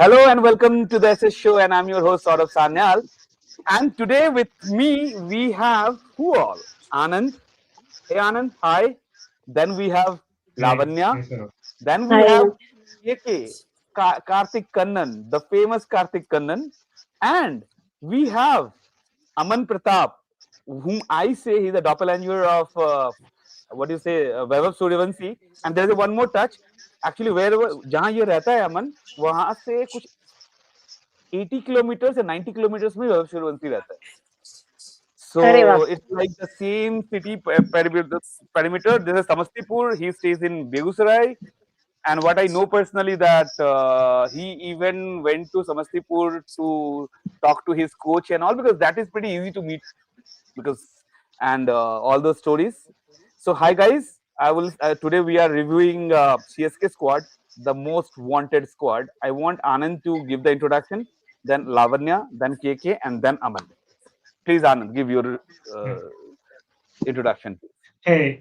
Hello and welcome to the SS Show, and I'm your host Saurabh Sanyal. And today with me we have who all? Anand. Hey Anand, hi. Then we have Hey, Lavanya. hey, sir. Then we Hi. have AK, Karthik Kannan, the famous Karthik Kannan. And we have Aman Pratap, whom I say he's a doppelganger of what do you say, Vaibhav Suryavanshi. And there's one more touch. Actually, wherever जहाँ ये रहता है अमन, वहां से कुछ 80 kilometers and 90 kilometers में वैभव सूर्यवंशी रहता है. अरे वाह. So it's like the same city perimeter. This is Samastipur. He stays in Begusarai. And what I know personally that he even went to Samastipur to talk to his coach and all, because that is pretty easy to meet, because and all those stories. So hi guys, I will today we are reviewing CSK squad, the most wanted squad. I want Anand to give the introduction, then Lavanya, then KK, and then Aman. Please Anand, give your uh, introduction. Hey,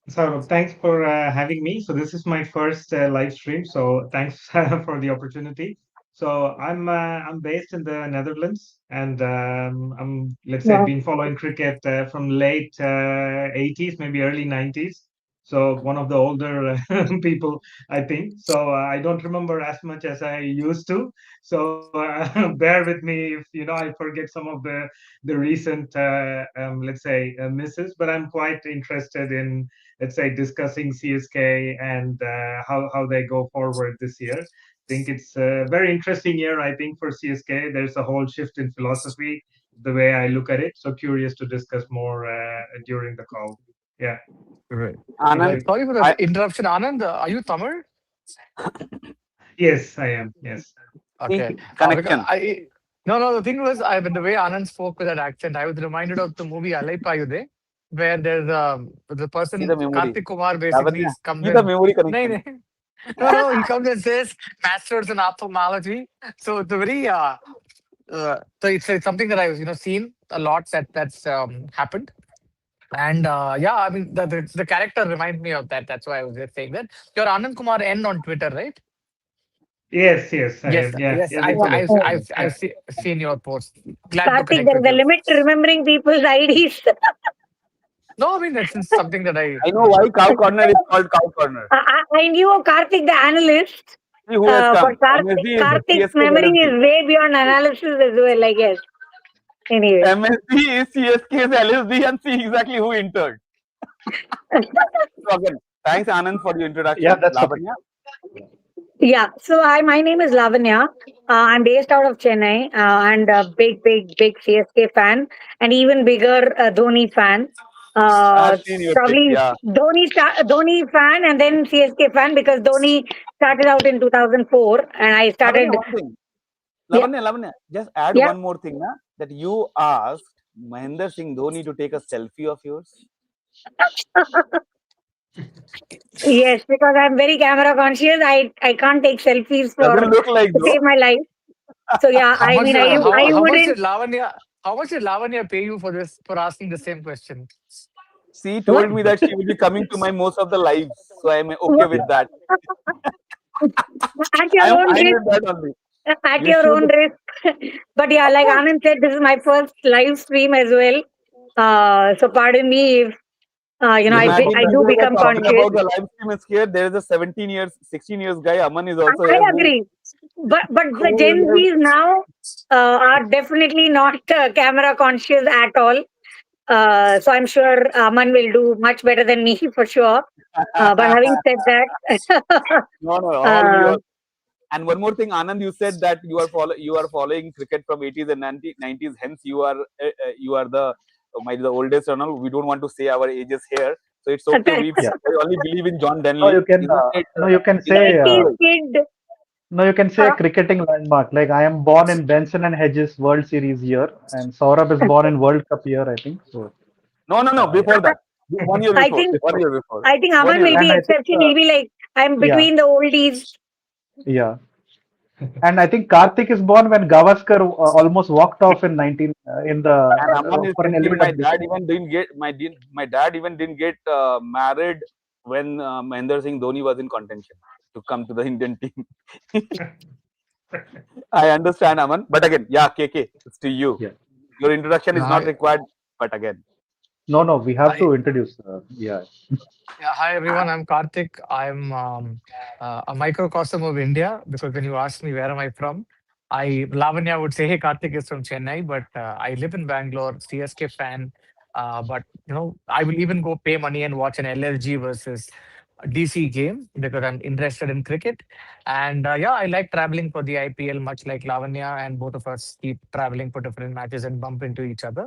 so thanks for having me. So this is my first live stream. So thanks for the opportunity. So I'm based in the Netherlands, and I'm let's say Wow. been following cricket from late 80s, maybe early 90s. So one of the older people, I think. So I don't remember as much as I used to. So bear with me if I forget some of the recent let's say misses, but I'm quite interested in, let's say, discussing CSK and how they go forward this year. I think it's a very interesting year, I think, for CSK. There's a whole shift in philosophy, the way I look at it. So curious to discuss more during the call. Yeah, Right. thank Anand, Right. you. Sorry for I the interruption, Anand. Are you Tamil? Yes, I am. Yes. Okay. think Because connection. no. The thing was, when the way Anand spoke with that accent, I was reminded of the movie Alai Payude, where there's the See person the memory. Karthik Kumar basically Lavanya, comes see the in. memory No, connection. no, no. He comes and says masters in ophthalmology. So it's a very so it's something that I've seen a lot that's happened. And yeah, I mean the character reminds me of that. That's why I was just saying that. You're Anand Kumar N on Twitter, right? Yes, yes, I Yes, am. Yeah, yes. yeah, we I've Wow. follow. I've Oh, I've Yeah. I've seen your post. Glad to Karthik, connect there is with a you. limit to remembering people's IDs. No, I mean that's just something that I. I know why Cow Corner is called Cow Corner. I knew Karthik, the analyst, See who has but come. MSD is the Karthik's CSK's memory is LSD. way beyond analysis as well, I guess. Anyway. MSD is CSK's LSD, and see exactly who entered. So again, thanks Anand for your Yeah, introduction. that's okay. Lavanya, Yeah, so my name is Lavanya. I'm based out of Chennai and a big CSK fan, and even bigger Dhoni fan. I've seen your pic. Probably Yeah. Dhoni fan and then CSK fan because Dhoni started out in 2004 and I Lavanya, started. one thing. Yeah, Lavanya, just add yeah. one more thing, na, that you asked Mahendra Singh Dhoni to take a selfie of yours. Yes, because I'm very camera conscious. I can't take selfies for Doesn't look like to though. save my life. So yeah, How I much? mean, I How much wouldn't. did Lavanya? How much did Lavanya pay you for this for asking the same question? She What? told me that she will be coming to my most of the lives, so I'm okay What? with that. At your I'm own fine risk. with that only. At You your should, own risk. But yeah, of like course. Anand said, this is my first live stream as well. So pardon me if No Imagine I problem. we do were become talking conscious. about the live stream is here. There is a 17 years, 16 years guy. Aman is also I here. agree. But the Who Gen will Zs now are definitely not camera conscious at all. So I'm sure Aman will do much better than me for sure. But have? having said that, No, no, all we uh, all. And one more thing, Anand, you said that you are following cricket from 80s and 90s. Hence, you are the might be the oldest and all. We don't want to say our ages here, so it's okay. We Yeah. only believe in John No, you Denley, can. isn't it? No, you can Isn't it say. 80s possible? kid. No, you can say a Uh, cricketing landmark. Like I am born in Benson and Hedges World Series year, and Saurabh is born in World Cup year, I think. So, No, no, no. Before I that, 1 year I before, think one year before, I think one Aman year will before. be and I think, exception. He'll be like, I'm yeah, between the oldies. yeah, and I think Karthik is born when Gavaskar almost walked off in 19 in the And Aman is for an thinking my LBW. dad even didn't get my dad even didn't get married when Mahendra Singh Dhoni was in contention to come to the Indian team. I understand, Aman. But again, yeah, KK, it's to you. Yeah. Your introduction is not Hi, required. But again, No, no, we have hi, to introduce. Yeah. yeah, hi everyone. I'm Karthik. I'm a microcosm of India because when you ask me where am I from, I Lavanya would say, "Hey, Karthik is from Chennai," but I live in Bangalore. CSK fan, but I will even go pay money and watch an LSG versus DC game because I'm interested in cricket. And yeah, I like traveling for the IPL, much like Lavanya, and both of us keep traveling for different matches and bump into each other.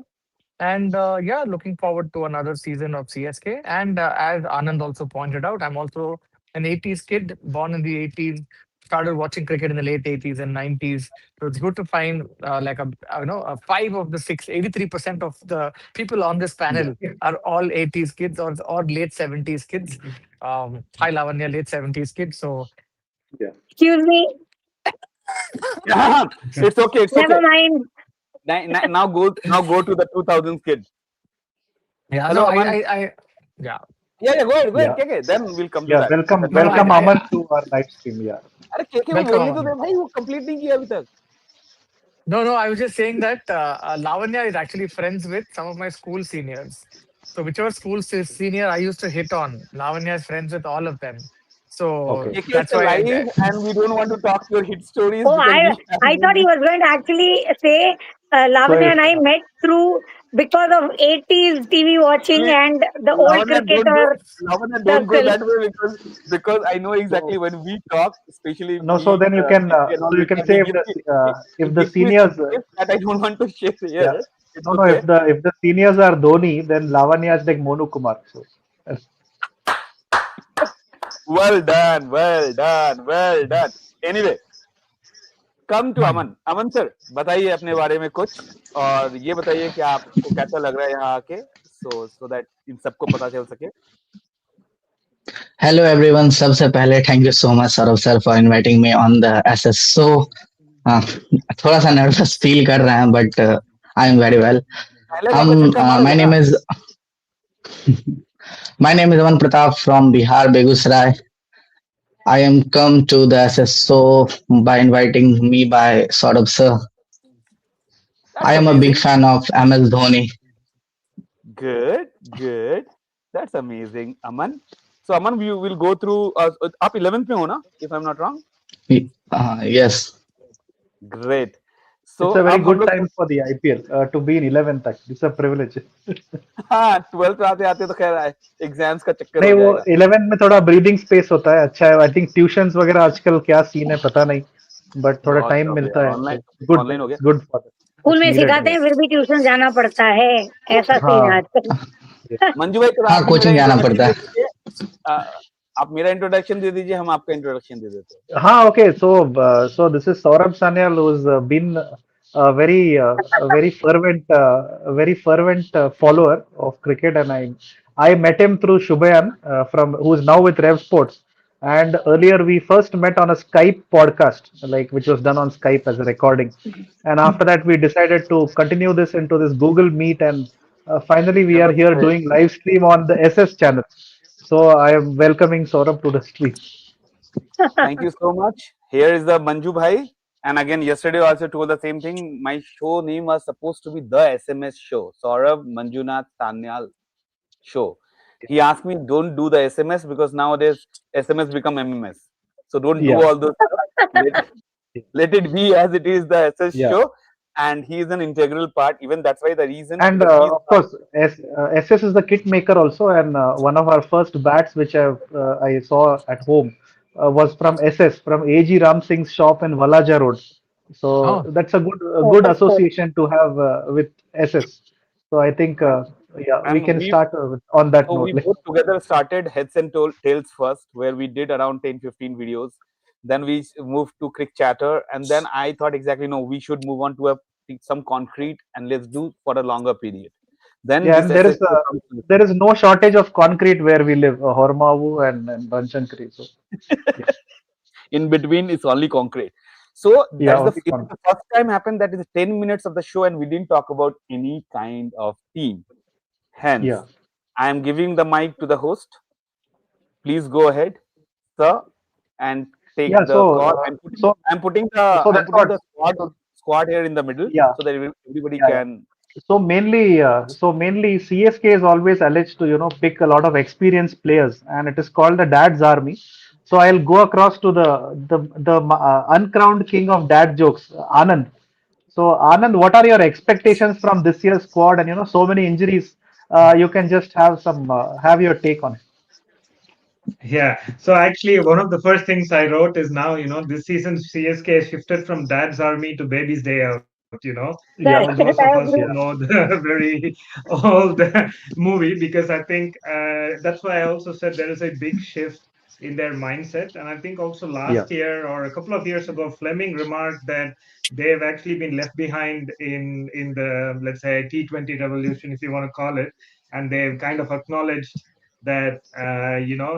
And yeah, looking forward to another season of CSK. And as Anand also pointed out, I'm also an 80s kid, born in the 80s, started watching cricket in the late 80s and 90s. So it's good to find like a five of the six, 83% of the people on this Yeah. panel are all 80s kids or late 70s kids. Hi, Lavanya, late 70s kids. So Yeah. Excuse me. it's okay. It's Never okay. mind. Now go to the 2000s kid. yeah, no, Hello, Aman. yeah. Yeah, yeah. Go ahead. Go ahead. Yeah. KK. Then we'll come to Yeah. that. Welcome, Then No, no, welcome, definitely. Aman, to our live stream. Yeah. अरे केके को welcome, बोलने तो Aman. दे भाई वो complete नहीं किया अभी तक. No, no, I was just saying that Lavanya is actually friends with some of my school seniors. So whichever senior I used to hit on, Lavanya is friends with all of them. So Okay. KK, it's that's a why live, and we don't want to talk your hit stories Oh, because I we I thought he we was going to actually say So Lavanya if and I met through because of 80s TV watching actually and the old Lavanya don't go cricketer Lavanya don't go circle. that way because I know exactly so when we talk, especially no, so me, then you can KK and all, so you can he say gives me he if the gives me some seniors tips that I don't want to share yeah here. It's no no okay. if the seniors are Dhoni, then Lavanya is like Monu Kumar. So Well done, well done, well done. Anyway, come to Hmm. Aman Aman sir बताइए अपने बारे में कुछ और ये बताइए कि आपको कैसा लग रहा है यहाँ आके सो दैट इन सबको पता चल सके. Hello everyone. सबसे पहले thank you so much Saurabh sir for inviting me on the SS show. हाँ, थोड़ा सा nervous feel कर रहे हैं but I am very well. पहले कॉल पे छक्का My मारोगे ना. name is Aman Pratap from Bihar, Begusrai. I am come to the SS show by inviting me by Saurabh sir. I that's am a big amazing. fan of MS Dhoni. Good good that's amazing Aman. So Aman you will go through आप 11th में हो ना if I am not wrong. Yes. Great. So it's a very अब हम good लोग time for the IPL to be in 11th. Actually, it's a privilege. हाँ 12th आते आते तो खैर एग्जाम्स का चक्कर नहीं हो वो जाएगा. 11 में थोड़ा ब्रीदिंग स्पेस होता है अच्छा है आई थिंक ट्यूशंस वगैरह आजकल क्या सीन है पता नहीं बट थोड़ा बहुत टाइम हो मिलता गया है ऑनलाइन. तो गुड ऑनलाइन हो गया. It's good for school it's में नीडेड सिखाते हैं फिर भी ट्यूशन जाना पड़ता है ऐसा सीन है हाँ आजकल. मंजू भाई तो हाँ आप भी मेरा कोचिंग जाना इंट्रोडक्शन पड़ता दे है. दीजिए. अ, आप मेरा इंट्रोडक्शन दे दीजिए हम आपका इंट्रोडक्शन दे देते हैं. हाँ okay so this is Saurabh Sanyal who's been a very fervent follower of cricket and I met him through Shubhayan from who's now with Rev Sports. And earlier we first met on a Skype podcast, like which was done on Skype as a recording. And after that we decided to continue this into this Google Meet, and finally we are here नमस्ते. doing live stream on the SS channel. So I am welcoming Saurabh to the stream. Thank you so much. Here is the Manju Bhai. And again, yesterday I also told the same thing. My show name was supposed to be the SMS show, Saurabh Manjunath Sanyal show. He asked me, don't do the SMS because nowadays SMS become MMS. So don't do Yeah, all those stuff. Let it be as it is, the SS yeah. show. And he is an integral part. Even that's why the reason And because he's of course, SS is the kit maker also, and one of our first bats which I saw at home was from SS, from AG Ram Singh's shop in Valaja Road. So Oh, that's a Oh, good that's good. association to have with SS. So I think yeah, we and can we start on that so note. we both together started Heads and Tails first, where we did around 10-15 videos. Then we moved to Crick Chatter, and then I thought exactly no, we should move on to some concrete and let's do for a longer period. Then Yeah, this and SSO comes to there is no shortage of concrete where we live, Hormavu and Banchankri. So yeah, in between it's only concrete. So yeah, that's the only it is concrete. the first time happened that is 10 minutes of the show and we didn't talk about any kind of team. Yeah. Hence, I am giving the mic to the host. Please go ahead, sir, and take Yeah. the call. I'm That's putting what. the So squad here in the middle yeah, so that everybody yeah, yeah. can. So mainly CSK is always alleged to pick a lot of experienced players, and it is called the Dad's Army. So I'll go across to the uncrowned king of dad jokes, Anand. So Anand, what are your expectations from this year's squad? And so many injuries. You can just have your take on it. Yeah. So actually, one of the first things I wrote is now, this season CSK has shifted from Dad's Army to Baby's Day Out, for those Yeah, of Correct. us who I know agree. the very old movie, because I think that's why I also said there is a big shift in their mindset. And I think also yeah, last year or a couple of years ago, Fleming remarked that they've actually been left behind in the, let's say, T20 revolution, if you want to call it. And they've kind of acknowledged that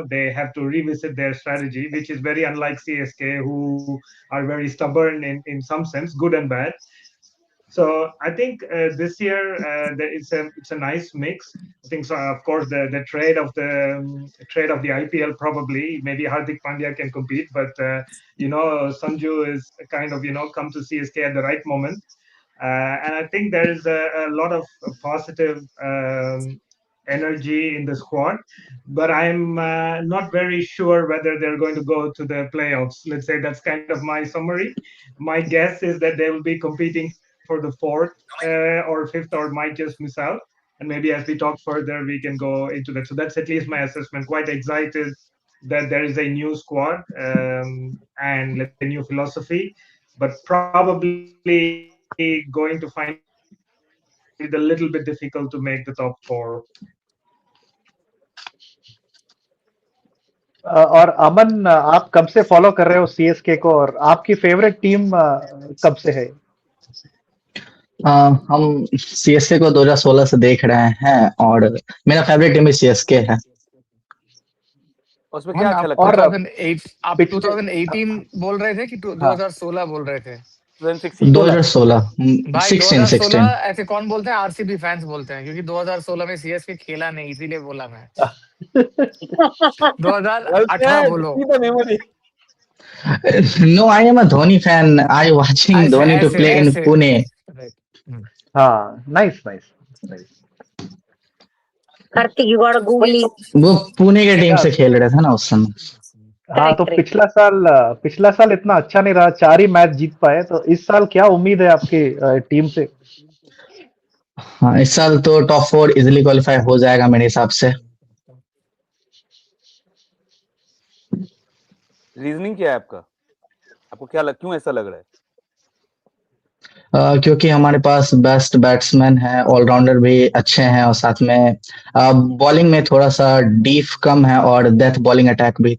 they have to revisit their strategy, which is very unlike CSK, who are very stubborn in some sense, good and bad. So I think this year it's a nice mix. I think so. Of course, the trade of the IPL, probably maybe Hardik Pandya can compete, but Sanju is kind of come to CSK at the right moment. And I think there is a lot of positive energy in the squad, but I'm not very sure whether they're going to go to the playoffs. Let's say that's kind of my summary. My guess is that they will be competing for the fourth or fifth, or might just miss out. And maybe as we talk further, we can go into that. So that's at least my assessment. Quite excited that there is a new squad, and let's say new philosophy, but probably going to find it a little bit difficult to make the top four. और अमन, आप कब से follow कर रहे हो CSK को, और आपकी फेवरेट टीम कब से है? हम सीएसके को 2016 से देख रहे हैं और मेरा फेवरेट टीम भी सीएसके है। उसमें क्या मन अच्छा आप लगता है? और 2008 आप पिछले 2018 बोल रहे थे कि हाँ 2016 बोल रहे थे? 2016 16 2016, भाई 16 16। 2016 ऐसे कौन बोलते हैं? आरसीबी फैंस बोलते हैं, क्योंकि 2016 में सीएसके खेला नहीं, इसीलिए बोला मैच। 2018 said. बोलो। See the memory. No, I am a Dhoni fan. I watching ऐसे Dhoni to ऐसे play in ऐसे Pune. राइट। हाँ, nice nice nice. Karthik, you got to Google it. वो पुणे के टीम या से खेल रहे थे ना उस समय। हाँ, Correct, तो correct. पिछला साल इतना अच्छा नहीं रहा, 4 ही मैच जीत पाए, तो इस साल क्या उम्मीद है आपकी टीम से? हाँ, इस साल तो टॉप 4 इजीली क्वालिफाई हो जाएगा मेरे हिसाब से। रीजनिंग क्या है आपका? आपको क्यों ऐसा लग रहा है? क्योंकि हमारे पास बेस्ट बैट्समैन है, ऑलराउंडर भी अच्छे हैं और साथ में बॉलिंग में थोड़ा सा डीप कम है और डेथ बॉलिंग अटैक भी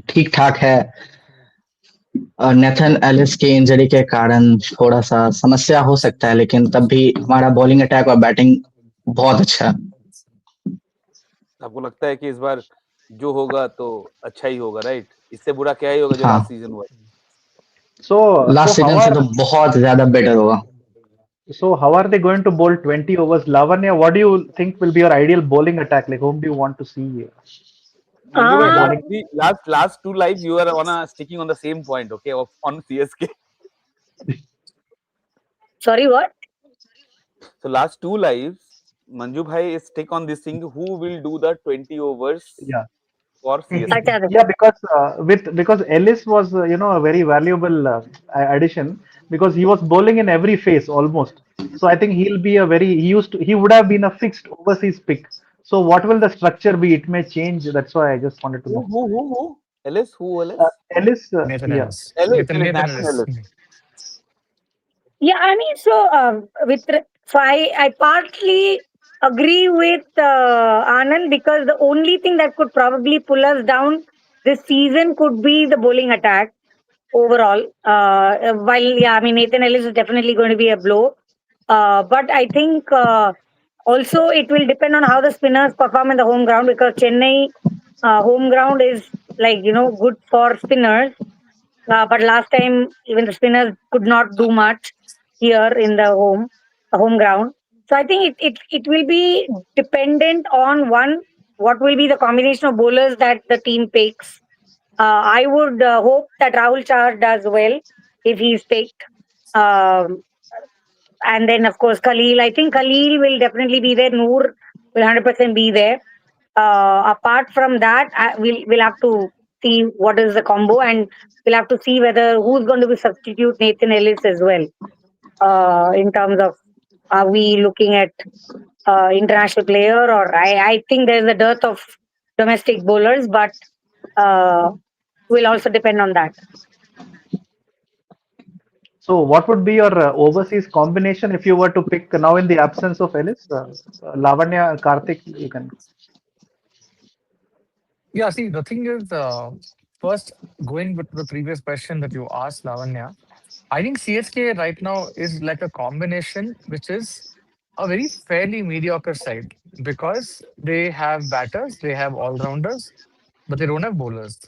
ठीक ठाक है। नेथन एलिस की इंजरी के कारण थोड़ा सा समस्या हो सकता है, लेकिन तब भी हमारा बॉलिंग अटैक और बैटिंग बहुत अच्छा है। आपको लगता है कि इस बार जो होगा तो अच्छा ही होगा, राइट? इससे बुरा क्या ही होगा जो हाँ, लास्ट सीजन हुआ? So last so how season से आर तो बहुत ज्यादा बेटर होगा। so how are they going to bowl 20 overs? Lavanya, what do you think will be your ideal bowling attack? Like, whom do you want to see Manju भाई, Ah, bowling? last two lives you are on sticking on the same point, okay, on CSK. sorry, what? So last two lives, Manju bhai is stick on this thing. Who will do the 20 overs Yeah. for CSK? Acha, Yeah, because Ellis was a very valuable addition, because he was bowling in every phase almost. So I think he'll be he would have been a fixed overseas pick. So what will the structure be? It may change. That's why I just wanted to Who know. who who who? Ellis? Who Ellis? Ellis, Nathan yeah, Ellis, Ellis. Nathan Ellis. Nathan Nathan Ellis. Ellis. Yeah, I mean, so so I partly agree with Anand, because the only thing that could probably pull us down this season could be the bowling attack overall. While, yeah, I mean, Nathan Ellis is definitely going to be a blow. But I think also it will depend on how the spinners perform in the home ground, because Chennai home ground is, like, good for spinners. But last time, even the spinners could not do much here in the home ground. So I think it will be dependent on, one, what will be the combination of bowlers that the team picks, I would hope that Rahul Char does well if he's picked. Um, and then, of course, Khalil. I think Khalil will definitely be there. Noor will 100% be there. Apart from that, we'll have to see what is the combo, and we'll have to see whether who's going to be substitute Nathan Ellis as well. In terms of, are we looking at international player, or I think there's a dearth of domestic bowlers, but uh, will also depend on that. So, what would be your overseas combination if you were to pick now in the absence of Ellis? Lavanya, Karthik, you can. Yeah, see, the thing is, first going with the previous question that you asked, Lavanya, I think CSK right now is like a combination which is a very fairly mediocre side because they have batters, they have all rounders, but they don't have bowlers.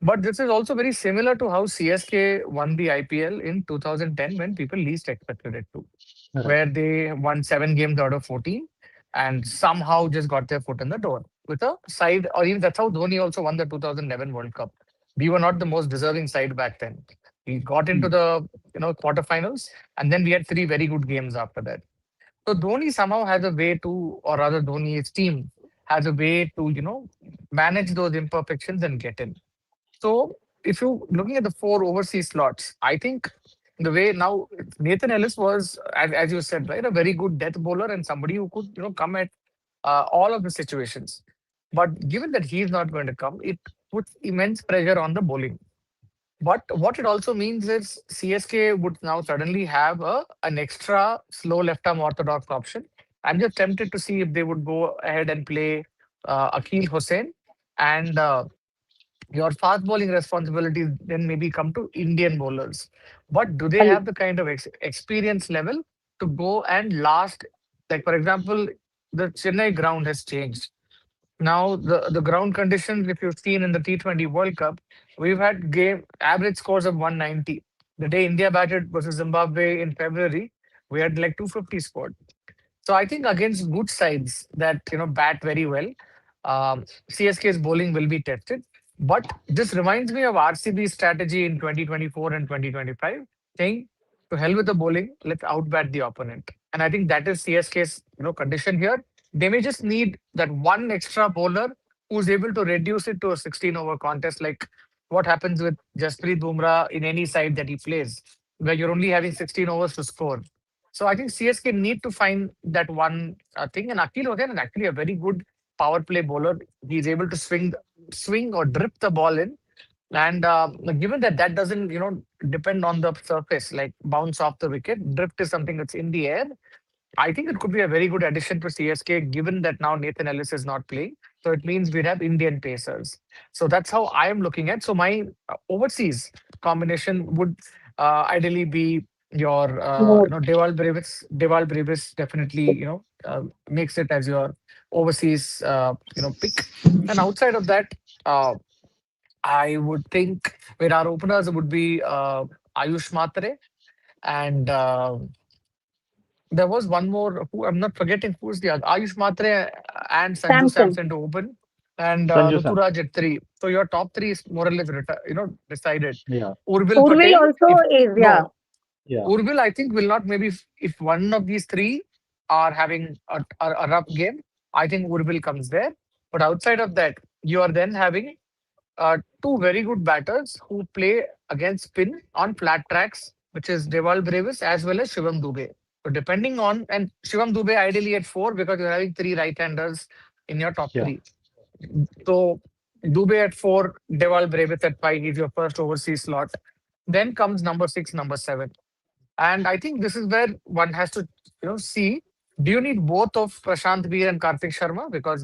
But this is also very similar to how CSK won the IPL in 2010 when people least expected it to, Right. where they won 7 games out of 14 and somehow just got their foot in the door with a side, or even that's how Dhoni also won the 2011 World Cup. We were not the most deserving side back then. We got into Hmm. the quarterfinals, and then we had 3 very good games after that. So Dhoni somehow has a way to, or rather Dhoni's team has a way to manage those imperfections and get in. So if you looking at the 4 overseas slots, I think the way now Nathan Ellis was, as you said, right, a very good death bowler and somebody who could come at all of the situations. But given that he's not going to come, it puts immense pressure on the bowling. But what it also means is CSK would now suddenly have an extra slow left arm orthodox option. I'm just tempted to see if they would go ahead and play Akil Hussain and your fast bowling responsibilities then maybe come to Indian bowlers. But do they have the kind of experience level to go and last? Like, for example, the Chennai ground has changed. Now, the ground conditions, if you've seen in the T20 World Cup, we've had game average scores of 190. The day India batted versus Zimbabwe in February, we had like 250 scored. So I think against good sides that bat very well, CSK's bowling will be tested. But this reminds me of RCB's strategy in 2024 and 2025, saying to hell with the bowling, let's outbat the opponent. And I think that is CSK's condition here. They may just need that one extra bowler who's able to reduce it to a 16-over contest, like what happens with Jasprit Bumrah in any side that he plays, where you're only having 16 overs to score. So I think CSK need to find that one thing. And Akil Hossain is actually a very good power play bowler. He's able to swing or drip the ball in. And given that that doesn't depend on the surface, like bounce off the wicket, drift is something that's in the air. I think it could be a very good addition to CSK, given that now Nathan Ellis is not playing. So it means we'd have Indian pacers. So that's how I am looking at. So my overseas combination would ideally be your No, Deval Brevis definitely makes it as your overseas pick. And outside of that, uh, I would think where our openers would be Ayush Matre and. There was one more who I'm not forgetting who's the other. Ayush Matre and Sanju Samson. Samson to open, and Sanju Samson. Ruturaj at three. So your top three is more or less decided. Yeah. Urbil Urvil Patel, also if is, yeah. no, Yeah. Urbil I think will not maybe if one of these three are having a rough game, I think Urbil comes there. But outside of that, you are then having two very good batters who play against spin on flat tracks, which is Deval Brevis as well as Shivam Dube. So depending on and Shivam Dube ideally at four because you're having three right-handers in your top Yeah. three. So Dube at four, Deval Brevis at five is your first overseas slot. Then comes number six, number seven. And I think this is where one has to, see, do you need both of Prashant Veer and Karthik Sharma because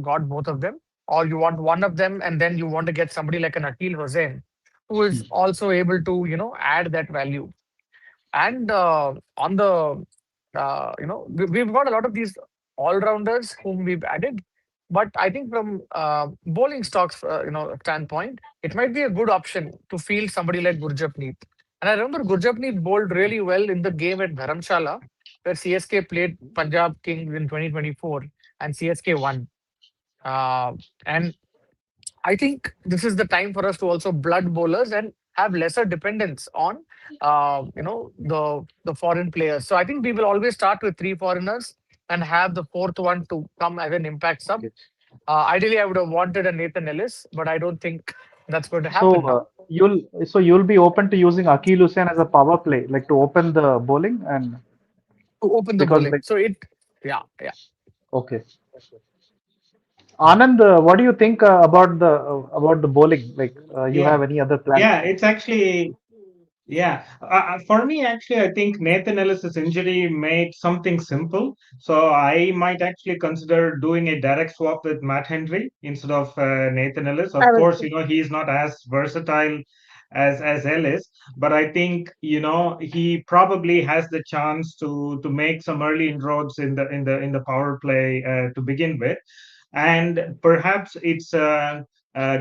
got both of them, or you want one of them and then you want to get somebody like an Akil Hussain who is Hmm. also able to, add that value. And on the, we've got a lot of these all rounders whom we've added. But I think from bowling stocks, standpoint, it might be a good option to field somebody like Gurjapneet. And I remember Gurjapneet bowled really well in the game at Dharamshala, where CSK played Punjab Kings in 2024 and CSK won. Uh, and I think this is the time for us to also blood bowlers and have lesser dependence on, the foreign players. So I think we will always start with three foreigners and have the fourth one to come as an impact sub. Ideally, I would have wanted a Nathan Ellis, but I don't think that's going to So happen now you'll be open to using Akil Hussain as a power play, like to open the bowling, and to open the because bowling. like So it, yeah, yeah. okay. Anand, what do you think about the bowling? Like, you Yeah, have any other plans? yeah, it's actually yeah. For me, actually, I think Nathan Ellis's injury made something simple. So I might actually consider doing a direct swap with Matt Henry instead of Nathan Ellis. I Of was course, he's not as versatile as Ellis, but I think he probably has the chance to make some early inroads in the power play to begin with, and perhaps it's a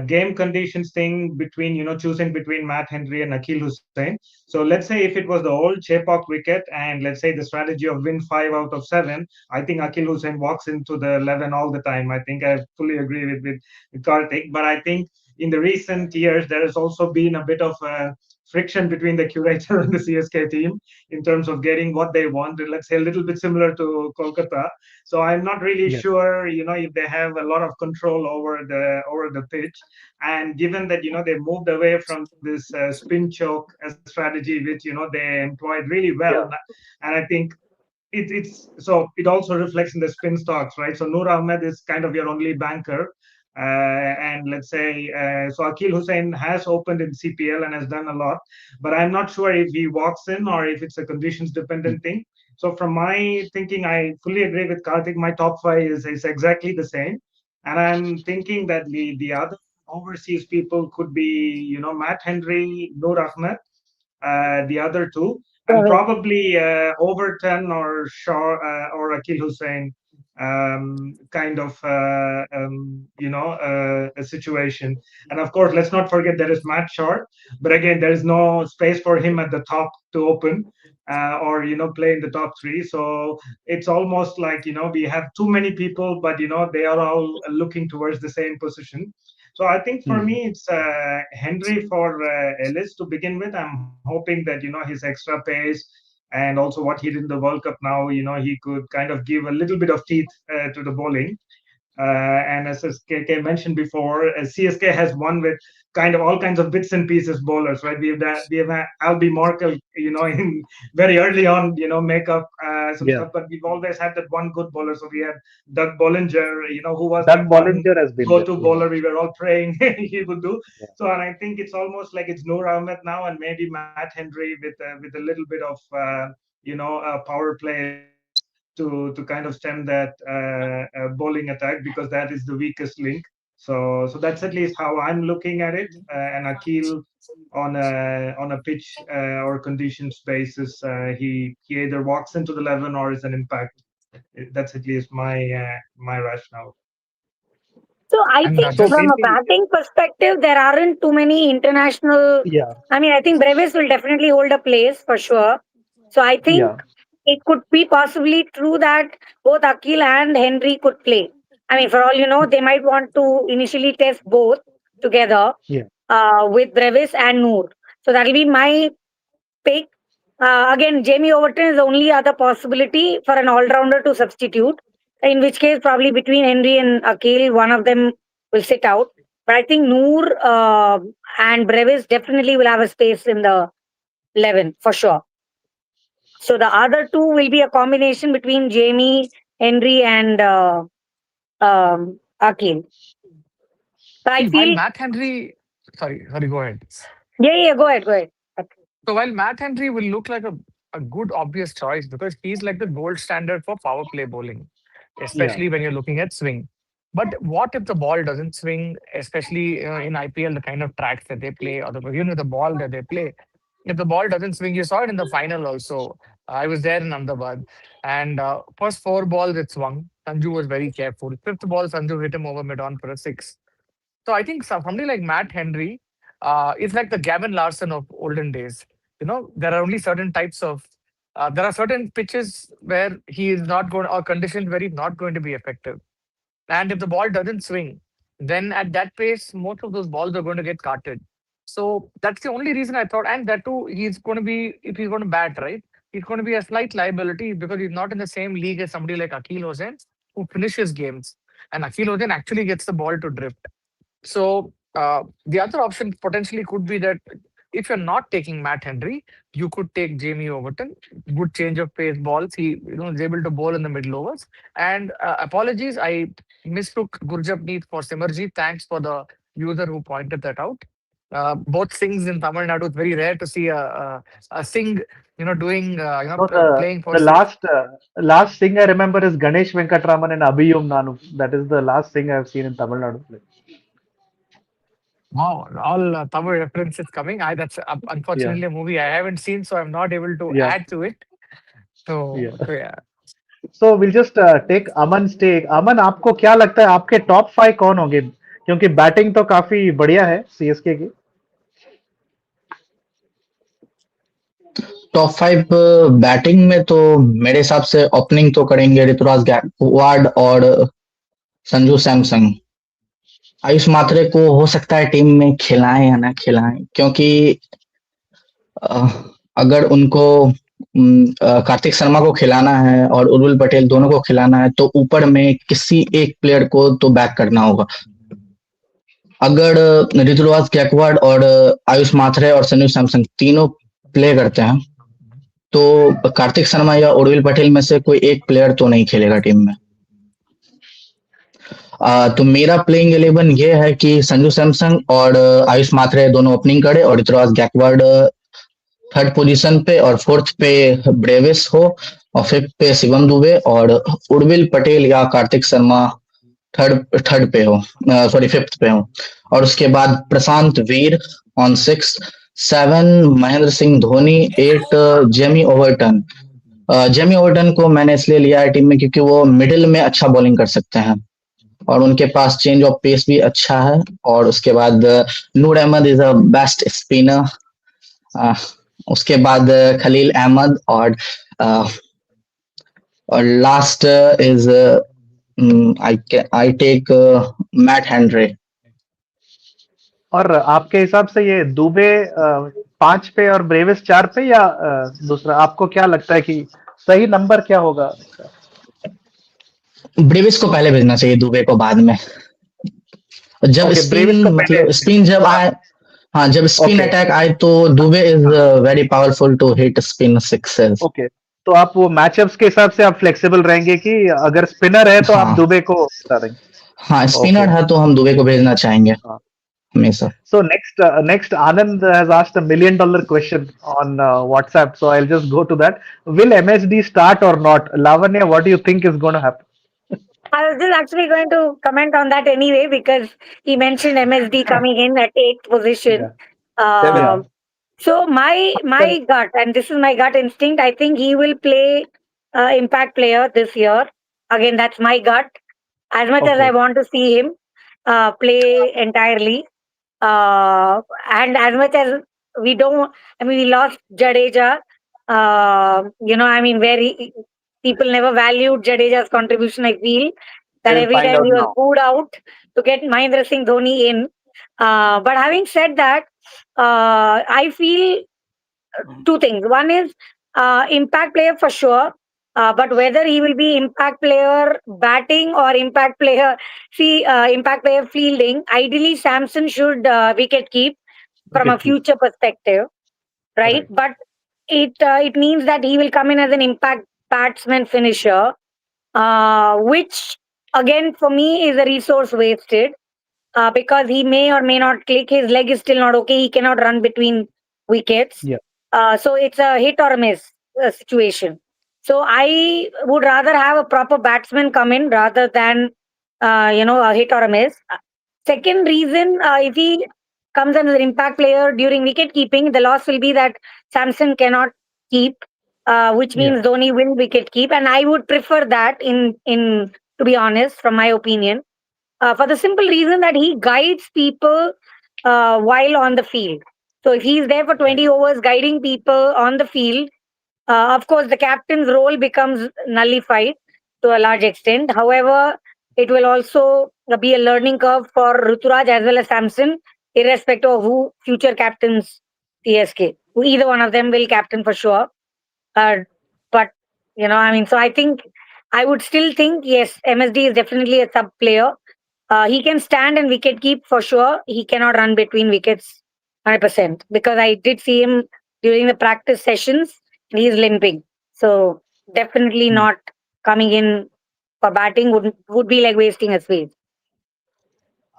game conditions thing between choosing between Matt Henry and Akil Hussain. So let's say if it was the old Chepauk wicket and let's say the strategy of win 5 out of 7, I think Akil Hussain walks into the 11 all the time. I think I fully agree with Karthik, but I think in the recent years there has also been a bit of friction between the curator and the CSK team in terms of getting what they want. Let's say a little bit similar to Kolkata. So I'm not really Yes. sure, if they have a lot of control over the pitch. And given that they moved away from this spin choke strategy, which they employed really well, Yeah. and I think it's so it also reflects in the spin stocks, right? So Noor Ahmed is kind of your only banker. And let's say, so Akil Hussain has opened in CPL and has done a lot, but I'm not sure if he walks in or if it's a conditions dependent thing. So from my thinking, I fully agree with Karthik. My top five is exactly the same, and I'm thinking that the other overseas people could be Matt Henry, Noor Ahmed, the other two, and correct. probably Overton or Shaw or Akil Hussain, kind of a situation. And of course, let's not forget there is Matt Short, but again, there is no space for him at the top to open. Or play in the top three, so it's almost like we have too many people, but they are all looking towards the same position. So I think for Hmm. me, it's Henry for Ellis to begin with. I'm hoping that his extra pace and also what he did in the World Cup now, he could kind of give a little bit of teeth to the bowling. And as KK mentioned before, CSK has won with kind of all kinds of bits and pieces bowlers, right? We have had Albie Morkel, in very early on, make up some Yeah. stuff, but we've always had that one good bowler. So we had Doug Bollinger, who was Doug that one Bollinger has been there. go-to Yeah. bowler we were all praying he would do. Yeah. So, and I think it's almost like it's Noor Ahmed now, and maybe Matt Henry with a little bit of power play to kind of stem that bowling attack, because that is the weakest link. So that's at least how I'm looking at it. And Akil on a pitch or conditions basis, he either walks into the 11 or is an impact. That's at least my rationale. So I And think So from just a maybe, batting perspective, there aren't too many international. yeah, I mean, I think Brevis will definitely hold a place for sure. So I think yeah, it could be possibly true that both Akil and Henry could play. I mean, for all you know, they might want to initially test both together yeah, with Brevis and Noor. So that'll be my pick. Again, Jamie Overton is the only other possibility for an all rounder to substitute, in which case, probably between Henry and Akil, one of them will sit out. But I think Noor and Brevis definitely will have a space in the 11 for sure. So the other two will be a combination between Jamie, Henry, and Akil. But I see, while feel, Matt Henry, sorry, go ahead. yeah, yeah, go ahead, go ahead. So while Matt Henry will look like a good obvious choice because he's like the gold standard for power play bowling, yeah, especially when you're looking at swing. But what if the ball doesn't swing, especially in IPL, the kind of tracks that they play, or the ball that they play. If the ball doesn't swing, you saw it in the final also. I was there in Ahmedabad, and first four balls it swung. Sanju was very careful. Fifth ball, Sanju hit him over mid on for a six. So I think somebody like Matt Henry is like the Gavin Larson of olden days. There are only certain types of there are certain pitches where he is not going or conditions where he's not going to be effective. And if the ball doesn't swing, then at that pace, most of those balls are going to get carted. So that's the only reason I thought. And that too, he's going to be, if he's going to bat, right, he's going to be a slight liability because he's not in the same league as somebody like Akil Hossain, who finishes games. And Akil Hossain actually gets the ball to drift. So the other option potentially could be that if you're not taking Matt Henry, you could take Jamie Overton. Good change of pace balls. He is able to bowl in the middle overs. And apologies, I mistook Gurjapneet for Simarjeet. Thanks for the user who pointed that out. Both Singhs in Tamil Nadu. It's very rare to see a Singh, doing No, playing for the Singh. last thing I remember is Ganesh Venkatraman and Abhiyum Nanu. That is the last thing I've seen in Tamil Nadu. Wow, all Tamil references coming. That's Yeah, unfortunately a movie I haven't seen, so I'm not able to yeah, add to it. So, yeah. so yeah. So we'll just take Aman's take. Aman, आपको क्या लगता है आपके top 5 कौन होंगे? क्योंकि batting तो काफी बढ़िया है सीएसके की. टॉप 5 बैटिंग में तो मेरे हिसाब से ओपनिंग तो करेंगे ऋतुराज गायकवाड़ और संजू सैमसन। आयुष मात्रे को हो सकता है टीम में खिलाएं या ना खिलाएं, क्योंकि अ, अगर उनको कार्तिक शर्मा को खिलाना है और उर्विल पटेल दोनों को खिलाना है तो ऊपर में किसी एक प्लेयर को तो बैक करना होगा। अगर ऋतुराज गायकवाड़ और आयुष माथुरे और संजू सैमसन तीनों प्ले करते हैं तो कार्तिक शर्मा या उर्विल पटेल में से कोई एक प्लेयर तो नहीं खेलेगा टीम में। तो मेरा प्लेइंग 11 ये है कि संजू सैमसन और आयुष माथुरे दोनों ओपनिंग करे और ऋतुराज गायकवाड़ थर्ड पोजीशन पे और फोर्थ पे ब्रेविस हो और फिफ्थ पे शिवम दुबे और उर्विल पटेल या कार्तिक शर्मा थर्ड थर्ड पे हो, सॉरी फिफ्थ पे हो। और उसके बाद Prashant Veer on six, seven Mahendra Singh Dhoni, eight Jamie Overton. Jamie Overton को मैंने इसलिए लिया है टीम में क्योंकि वो मिडिल में अच्छा बॉलिंग कर सकते हैं और उनके पास चेंज ऑफ पेस भी अच्छा है। और उसके बाद Noor Ahmad is a best spinner. उसके बाद खलील अहमद uh, और last is I take Matt Henry. और आपके हिसाब से ये दुबे 5 पे और ब्रेविस 4 पे या दूसरा आपको क्या लगता है कि सही नंबर क्या होगा? ब्रेविस को पहले भेजना चाहिए, दुबे को बाद में। जब ओके, स्पिन ब्रेविस को पहले. मतलब स्पिन जब हाँ, आए, हाँ जब स्पिन ओके. अटैक आए तो दुबे इज हाँ, very powerful to hit spin sixes. Okay. तो आप वो मैचअप्स के हिसाब से आप फ्लेक्सिबल रहेंगे कि अगर स्पिनर है तो आप हाँ दुबे को बता देंगे. हाँ, ओके. स्पिनर है तो हम दुबे को भेजना चाहेंगे हाँ. हमेशा। So next Anand has asked $1 million question on WhatsApp. So I'll just go to that. Will MSD start or not? Lavanya, what do you think is going to happen? I was just actually going to comment on that anyway because he mentioned MSD coming in at eighth position. Yeah, Seven. yeah, Um, so my gut, and this is my gut instinct, I think he will play impact player this year. Again, that's my gut. As much as I okay, want to see him play entirely, and as much as we don't, I mean, we lost Jadeja. I mean, people never valued Jadeja's contribution. I feel that We'll every find time out he was now. booed out to get Mahendra Singh Dhoni in. But having said that, I feel two things. One is impact player for sure. But whether he will be impact player batting or impact player fielding, ideally Samson should wicket keep from a wicket keep. future perspective, right? Right. But it means that he will come in as an impact batsman finisher, which again for me is a resource wasted because he may or may not click. His leg is still not okay. He cannot run between wickets. Yeah, So it's a hit or a miss situation. So I would rather have a proper batsman come in rather than a hit or a miss. Second reason, if he comes in as an impact player during wicket keeping, the loss will be that Samson cannot keep, which yeah, means Dhoni will wicket keep, and I would prefer that in to be honest, from my opinion for the simple reason that he guides people while on the field. So if he's there for right. 20 overs guiding people on the field, of course, the captain's role becomes nullified to a large extent. However, it will also be a learning curve for Ruturaj as well as Samson, irrespective of who future captains CSK. Either one of them will captain for sure. Uh, but I mean, so I think I would still think yes, MSD is definitely a sub player. He can stand and wicket keep for sure. He cannot run between wickets 100% because I did see him during the practice sessions and he's limping. So definitely Hmm. not coming in for batting would be like wasting a space.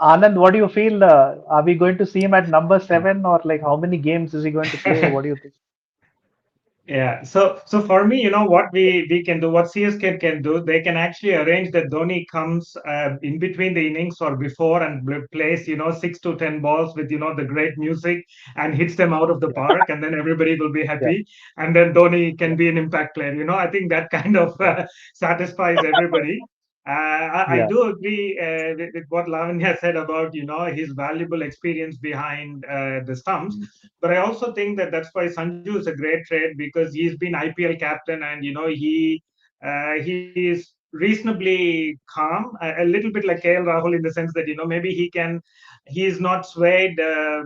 Anand, what do you feel? Are we going to see him at number 7, or like how many games is he going to play? What do you think? Yeah. So for me, what we can do, what CSK can do, they can actually arrange that Dhoni comes in between the innings or before and plays, 6 to 10 balls with, the great music and hits them out of the Yeah, park, and then everybody will be yeah, happy. And then Dhoni yeah, can be an impact player. I think that kind of yeah, satisfies everybody. I yeah. do agree with what Lavanya said about, his valuable experience behind the stumps. But I also think that that's why Sanju is a great trade because he's been IPL captain, and he is reasonably calm, a little bit like KL Rahul in the sense that maybe he is not swayed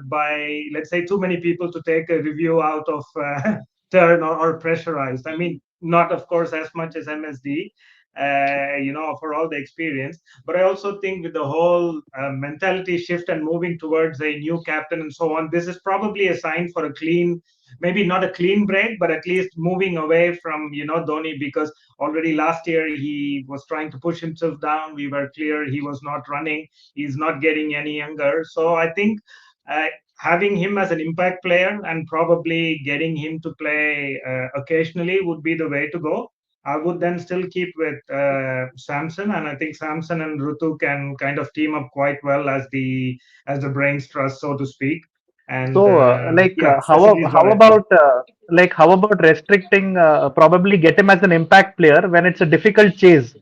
by, let's say, too many people to take a review out of turn, or pressurized. I mean, not of course as much as MSD. For all the experience, but I also think with the whole mentality shift and moving towards a new captain and so on, this is probably a sign for a clean, maybe not a clean break, but at least moving away from Dhoni, because already last year he was trying to push himself down. We were clear he was not running. He's not getting any younger. So I think uh, having him as an impact player and probably getting him to play occasionally would be the way to go. I would then still keep with Samson, and I think Samson and Rutu can kind of team up quite well as the brains trust, so to speak. And So, yeah, Cecily is how what I think. about how about restricting probably get him as an impact player when it's a difficult chase?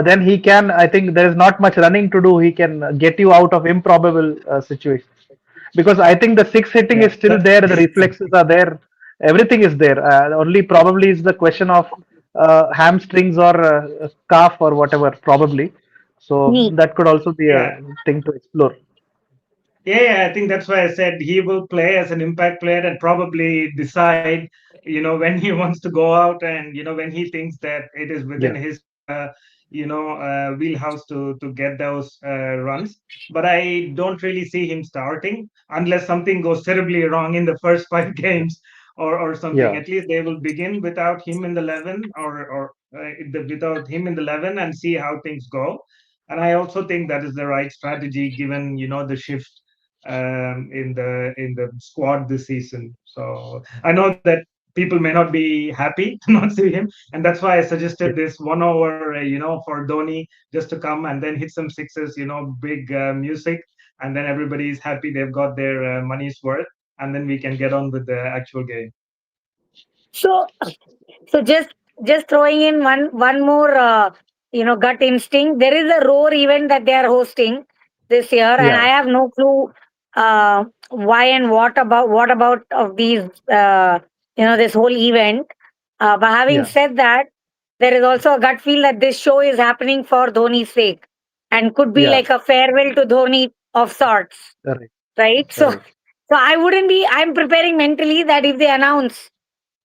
Then he can. I think there is not much running to do. He can get you out of improbable situations. Because I think the six hitting Yeah, is still there. The reflexes are there. Everything is there. Only probably is the question of hamstrings or calf or whatever. Probably. So Knee. that could also be a yeah. thing to explore. Yeah, I think that's why I said he will play as an impact player and probably decide, when he wants to go out, and when he thinks that it is within Yeah. his, wheelhouse to get those runs. But I don't really see him starting unless something goes terribly wrong in the first 5 games, or something. Yeah. At least they will begin without him in the 11, without him in the 11, and see how things go. And I also think that is the right strategy given the shift in the squad this season. So I know that people may not be happy to not see him, and that's why I Yeah. suggested this 1 over, for Dhoni just to come and then hit some sixes, big music, and then everybody's happy they've got their money's worth, and then we can get on with the actual game. So so just throwing in one more gut instinct. There is a roar event that they are hosting this year, and I Yeah. have no clue why and what about of these this whole event. But having Yeah. said that, there is also a gut feel that this show is happening for Dhoni's sake and could be Yeah. like a farewell to Dhoni of sorts, Correct. right? Correct. So I wouldn't be. I'm preparing mentally that if they announce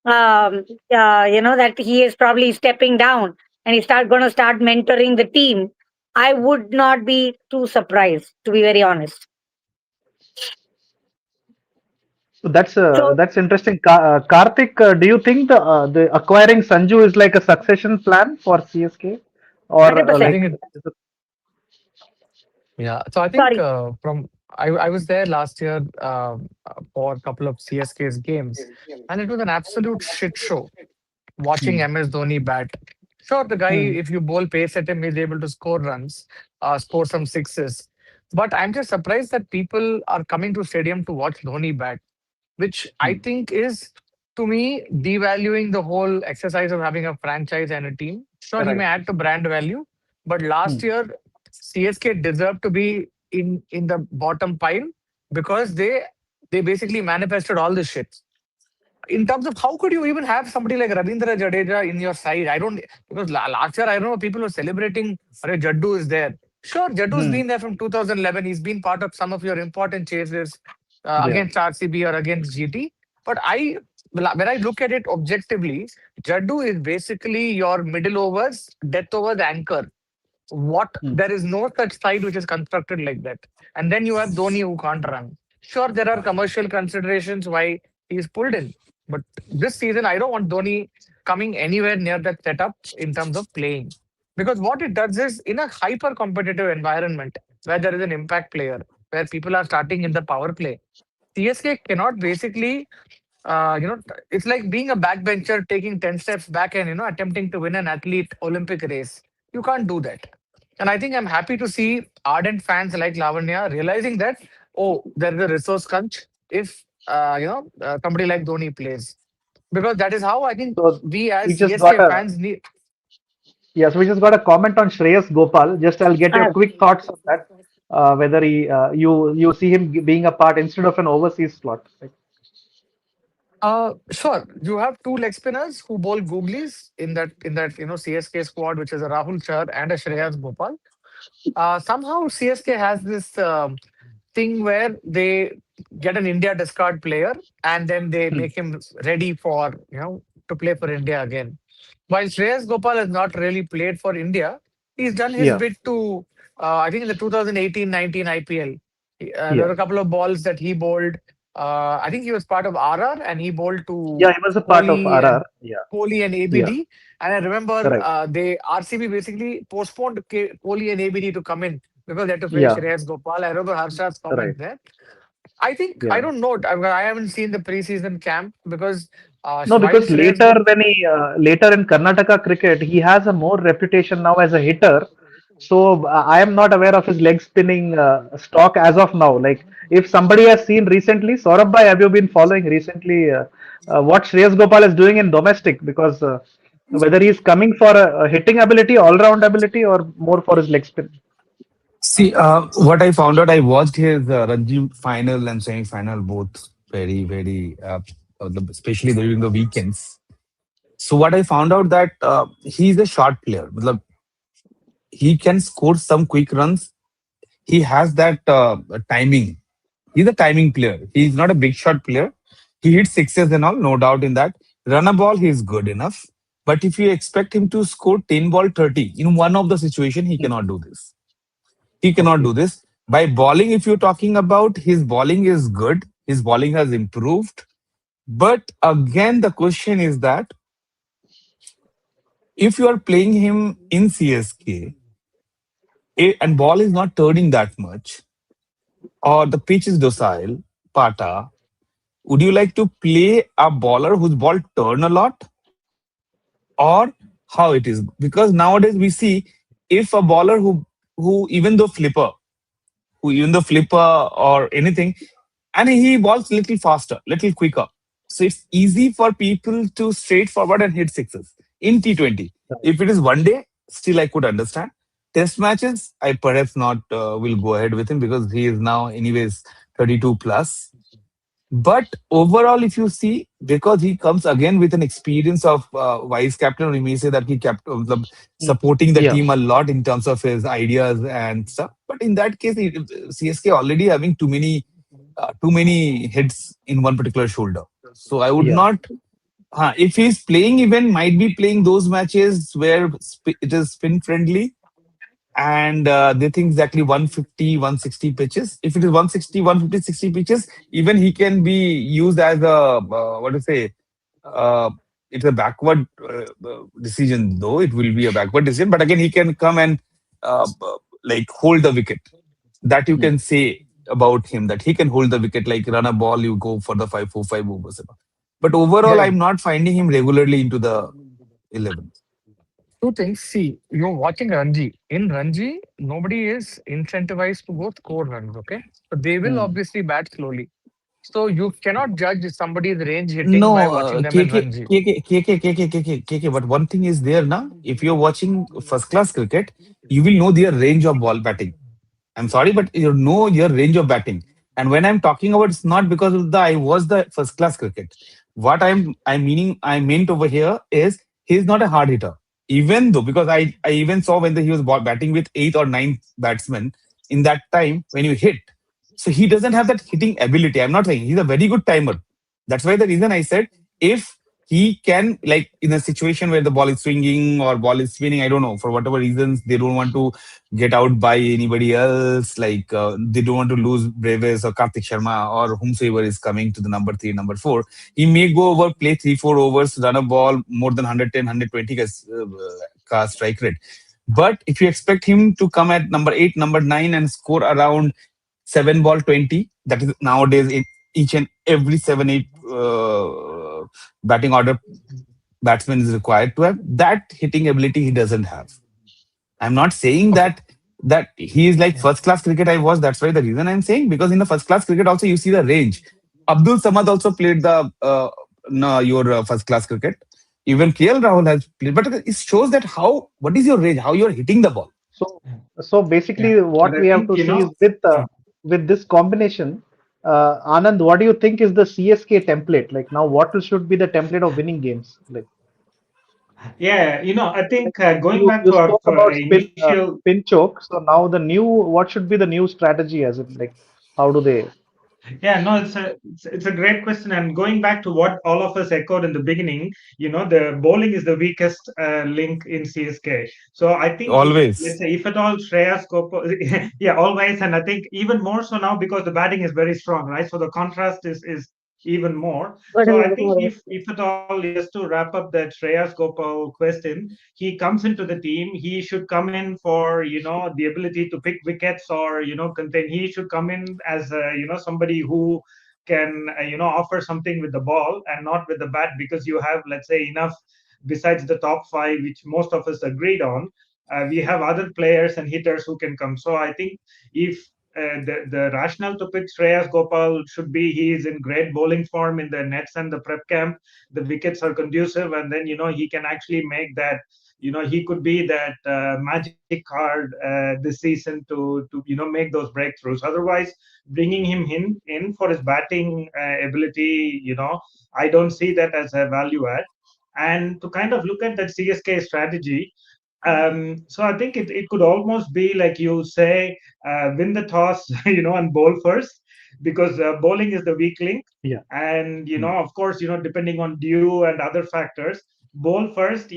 that he is probably stepping down and he's going to start mentoring the team, I would not be too surprised, to be very honest. So So that's interesting. Karthik, do you think the acquiring Sanju is like a succession plan for CSK, or I 100%. think like it, is it, yeah. So I think Sorry. from I was there last year for a couple of CSK's games, and it was an absolute shit show watching hmm, MS Dhoni bat. Sure, the guy, hmm, if you bowl pace at him, he's able to score runs, score some sixes. But I'm just surprised that people are coming to stadium to watch Dhoni bat, which I hmm, think is, to me, devaluing the whole exercise of having a franchise and a team. Sure, he may right? add to brand value, but Hmm, last year CSK deserved to be in the bottom pile because they basically manifested all this shit. In terms of how could you even have somebody like Ravindra Jadeja in your side? I don't, because last year I don't know people were celebrating. Arey Jaddu is there. Sure, Jadu's Hmm. been there from 2011. He's been part of some of your important chases Yeah. against RCB or against GT. But when I look at it objectively, Jaddu is basically your middle overs, death overs anchor. What Hmm. There is no such side which is constructed like that. And then you have Dhoni who can't run. Sure, there are commercial considerations why he's pulled in. But this season, I don't want Dhoni coming anywhere near that setup in terms of playing. Because what it does is in a hyper competitive environment where there is an impact player, where people are starting in the power play, CSK cannot basically it's like being a backbencher taking 10 steps back and, attempting to win an athlete Olympic race. You can't do that. And I think I'm happy to see ardent fans like Lavanya realizing that, oh, there is a resource crunch if, somebody like Dhoni plays. Because that is how I think So we we as just got CSK a fans need. yes, we just got a comment on Shreyas Gopal. Just I'll get your Uh, quick thoughts on that. Whether he you see him being a part instead of an overseas slot. Like, Sure. You have two leg spinners who bowl googlies in that CSK squad, which is a Rahul Char and a Shreyas Gopal. Somehow CSK has this thing where they get an India discard player and then they hmm. make him ready for to play for India again. While Shreyas Gopal has not really played for India, he's done his Yeah, bit to I think in the 2018-19 IPL. There yeah, were a couple of balls that he bowled. I think he was part of RR and he bowled yeah. to He was a part of Kohli and RR. Yeah, yeah. ABD. And I remember Correct. they RCB basically postponed Kohli and ABD to come in because they had to face Yeah, Shreyas Gopal. I remember Harsha's right. comment there. I think I Yeah. don't know. I haven't seen the preseason camp because No, while because Shreyas later Gopal. when he later in Karnataka cricket, he has a more reputation now as a hitter. So I am not aware of his leg spinning stock as of now. Like if somebody has seen recently, Saurabh bhai, have you been following recently what Shreyas Gopal is doing in domestic? Because whether he is coming for a hitting ability, all round ability, or more for his leg spin. See, what I found out, I watched his Ranji final and semi final both very, very, especially during the weekends. So what I found out that he's a short player. Matlab, he can score some quick runs. He has that timing. He's a timing player. He's not a big shot player. He hits sixes and all, no doubt in that. Run a ball, he's good enough. But if you expect him to score 10 ball 30, in one of the situation, he cannot do this. He cannot do Okay. this. By bowling, if you're talking about, his bowling is good. His bowling has improved. But again, the question is that if you are playing him in CSK and ball is not turning that much, or the pitch is docile, Pata, would you like to play a bowler whose ball turn a lot, or how it is? Because nowadays we see if a bowler who even though flipper, who even the flipper or anything, and he balls little faster, little quicker. So it's easy for people to straightforward and hit sixes in T20. If it is one day, still I could understand. Test matches, I perhaps not will go ahead with him because he is now anyways 32 plus. But overall, if you see, because he comes again with an experience of vice captain, or you may say that he kept Mm. supporting the Yeah. team a lot in terms of his ideas and stuff. But in that case, CSK already having too many hits in one particular shoulder. So I would Yeah. not. If he's playing, even might be playing those matches where it is spin friendly and they think exactly 150, 160 pitches. If it is 160, 150, 60 pitches, even he can be used as a what to say. Uh, it's a backward decision, though it will be a backward decision. But again, he can come and like hold the wicket. That you Mm. can say about him that he can hold the wicket, like run a ball, you go for the 5-4-5 overs. But overall, Yeah, I'm not finding him regularly into the 11. two things. See, you're watching Ranji. In Ranji, nobody is incentivized to go score runs, okay? So they will Mm. obviously bat slowly. So you cannot judge somebody's range hitting by No, watching them in KK, Ranji. KK, KK, KK, KK, KK. But one thing is there now. If you're watching first class cricket, you will know their range of ball batting. I'm sorry, but you know your range of batting. And when I'm talking about, it's not because of the I was the first class cricket. What I meant over here is he's not a hard hitter. Even though, because I even saw when he was batting with eighth or ninth batsman in that time when you hit. So he doesn't have that hitting ability. I'm not saying he's a very good timer. That's why the reason I said if he can, like in a situation where the ball is swinging or ball is spinning, I don't know, for whatever reasons, they don't want to get out by anybody else. Like they don't want to lose Breves or Karthik Sharma or whomsoever is coming to the number three, number four. He may go over, play 3, 4 overs, run a ball more than 110, 120 ka strike rate. But if you expect him to come at number eight, number nine, and score around 7 ball 20, that is nowadays in each and every 7, 8 batting order batsman is required to have that hitting ability. He doesn't have. I'm not saying Okay. that he is like Yeah. first class cricket. I was. That's why the reason I'm saying, because in the first class cricket also you see the range. Abdul Samad also played the no, your first class cricket. Even KL Rahul has played, but it shows that how what is your range, how you're hitting the ball. So, so Yeah. basically, But what I we have think, to you see know, is uh, with this combination, Anand, what do you think is the CSK template? Like now, what should be the template of winning games? yeah, I Like think going you back you to our spoke about initial. spin choke. So now the new what should be the new strategy? As in, like how do they? Yeah, no, it's a great question. And going back to what all of us echoed in the beginning, the bowling is the weakest link in CSK. So I think if, let's Always. say, if at all Shreyas Gopal, yeah, always, and I think even more so now because the batting is very strong, right? So the contrast is even more. But So I think if at all, just to wrap up that Shreyas Gopal question, he comes into the team, he should come in for the ability to pick wickets or contain. He should come in as somebody who can offer something with the ball and not with the bat, because you have, let's say, enough besides the top five, which most of us agreed on. We have other players and hitters who can come. So I think if the rationale to pick Shreyas Gopal should be he is in great bowling form in the nets and the prep camp. The wickets are conducive, and then he can actually make that. He could be that magic card this season to make those breakthroughs. Otherwise, bringing him in for his batting ability, I don't see that as a value add. And to kind of look at that CSK strategy, so I think it could almost be like you say, win the toss, and bowl first, because bowling is the weak link. Yeah. And, Hmm. of course, depending on due and other factors, bowl first, do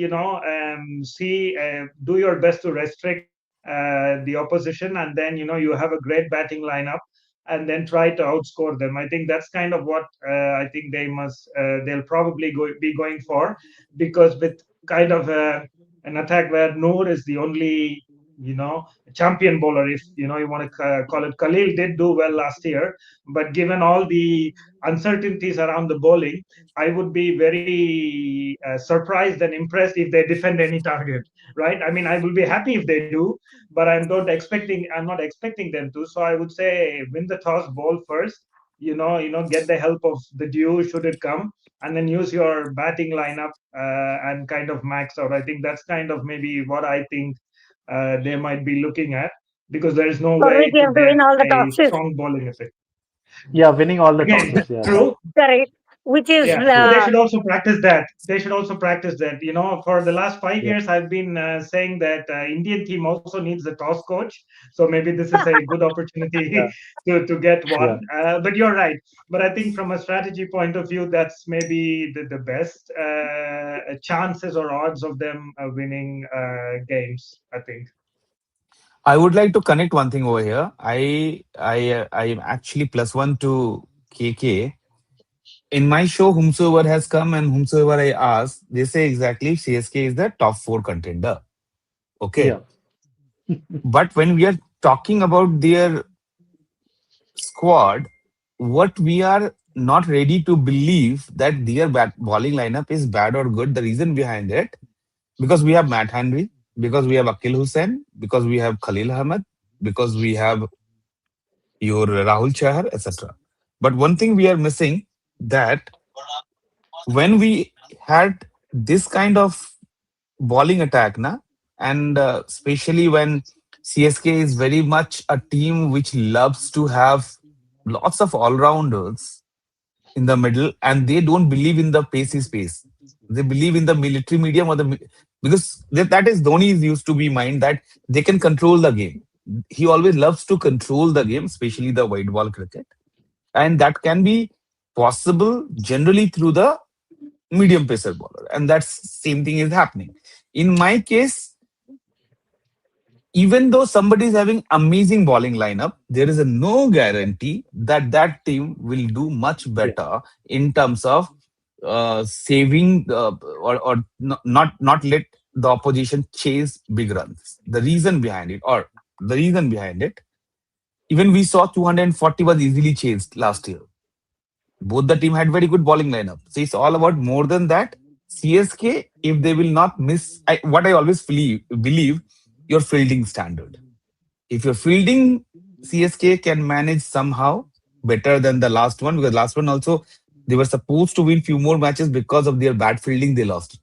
your best to restrict the opposition. And then, you have a great batting lineup and then try to outscore them. I think that's kind of what I think they'll probably be going for, because with kind of an attack where Noor is the only, champion bowler, if you want to call it. Khalil did do well last year, but given all the uncertainties around the bowling, I would be very surprised and impressed if they defend any target. Right? I mean, I will be happy if they do, but I'm not expecting them to. So I would say win the toss, bowl first. Get the help of the dew should it come, and then use your batting lineup and kind of max out. I think that's kind of maybe what I think they might be looking at, because there is no for which way you to have to get win all the a tosses. strong bowling attack. Yeah, winning all the Again, tosses. Yeah. true. Correct. Which is Yeah, so they should also practice that. They should also practice that. For the last five Yeah. years, I've been saying that Indian team also needs a toss coach. So maybe this is a good opportunity Yeah. to get Yeah. one. But you're right. But I think from a strategy point of view, that's maybe the best chances or odds of them winning games, I think. I would like to connect one thing over here. I am actually plus one to KK. In my show, whomsoever has come and whomsoever I ask, they say exactly CSK is the top four contender. Okay. Yeah. But when we are talking about their squad, what we are not ready to believe that their bowling lineup is bad or good. The reason behind it, because we have Matt Henry, because we have Akil Hussain, because we have Khalil Ahmed, because we have your Rahul Chahar, etc. But one thing we are missing, that when we had this kind of bowling attack, na, and especially when CSK is very much a team which loves to have lots of all rounders in the middle, and they don't believe in the pacey space. They believe in the military medium or the because that is Dhoni's used to be mind that they can control the game. He always loves to control the game, especially the white ball cricket, and that can be possible generally through the medium pacer bowler, and that's same thing is happening. In my case, even though somebody is having amazing bowling lineup, there is a no guarantee that that team will do much Yeah. better in terms of saving or not let the opposition chase big runs. The reason behind it, or the reason behind it, even we saw 240 was easily chased last year. Both the team had very good bowling lineup. So it's all about more than that. CSK, if they will not miss, what I always believe your fielding standard. If your fielding CSK can manage somehow better than the last one, because last one also they were supposed to win few more matches because of their bad fielding, they lost it.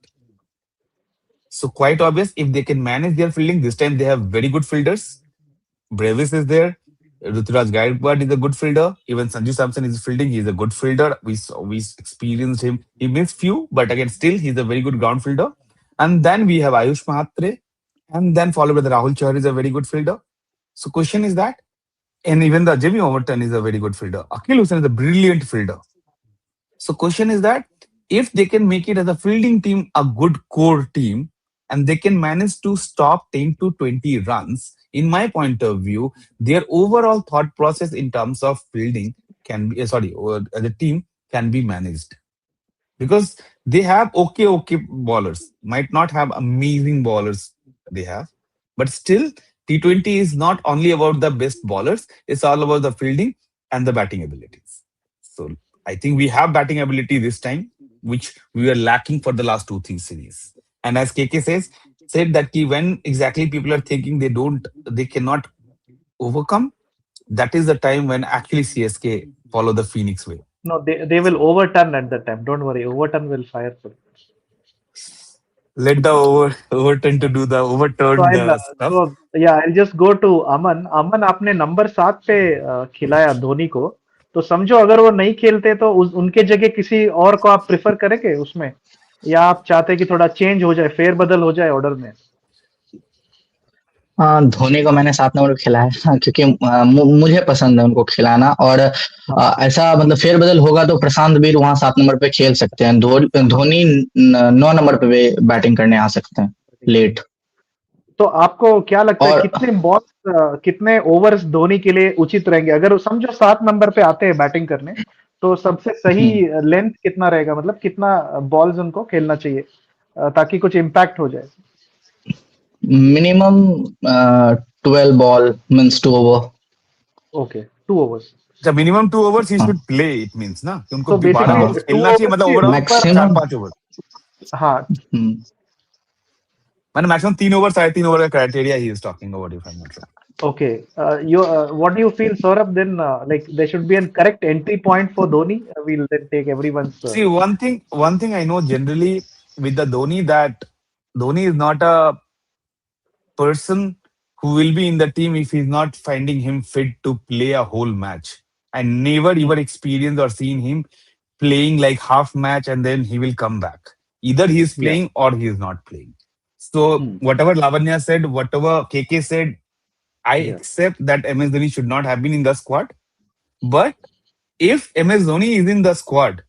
So quite obvious, if they can manage their fielding, this time they have very good fielders. Brevis is there. Ruturaj Gaikwad is a good fielder. Even Sanju Samson is fielding. He's a good fielder. We experienced him. He missed few, but again, still he's a very good ground fielder. And then we have Ayush Mahatre, and then followed by the Rahul Chahar is a very good fielder. So question is that, and even the Jimmy Overton is a very good fielder. Akil Hussain is a brilliant fielder. So question is that if they can make it as a fielding team, a good core team, and they can manage to stop 10 to 20 runs, in my point of view, their overall thought process in terms of fielding can be, sorry, or as a team can be managed. Because they have okay bowlers, might not have amazing bowlers they have, but still T20 is not only about the best bowlers, it's all about the fielding and the batting abilities. So I think we have batting ability this time, which we were lacking for the last 2 3 series. And as KK said that when exactly people are thinking they cannot overcome, that is the time when actually CSK follow the Phoenix way. No, they will overturn at that time. Don't worry, Overton will fire for it. Let the overturn to do the So overturned stuff. yeah, I'll just go to Aman. Aman, आपने number 7 पे खिलाया धोनी को, तो समझो अगर वो नहीं खेलते तो उनके जगह किसी और को आप प्रेफर करेंगे उसमें, या आप चाहते कि थोड़ा चेंज हो जाए, फेर बदल हो जाए ऑर्डर में? धोनी को मैंने 7 नंबर पे खिलाया क्योंकि मुझे पसंद है उनको खिलाना। और हाँ, ऐसा मतलब फेरबदल होगा तो प्रशांत वीर वहां 7 नंबर पे खेल सकते हैं। धोनी 9 नंबर पे भी बैटिंग करने आ सकते हैं लेट। तो आपको क्या लगता है और कितने बॉल्स, कितने ओवर्स धोनी के लिए उचित रहेंगे अगर समझो 7 नंबर पे आते हैं बैटिंग करने, तो सबसे सही हम्म, लेंथ कितना रहेगा, मतलब कितना बॉल्स उनको खेलना चाहिए ताकि कुछ इम्पैक्ट हो जाए? Minimum 12 ball means 2 over. Okay, 2 overs. The minimum 2 overs he हाँ should play. It means ना कि उनको तो बारह बेसिकली हाँ ओवर टू खेलना चाहिए, ओवर्स मतलब के ओवरऑल ऊपर, 4 5 ओवर। हाँ, मैंने मैक्सिमम 3 ओवर 3.5 ओवर का criteria he is talking about, if I am not wrong. okay. What do you feel, Saurabh? Then like there should be a correct entry point for Dhoni. We'll then take everyone's. See, one thing I know generally with the Dhoni, that Dhoni is not a person who will be in the team if he's not finding him fit to play a whole match. I never Hmm, ever experienced or seen him playing like half match and then he will come back. Either he is yeah. playing or he is not playing. So Hmm, whatever Lavanya said, whatever KK said, I yeah. accept that MS Dhoni should not have been in the squad. But if MS Dhoni is in the squad,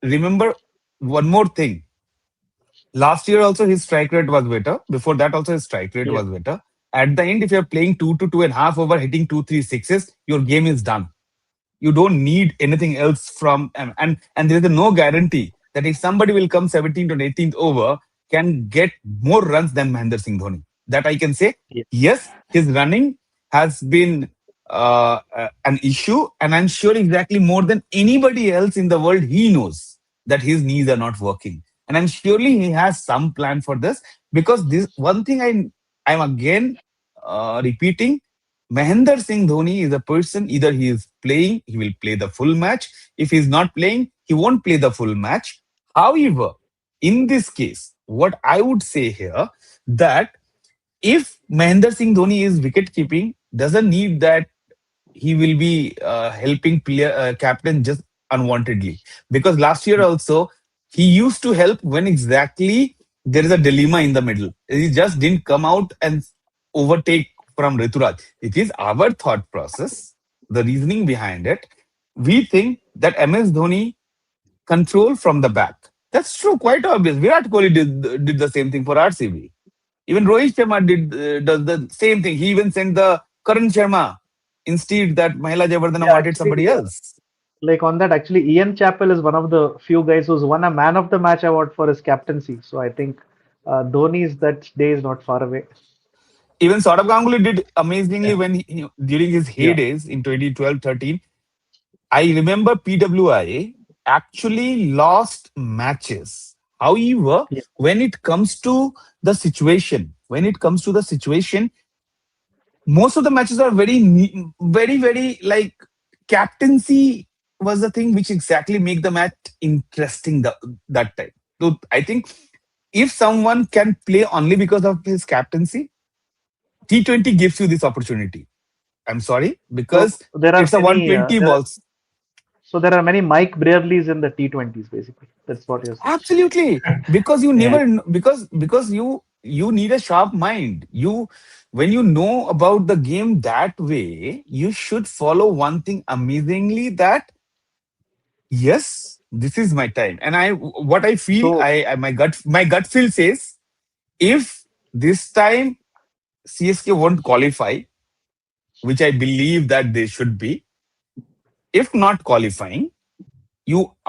remember one more thing. Last year also his strike rate was better. Before that also his strike rate Yeah. was better. At the end, if you're playing 2 to 2.5 over, hitting 2 3 6s, your game is done. You don't need anything else from, and there is no guarantee that if somebody will come 17th or 18th over can get more runs than Mahendra Singh Dhoni. That I can say. Yeah. Yes, his running has been an issue, and I'm sure exactly more than anybody else in the world he knows that his knees are not working, and I'm surely he has some plan for this, because this one thing I'm again repeating. Mahendra Singh Dhoni is a person, either he is playing, he will play the full match. If he's not playing, he won't play the full match. However, in this case, what I would say here, that if Mahendra Singh Dhoni is wicket keeping, doesn't need that he will be helping player captain just unwantedly, because last year also he used to help when exactly there is a dilemma in the middle. He just didn't come out and overtake from Rituraj. It is our thought process, the reasoning behind it. We think that MS Dhoni control from the back. That's true, quite obvious. Virat Kohli did the same thing for RCB. Even Rohit Sharma does the same thing. He even sent the Karan Sharma instead that Mahela Jayawardene Yeah, wanted actually, somebody else. like on that, actually, Ian Chappell is one of the few guys who's won a Man of the Match award for his captaincy. So I think Dhoni's that day is not far away. Even Saurabh Ganguly did amazingly Yeah. when during his Yeah, heydays in 2012-13. I remember PWI actually lost matches. However, yeah. when it comes to the situation, most of the matches are very like captaincy was the thing which exactly make the match interesting that time. So I think if someone can play only because of his captaincy, T20 gives you this opportunity. I'm sorry So because there are it's a many. 120 balls. So there are many Mike Brearleys in the T20s, basically. That's what you're saying. Absolutely, because you Yeah. never because you need a sharp mind. You when you know about the game that way, you should follow one thing amazingly that yes, this is my time. And I what I feel So my gut feel says if this time CSK won't qualify, which I believe that they should be, if not qualifying,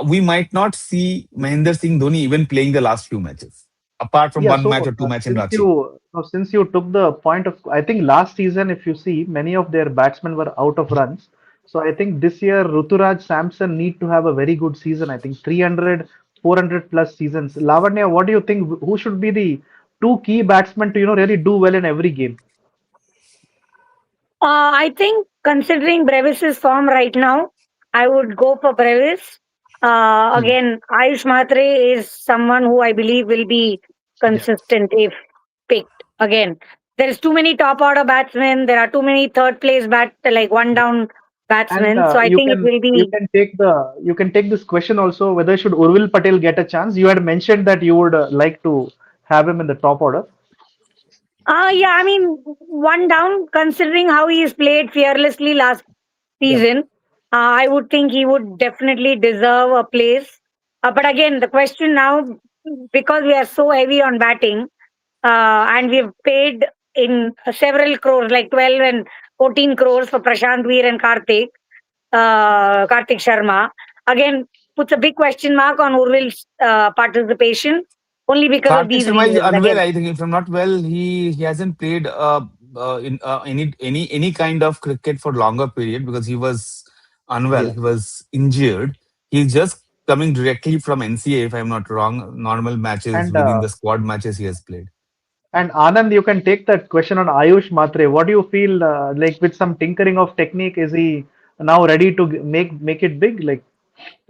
we might not see Mahendra Singh Dhoni even playing the last few matches, apart from yeah, one match so or two match in since Ranchi. you since you took the point of, I think last season, if you see, many of their batsmen were out of runs. So I think this year Ruturaj Samson need to have a very good season. I think 300, 400 plus seasons. Lavanya, what do you think? Who should be the two key batsmen to really do well in every game? I think considering Brevis's form right now, I would go for Brevis. Hmm. Again, Ayush Mhatre is someone who I believe will be Yeah. consistent if picked. Again, there is too many top order batsmen. There are too many third place like one down And batsmen. So I think it will you be. can take this question also, whether should Urvil Patel get a chance? You had mentioned that you would like to have him in the top order. Yeah, I mean, one down considering how he's played fearlessly last Yeah. season, I would think he would definitely deserve a place. But again, the question now, because we are so heavy on batting, and we've paid in several crores, like 12 and 14 crores for Prashant Veer and Karthik Sharma, again, puts a big question mark on Urvil's participation only because of Karthik these Sharma is reasons. unwell. Again, I think if I'm not well, he hasn't played in any kind of cricket for longer period because he was unwell. Yeah. He was injured. He's just coming directly from NCA. If I'm not wrong, normal matches And within the squad matches he has played. Anand, you can take that question on Ayush Matre. What do you feel like with some tinkering of technique? Is he now ready to make it big? Like,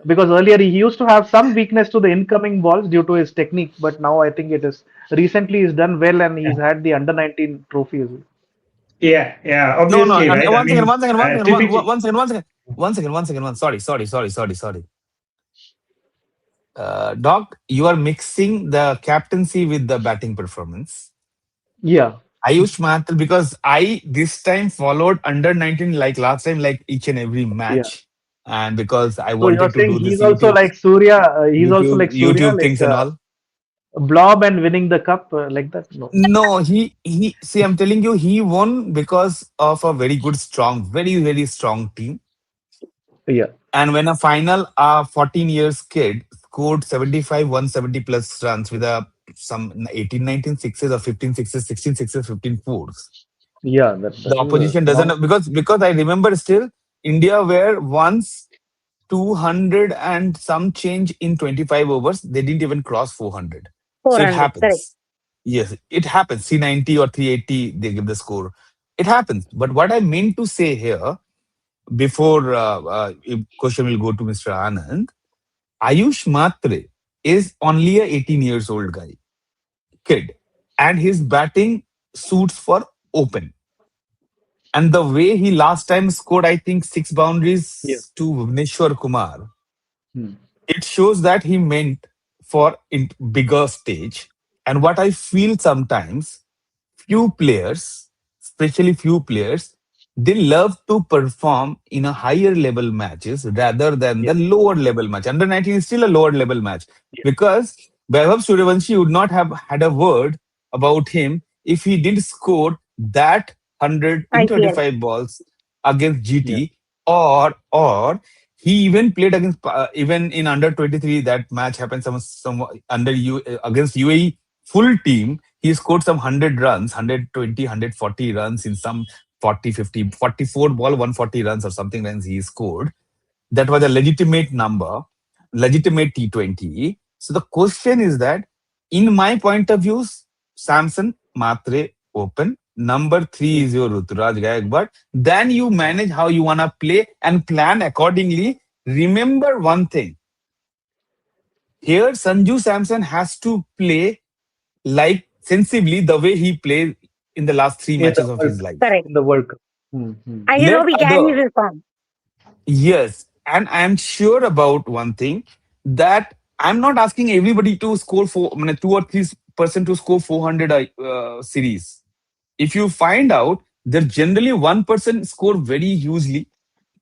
because earlier he used to have some weakness to the incoming balls due to his technique, but now I think it is recently he's done well and he's had the under 19 trophy as well. Yeah, yeah, No, no. obviously, And right? I one second, mean, one second, one second, typically, one second, one second, one second, one second, one. Sorry. Doc, you are mixing the captaincy with the batting performance. Yeah, Ayush Mahathir, because I this time followed under 19 like last time, like each and every yeah. match, and because I So you're wanted to saying do this he's also YouTube, like Surya. He's also like Surya, YouTube like things and all. blob and winning the cup like that. No. No, he. See, I'm telling you, he won because of a very good, strong, very strong team. Yeah, And when a final 14 years kid scored 75, 170 plus runs with a some 18, 19 sixes or 15 sixes, 16 sixes, 15 fours, yeah. the That is a opposition doesn't long. have, because I remember still India were once 200 and some change in 25 overs. They didn't even cross 400. So it 400, correct. happens. Yes, it happens. C90 or 380, they give the score. It happens. But what I meant to say here, before question will go to Mr. Anand, Ayush Matre is only a 18 years old kid, and his batting suits for open. And the way he last time scored, I think, six Yeah. boundaries to Bhuvneshwar Kumar, Hmm. it shows that he meant for in bigger stage. And what I feel sometimes, few players, especially few players, they love to perform in a higher level matches rather than Yeah. the lower level match. Under 19 is still a lower level match Yeah. because Vaibhav Suryavanshi would not have had a word about him if he didn't score that 100 in IPL. 25 balls against Yeah. GT, or he even played against even in under 23. That match happened some under U against UAE full team. He scored some 100 runs, 120, 140 runs in some 40, 50, 44 ball, 140 runs or something runs he scored. That was a legitimate number, legitimate T20. So the question is that, in my point of view, Samson, Matre, open. Number three Yeah. is your Ruturaj Gaikwad. Then you manage how you want to play and plan accordingly. Remember one thing. Here, Sanju Samson has to play like sensibly the way he played in the last three In the matches of World his Cup. life. Correct. In the World Cup. Hmm. And you know Let we carry other, his form. yes, and I am sure about one thing, that I'm not asking everybody to score four, I mean, 2 or 3% to score 400 series. If you find out, there generally 1% score very hugely,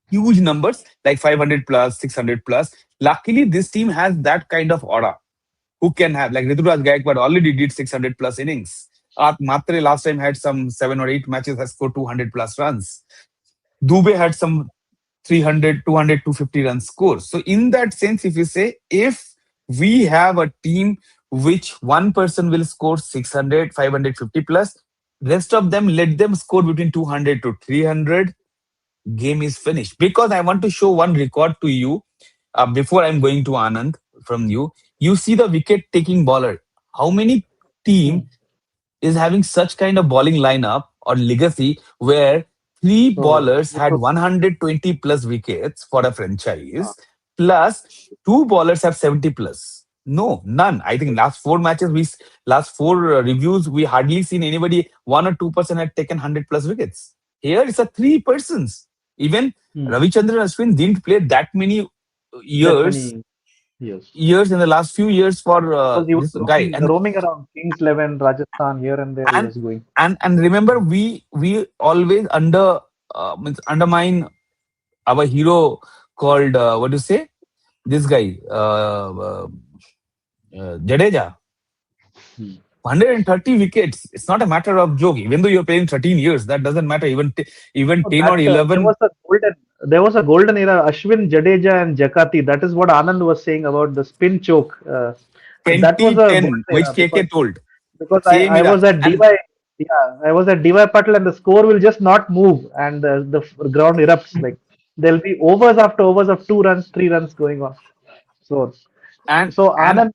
huge numbers like 500 plus, 600 plus. Luckily, this team has that kind of aura who can have, like Rituraj Gaikwad already did 600 plus innings. Matre last time had some 7 or 8 matches, has scored 200 plus runs. Dubey had some 300, 200, 250 run scores. So, in that sense, if you say, if we have a team which one person will score 600, 550 plus, rest of them, let them score between 200 to 300, game is finished. Because I want to show one record to you before I'm going to Anand from you. You see the wicket taking bowler. How many team Hmm. is having such kind of bowling lineup or legacy where three So bowlers this had was 120 plus wickets for a uh, franchise, plus two bowlers have 70 plus? No, none. I think last four reviews, we hardly seen anybody 1 or 2% had taken 100 plus wickets. Here it's a three persons. Even hmm, Ravichandran Ashwin didn't play that many that years many years. years in the last few years for Because he was this guy. roaming around Kings 11, Rajasthan, here and there he and was going. and remember, we always means undermine our hero called what do you say, this guy Jadeja. Hmm. 130 wickets, it's not a matter of joke. Even though you're playing 13 years, that doesn't matter. Even So 10 or that eleven, there was a golden era. Ashwin, Jadeja, and Jakati. That is what Anand was saying about the spin choke. That was a 2010, golden which era KK told, because same I era. was at And DY. Yeah, I was at DY Patel, and the score will just not move, and the ground erupts. Like there'll be overs after overs of 2 runs, 3 runs going on. So and so and Anand,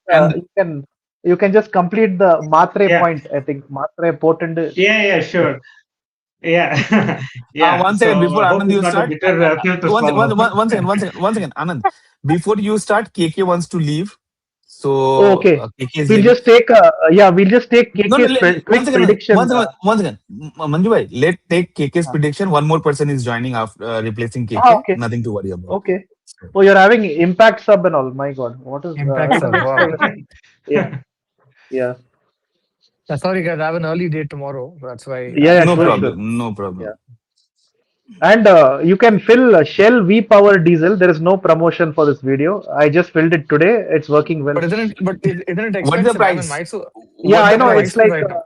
and you can just complete the Matre Yeah, point. I think Matre potent. yeah, sure. Yeah, yeah. one second So before I hope Anand it's you not a start. bitter pill to One, swallow. one second, Anand. Before you start, KK wants to leave, Oh, so okay. KK is We'll leaving. just take we'll just take No, no, KK's one quick second, prediction. one second. Manju bhai, let take KK's Uh, prediction. One more person is joining after replacing KK. okay, Nothing to worry about. okay. Oh, you're having impact sub and all. My God, what is Impact in the sub. next Wow. time? Yeah, yeah, Sorry, guys. I have an early day tomorrow. That's why yeah, I'm yeah. No Sure, flying. sure. problem, no Yeah, problem. and you can fill Shell V Power Diesel. There is no promotion for this video. I just filled it today. It's working well. Isn't it What is the expensive? I'm in price? Mysore. Yeah, What I the I'm know. in It's price? Mysore like right now.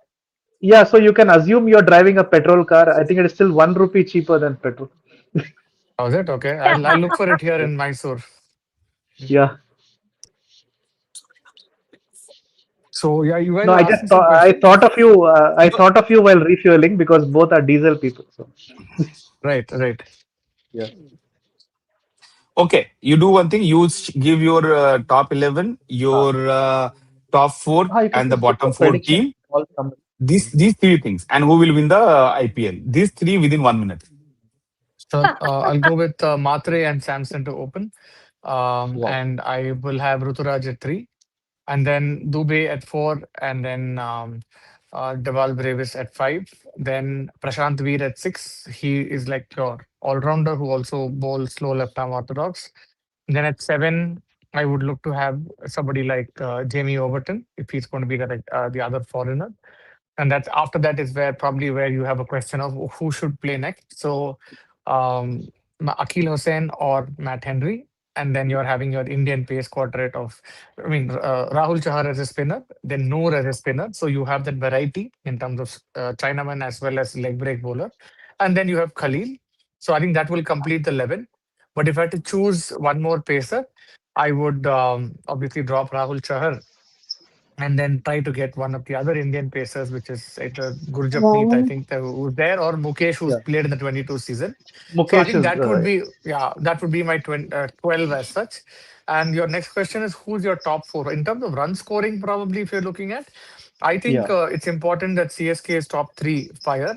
yeah. So you can assume you're driving a petrol car. I think it is still 1 rupee cheaper than petrol. Oh, is it okay? I'll look for it here in Mysore. Yeah. So yeah, you guys No, were I just asking some I questions. thought of you. I No. thought of you while refueling because both are diesel people. So Right, right. yeah. Okay, you do one thing. You give your top 11, Ah, your top four, you can and the just give a bottom four prediction. team. All come. These three things, and who will win the IPL. These three within 1 minute. So I'll go with Matre and Samson to open. Wow. And I will have Ruturaj at 3, and then Dubey at 4, and then Deval Brevis at 5. Then Prashant Veer at 6. He is like your all rounder who also bowls slow left arm orthodox. Then at 7, I would look to have somebody like Jamie Overton if he's going to be the other foreigner. And that's after that is where probably where you have a question of who should play next. So um, Akil Hussain or Matt Henry, and then you're having your Indian pace quadret of, I mean, Rahul Chahar as a spinner, then Noor as a spinner. So you have that variety in terms of Chinaman as well as leg break bowler, and then you have Khalil. So I think that will complete the 11. But if I had to choose one more pacer, I would obviously drop Rahul Chahar and then try to get one of the other Indian pacers, which is either Gurjapneet, I Um, think, who's there, or Mukesh, who's Yeah, played in the 22 season. So I Mukesh think is that would be, yeah, that would be my 12 as such. And your next question is who's your top four? In terms of run scoring, probably if you're looking at, I think yeah. it's important that CSK is top three fire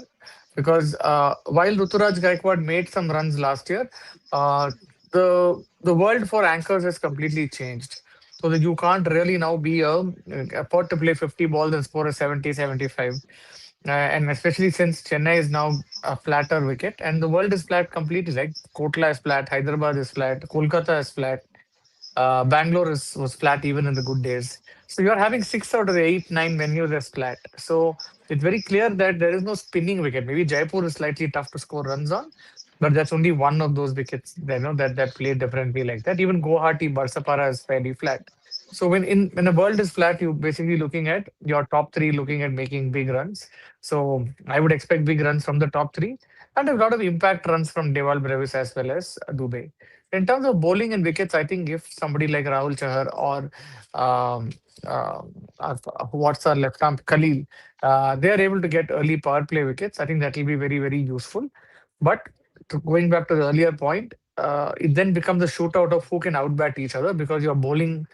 because while Ruturaj Gaikwad made some runs last year, the world for anchors has completely changed. So that you can't really now be afford to play 50 balls and score a 70, 75. And especially since Chennai is now a flatter wicket and the world is flat completely, like Kotla is flat, Hyderabad is flat, Kolkata is flat. Bangalore was flat even in the good days. So you're having six out of the eight, nine venues as flat. So it's very clear that there is no spinning wicket. Maybe Jaipur is slightly tough to score runs on, but that's only one of those wickets that play differently like that. Even Guwahati, Barsapara is fairly flat. So when the world is flat, you're basically looking at your top three looking at making big runs. So I would expect big runs from the top three and a lot of impact runs from Deval Brevis as well as Dubey. In terms of bowling and wickets, I think if somebody like Rahul Chahar or um, uh, what's our left arm Khalil, they are able to get early power play wickets. I think that will be very very useful. But going back to the earlier point, it then becomes a shootout of who can outbat each other because your bowling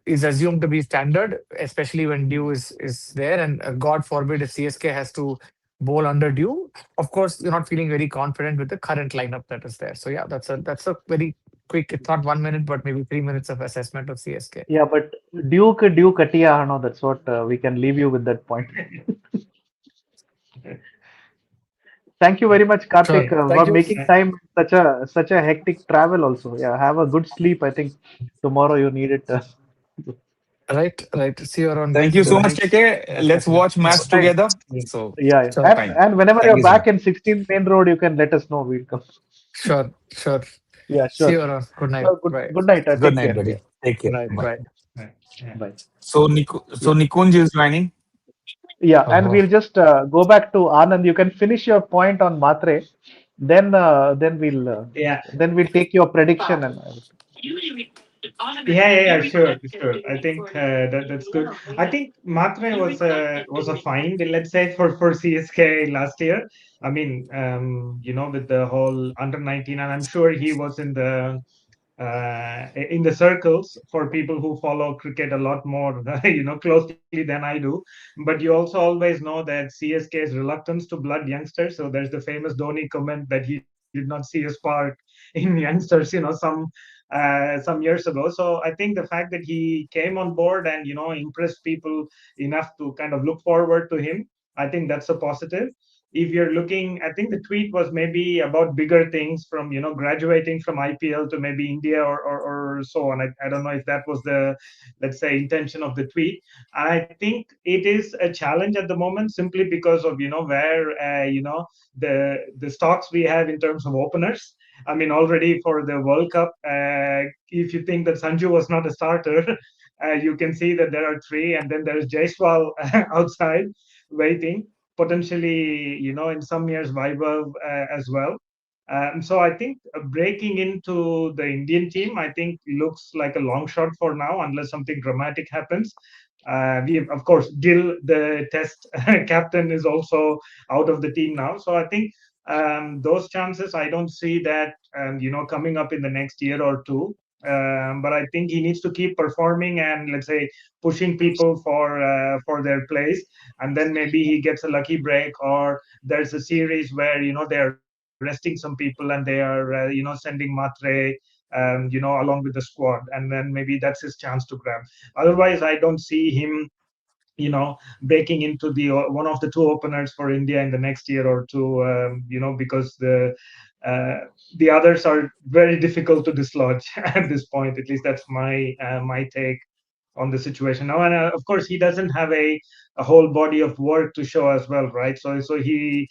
is assumed to be standard, especially when due is there. And God forbid if CSK has to bowl under due. Of course, you're not feeling very confident with the current lineup that is there. So yeah, that's a very quick. It's not 1 minute, but maybe 3 minutes of assessment of CSK. Yeah, but Duke Katiyahano, that's what we can leave you with that point. Thank you very much, Karthik, Sure. for Thank you. making time in such a hectic travel. Also, yeah, have a good sleep. I think tomorrow you need it. Right, right. See you around, Thank guys. you Good so much, night. KK. Let's watch Yeah. match together. So Yeah, yeah. Sure, And fine. and whenever Thank you're you so much. back in 16 Main Road, you can let us know. We'll come. sure, sure. Yeah, See sure. you around. Good night. So Bye. good night. Good Take night, care. Yeah, buddy. Take care. Right, Bye. bye. Right. Yeah. bye. So Yeah, Nikunj is joining. yeah. And Oh, we'll just go back to Anand. You can finish your point on Matre, Yeah. then we'll take your prediction and Yeah, sure, sure. I think that's good. I think Matre was a find, let's say, for CSK last year. I mean, with the whole under 19, and I'm sure he was in the circles for people who follow cricket a lot more, closely than I do. But you also always know that CSK's reluctance to blood youngsters. So there's the famous Dhoni comment that he did not see a spark in youngsters, some years ago. So I think the fact that he came on board and impressed people enough to kind of look forward to him, I think that's a positive. If you're looking, I think the tweet was maybe about bigger things from graduating from IPL to maybe India or so on. I don't know if that was the, let's say, intention of the tweet. And I think it is a challenge at the moment simply because of where the stocks we have in terms of openers. I mean, already for the World Cup, if you think that Sanju was not a starter, you can see that there are three, and then there's Jaiswal outside waiting, potentially, in some years, Vaibhav as well. So I think breaking into the Indian team, I think looks like a long shot for now, unless something dramatic happens. We have, of course, Gill, the Test captain, is also out of the team now. So I think those chances, I don't see that coming up in the next year or two. But I think he needs to keep performing and, let's say, pushing people for their place, and then maybe he gets a lucky break, or there's a series where they're resting some people and they are sending Matre along with the squad, and then maybe that's his chance to grab. Otherwise, I don't see him breaking into the one of the two openers for India in the next year or two. Because uh, the others are very difficult to dislodge at this point. At least that's my take on the situation now. And of course, he doesn't have a whole body of work to show as well, right? So he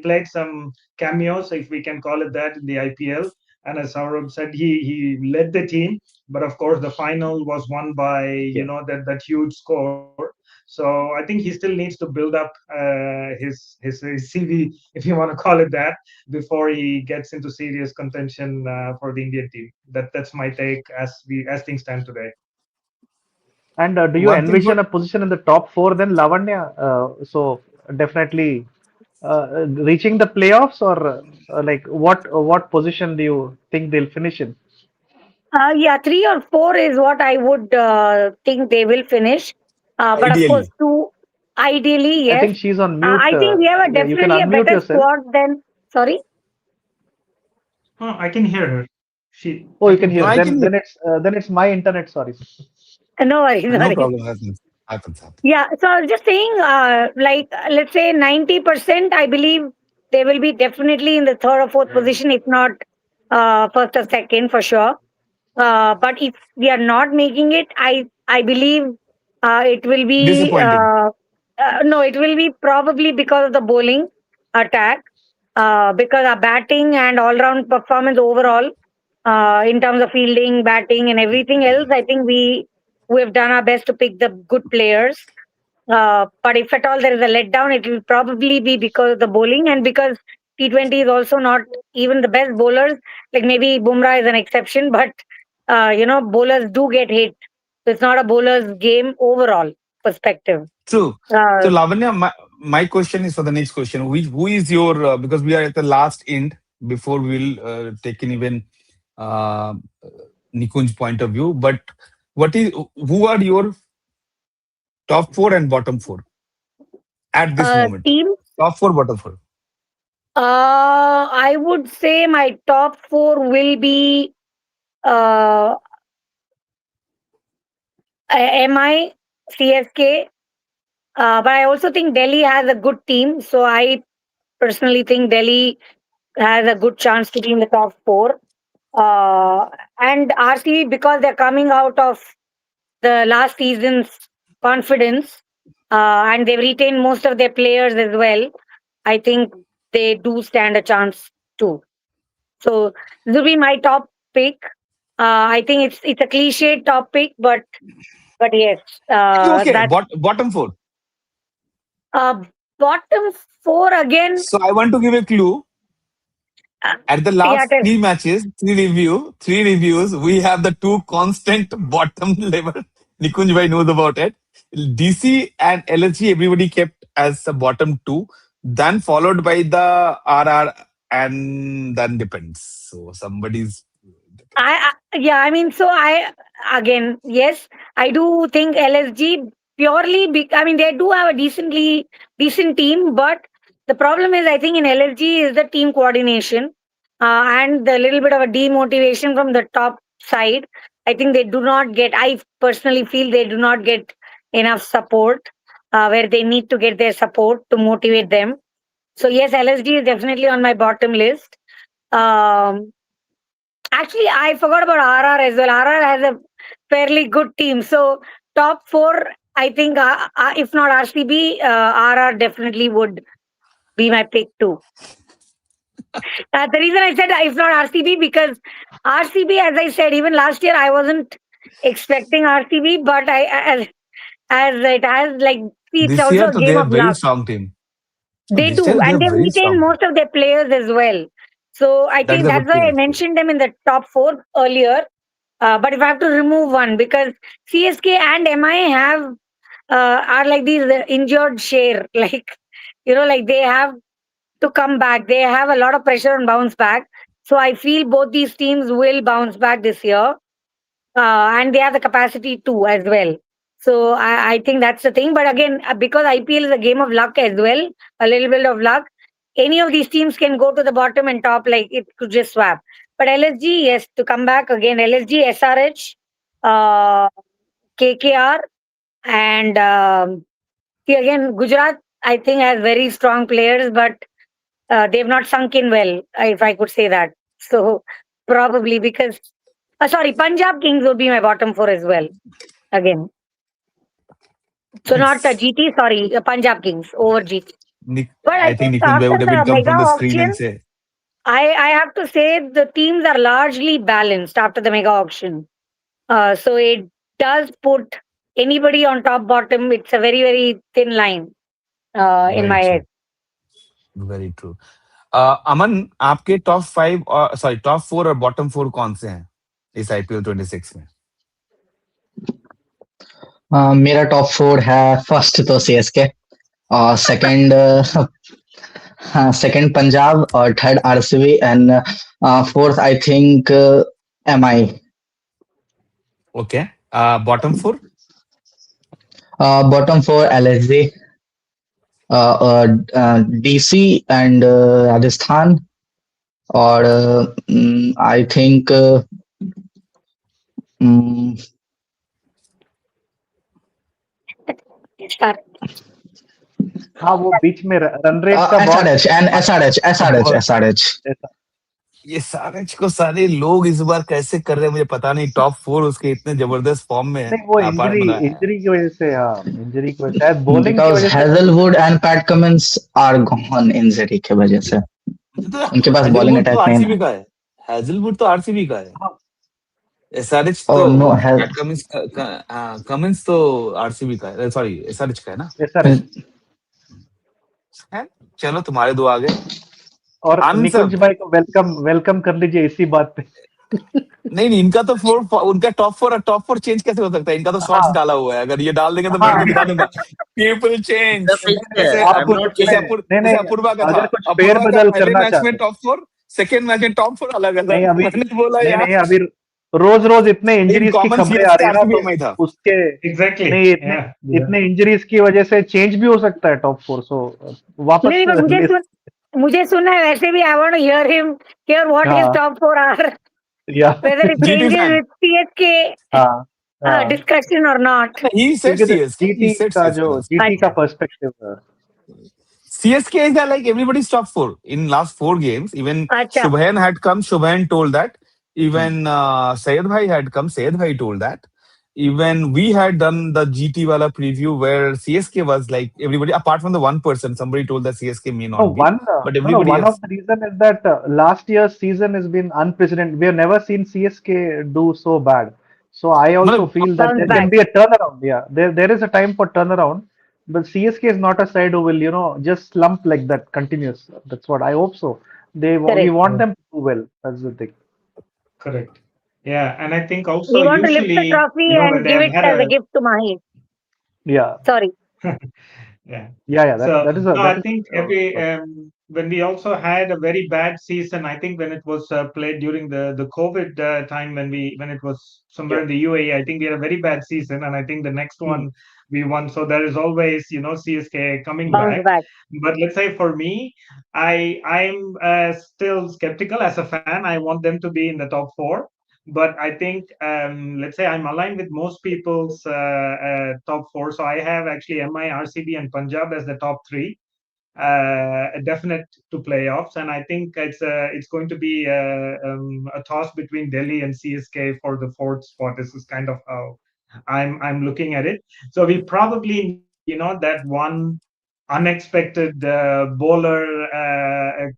played some cameos, if we can call it that, in the IPL. And as Saurabh said, he led the team, but of course the final was won by Yeah. that huge score. So I think he still needs to build up his CV, if you want to call it that, before he gets into serious contention for the Indian team. That's my take as things stand today. And do you One thing for envision a position in the top four then, Lavanya? So definitely reaching the playoffs, or like what position do you think they'll finish in? Yeah, 3 or 4 is what I would think they will finish. But of course, ideally, two, ideally, I yes. think she's on mute. I think we have Yeah, you can definitely a unmute better yourself. squad than. Sorry? Oh, I can hear her. Oh, I you can can no, hear. hear I her. can. Then it's my internet. Sorry. No worries, no No worries. problem. Happens. Happens. Happens. Yeah, so I was just saying, let's say 90%, I believe they will be definitely in the third or fourth position, if not first or second for sure. But if we are not making it, I believe it will be Disappointing. no, it will be probably because of the bowling attack, because our batting and all round performance overall, in terms of fielding, batting, and everything else, I think we have done our best to pick the good players. But if at all there is a letdown, it will probably be because of the bowling, and because T20 is also not even the best bowlers. Like maybe Bumrah is an exception, but bowlers do get hit. So it's not a bowler's game overall perspective. True. So, Uh, Lavanya, my question is for the next question. Who is your, because we are at the last end before we'll take in even uh, Nikunj's point of view, but who are your top four and bottom four at this moment? Team, Top four, bottom four. I would say my top four will be uh, MI, CSK, but I also think Delhi has a good team. So I personally think Delhi has a good chance to be in the top four. And RCB, because they're coming out of the last season's confidence, and they've retained most of their players as well, I think they do stand a chance too. So this will be my top pick. I think it's a cliche top pick, but yes, Okay, that bottom four. uh, bottom four again. So I want to give a clue. Uh, At the yeah, last three matches, three reviews, we have the two constant bottom level. Nikunj bhai knows about it. DC and LSG, everybody kept as the bottom two, then followed by the RR, and then depends. So somebody's depends. Yeah, I mean, so I again, yes, I do think LSG purely. I mean, they do have a decent team, but the problem is, I think in LSG is the team coordination, and the little bit of a demotivation from the top side. I think they do not get. I personally feel they do not get enough support where they need to get their support to motivate them. So yes, LSG is definitely on my bottom list. Um, Actually, I forgot about RR as well. RR has a fairly good team. So top four, I think, if not RCB, RR definitely would be my pick too. The reason I said if not RCB, because RCB, as I said, even last year I wasn't expecting RCB, but as it has like, see, it's This also year, a so they game are of very luck. strong team. No, They this do, year they and are they've very retained strong team. most of their players as well. So I That is think a that's good thing why I actually. mentioned them in the top four earlier. But if I have to remove one, because CSK and MI are like these injured share, like like they have to come back. They have a lot of pressure on bounce back. So I feel both these teams will bounce back this year, and they have the capacity to as well. So I think that's the thing. But again, because IPL is a game of luck as well, a little bit of luck. Any of these teams can go to the bottom and top, like it could just swap. But LSG, yes, to come back again, LSG, SRH, uh, KKR, And see, again, Gujarat, I think, has very strong players, but they've not sunk in well, if I could say that. So probably because, sorry, Punjab Kings would be my bottom four as well. Again, so not GT, sorry, Punjab Kings over GT. But I I think think Nikunj Bhai after would the even come mega from the screen and auction, say, I have to say the teams are largely balanced after the mega auction. So it does put anybody on top bottom. It's a very very thin line in very my true, head. very true. अमन, आपके top 5 और sorry top 4 और bottom 4 कौन से हैं इस IPL 26 में? मेरा top 4 है। फर्स्ट तो सीएसके, और सेकंड सेकंड पंजाब, और third RCB, and fourth I think MI. Okay, bottom 4? Bottom 4 LSG, DC and Rajasthan, और आई थिंक Start. हाँ, वो बीच में रन रेट का बहुत एसआरएच एंड एसआरएच एसआरएच बहुत एसआरएच। ऐसा। ये सारे को सारे लोग इस बार कैसे कर रहे हैं मुझे पता नहीं। टॉप 4 उसके इतने जबरदस्त फॉर्म में है। नहीं, वो अपार इंजरी मतलब इंजरी की वजह से, हाँ, इंजरी की वजह, शायद बॉलिंग की बिकॉज वजह से नहीं खेल Hazlewood and Pat Cummins are gone injury की वजह से। तो उनके पास बॉलिंग हेजलवुड तो अटैक नहीं आरसीबी है। का है। हेजलवुड तो आरसीबी का है। हाँ, एसआरएच तो और नो पैट कमिंस कमिंस तो आरसीबी का है, सॉरी एसआरएच का है ना। ऐसा रहे। है? चलो तुम्हारे दो आ गए। और आनंद निकुंज सर, भाई को वेलकम वेलकम कर लीजिए इसी बात पे। नहीं नहीं, इनका तो उनका टॉप 4 चेंज कैसे हो सकता है? इनका तो शॉर्ट्स हाँ डाला हुआ है, अगर ये डाल देंगे तो मैं हाँ, इनको दिखा दूंगा। People change. The pitch जैसे I'm आपको not उसमें जैसे changing. नहीं जैसे नहीं, अपूर्वा का था। अगर कुछ अपूर्वा का फेरबदल पहले करना मैच में चाहते हैं। टॉप 4, सेकेंड मैच में टॉप 4 अलग नहीं अलग। अभी मैंने बोला नहीं यार, नहीं अभी रोज रोज इतने लेकिन इंजरीज की कॉमन खबरें आ सीएसके रही है ना, आरसीबी तो में ही था। उसके Exactly. नहीं, इतने Yeah. इतने इंजरीज की वजह से चेंज भी हो सकता है टॉप 4। सो नहीं वापस नहीं, but ले। मुझे सुनना है वैसे भी. I want to hear what his हाँ top four are, या whether it GT changes fan, with CSK हाँ हाँ, discussion or not. He said क्योंकि सीएसके, ही जीटी सेड का सीएसके जो लास्ट। जीटी का अच्छा, पर्सपेक्टिव है। CSK is like everybody's top 4 in last 4 games. Even अच्छा. Shubhayan had come, Shubhayan told that. Even Sayed Bhai had come, Sayed Bhai told that. Even we had done the GT wala preview where CSK was like everybody, apart from the one person, somebody told that CSK may No, not be, but everybody one of else. the reason is that last year's season has been unprecedented. We have never seen CSK do so bad. So I also मतलब feel that Bounce there can back. be a turnaround. Yeah, there is a time for turnaround. But CSK is not a side who will, just slump like that continuous. That's what I hope so. We Correct. want them to do well. That's the thing. Correct. Yeah, and I think also We want to lift the usually, trophy when and they give have it had as a a gift to Mahi. Yeah, Sorry. yeah. yeah. So no, That I is think when we also had a very bad season, I think when it was played during the COVID time, when it was somewhere yeah. in the UAE, I think we had a very bad season, and I think the next Hmm. one we won. So there is always CSK coming Bounce back. back. But let's say for me, I'm still skeptical as a fan. I want them to be in the top four. But I think, let's say I'm aligned with most people's top four. So I have actually MI, RCB, and Punjab as the top three, definite to playoffs. And I think it's going to be a toss between Delhi and CSK for the fourth spot. This is kind of how I'm looking at it. So we probably need that one unexpected bowler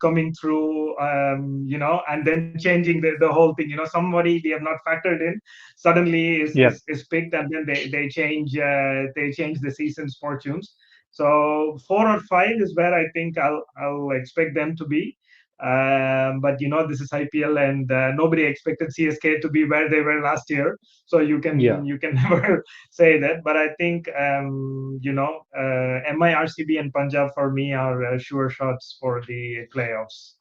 coming through, and then changing the whole thing. Somebody we have not factored in suddenly Yeah. is picked, and then they change the season's fortunes. So 4 or 5 is where I think I'll expect them to be. But this is IPL, and nobody expected CSK to be where they were last year. So you Yeah. can never say that. But I think MI, RCB, and Punjab for me are sure shots for the playoffs.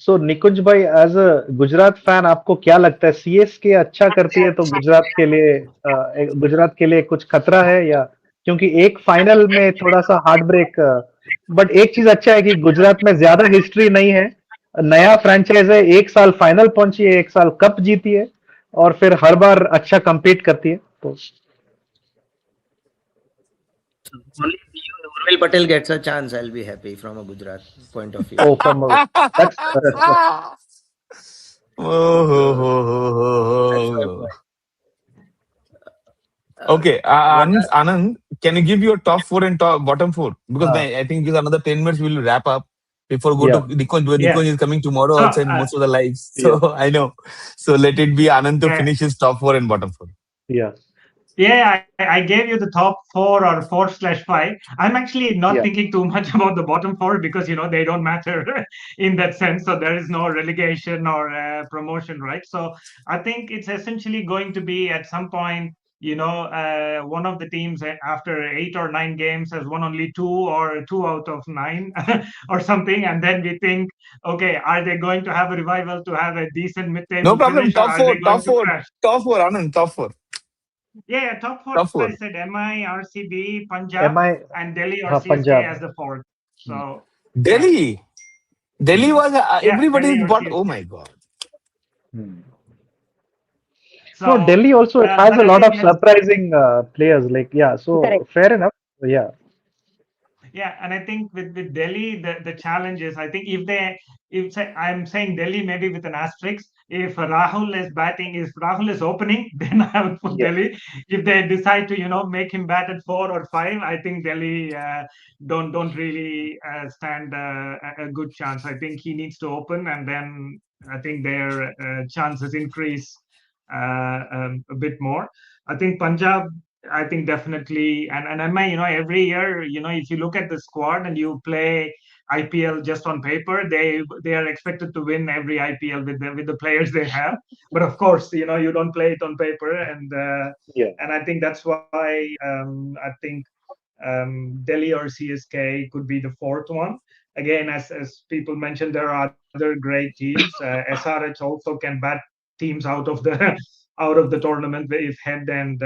सो निकुंज भाई, as a Gujarat fan, आपको क्या लगता है CSK अच्छा करती है तो गुजरात के लिए कुछ खतरा है, या क्योंकि एक फाइनल में थोड़ा सा हार्ट ब्रेक, बट एक चीज अच्छा है कि गुजरात में ज्यादा हिस्ट्री नहीं है, नया फ्रेंचाइज है, 1 साल फाइनल पहुंची है, 1 साल कप जीती है, और फिर हर बार अच्छा compete करती है। suppose. Only if Urvil Patel gets a chance, I'll be happy from a Gujarat point of view. Oh, from that's Oh, ho, So ho, ho, that's my ho, ho. point. Okay, What Anand, can you give your top four and top bottom four? Because uh, I think it's another 10 minutes we'll wrap up before go to yeah, Nikon. Yeah. Nikon is coming tomorrow So also in most of the lives. yeah, So I know. So let it be Anand to yeah, finish his top four and bottom four. yeah, yeah, I gave you the top four or 4/5. I'm actually not yeah, thinking too much about the bottom four because they don't matter in that sense. So there is no relegation or promotion, right? So I think it's essentially going to be at some point. One of the teams after 8 or 9 games has won only two or two out of nine or something, and then we think, okay, are they going to have a revival to have a decent No mid-table problem. finish, or Top are four, they top going to four, crash? top four, Anand, top four, Yeah, yeah, top four. top I four. said MI, RCB, Punjab, am I and Delhi or CSK Punjab? as the fourth. Hmm. So yeah, Delhi. Delhi was yeah, everybody's Delhi or bought. Oh CSK. my God. Hmm. No, So, Delhi also has but a lot again, of let's surprising players. Like, yeah, so Correct. fair enough. Yeah, Yeah, and I think with Delhi, the challenge is, I think if say, I'm saying Delhi maybe with an asterisk. If Rahul is batting, if Rahul is opening, then I would put yeah. Delhi. If they decide to make him bat at 4 or 5, I think Delhi don't really stand a good chance. I think he needs to open, and then I think their chances increase a bit more. I think Punjab, I think definitely, and MI, every year, if you look at the squad and you play IPL just on paper, they are expected to win every IPL with the players they have. But of course, you don't play it on paper, Yeah. and I think that's why I think Delhi or CSK could be the fourth one. Again, as people mentioned, there are other great teams. SRH also can bat teams out of the out of the tournament if Head and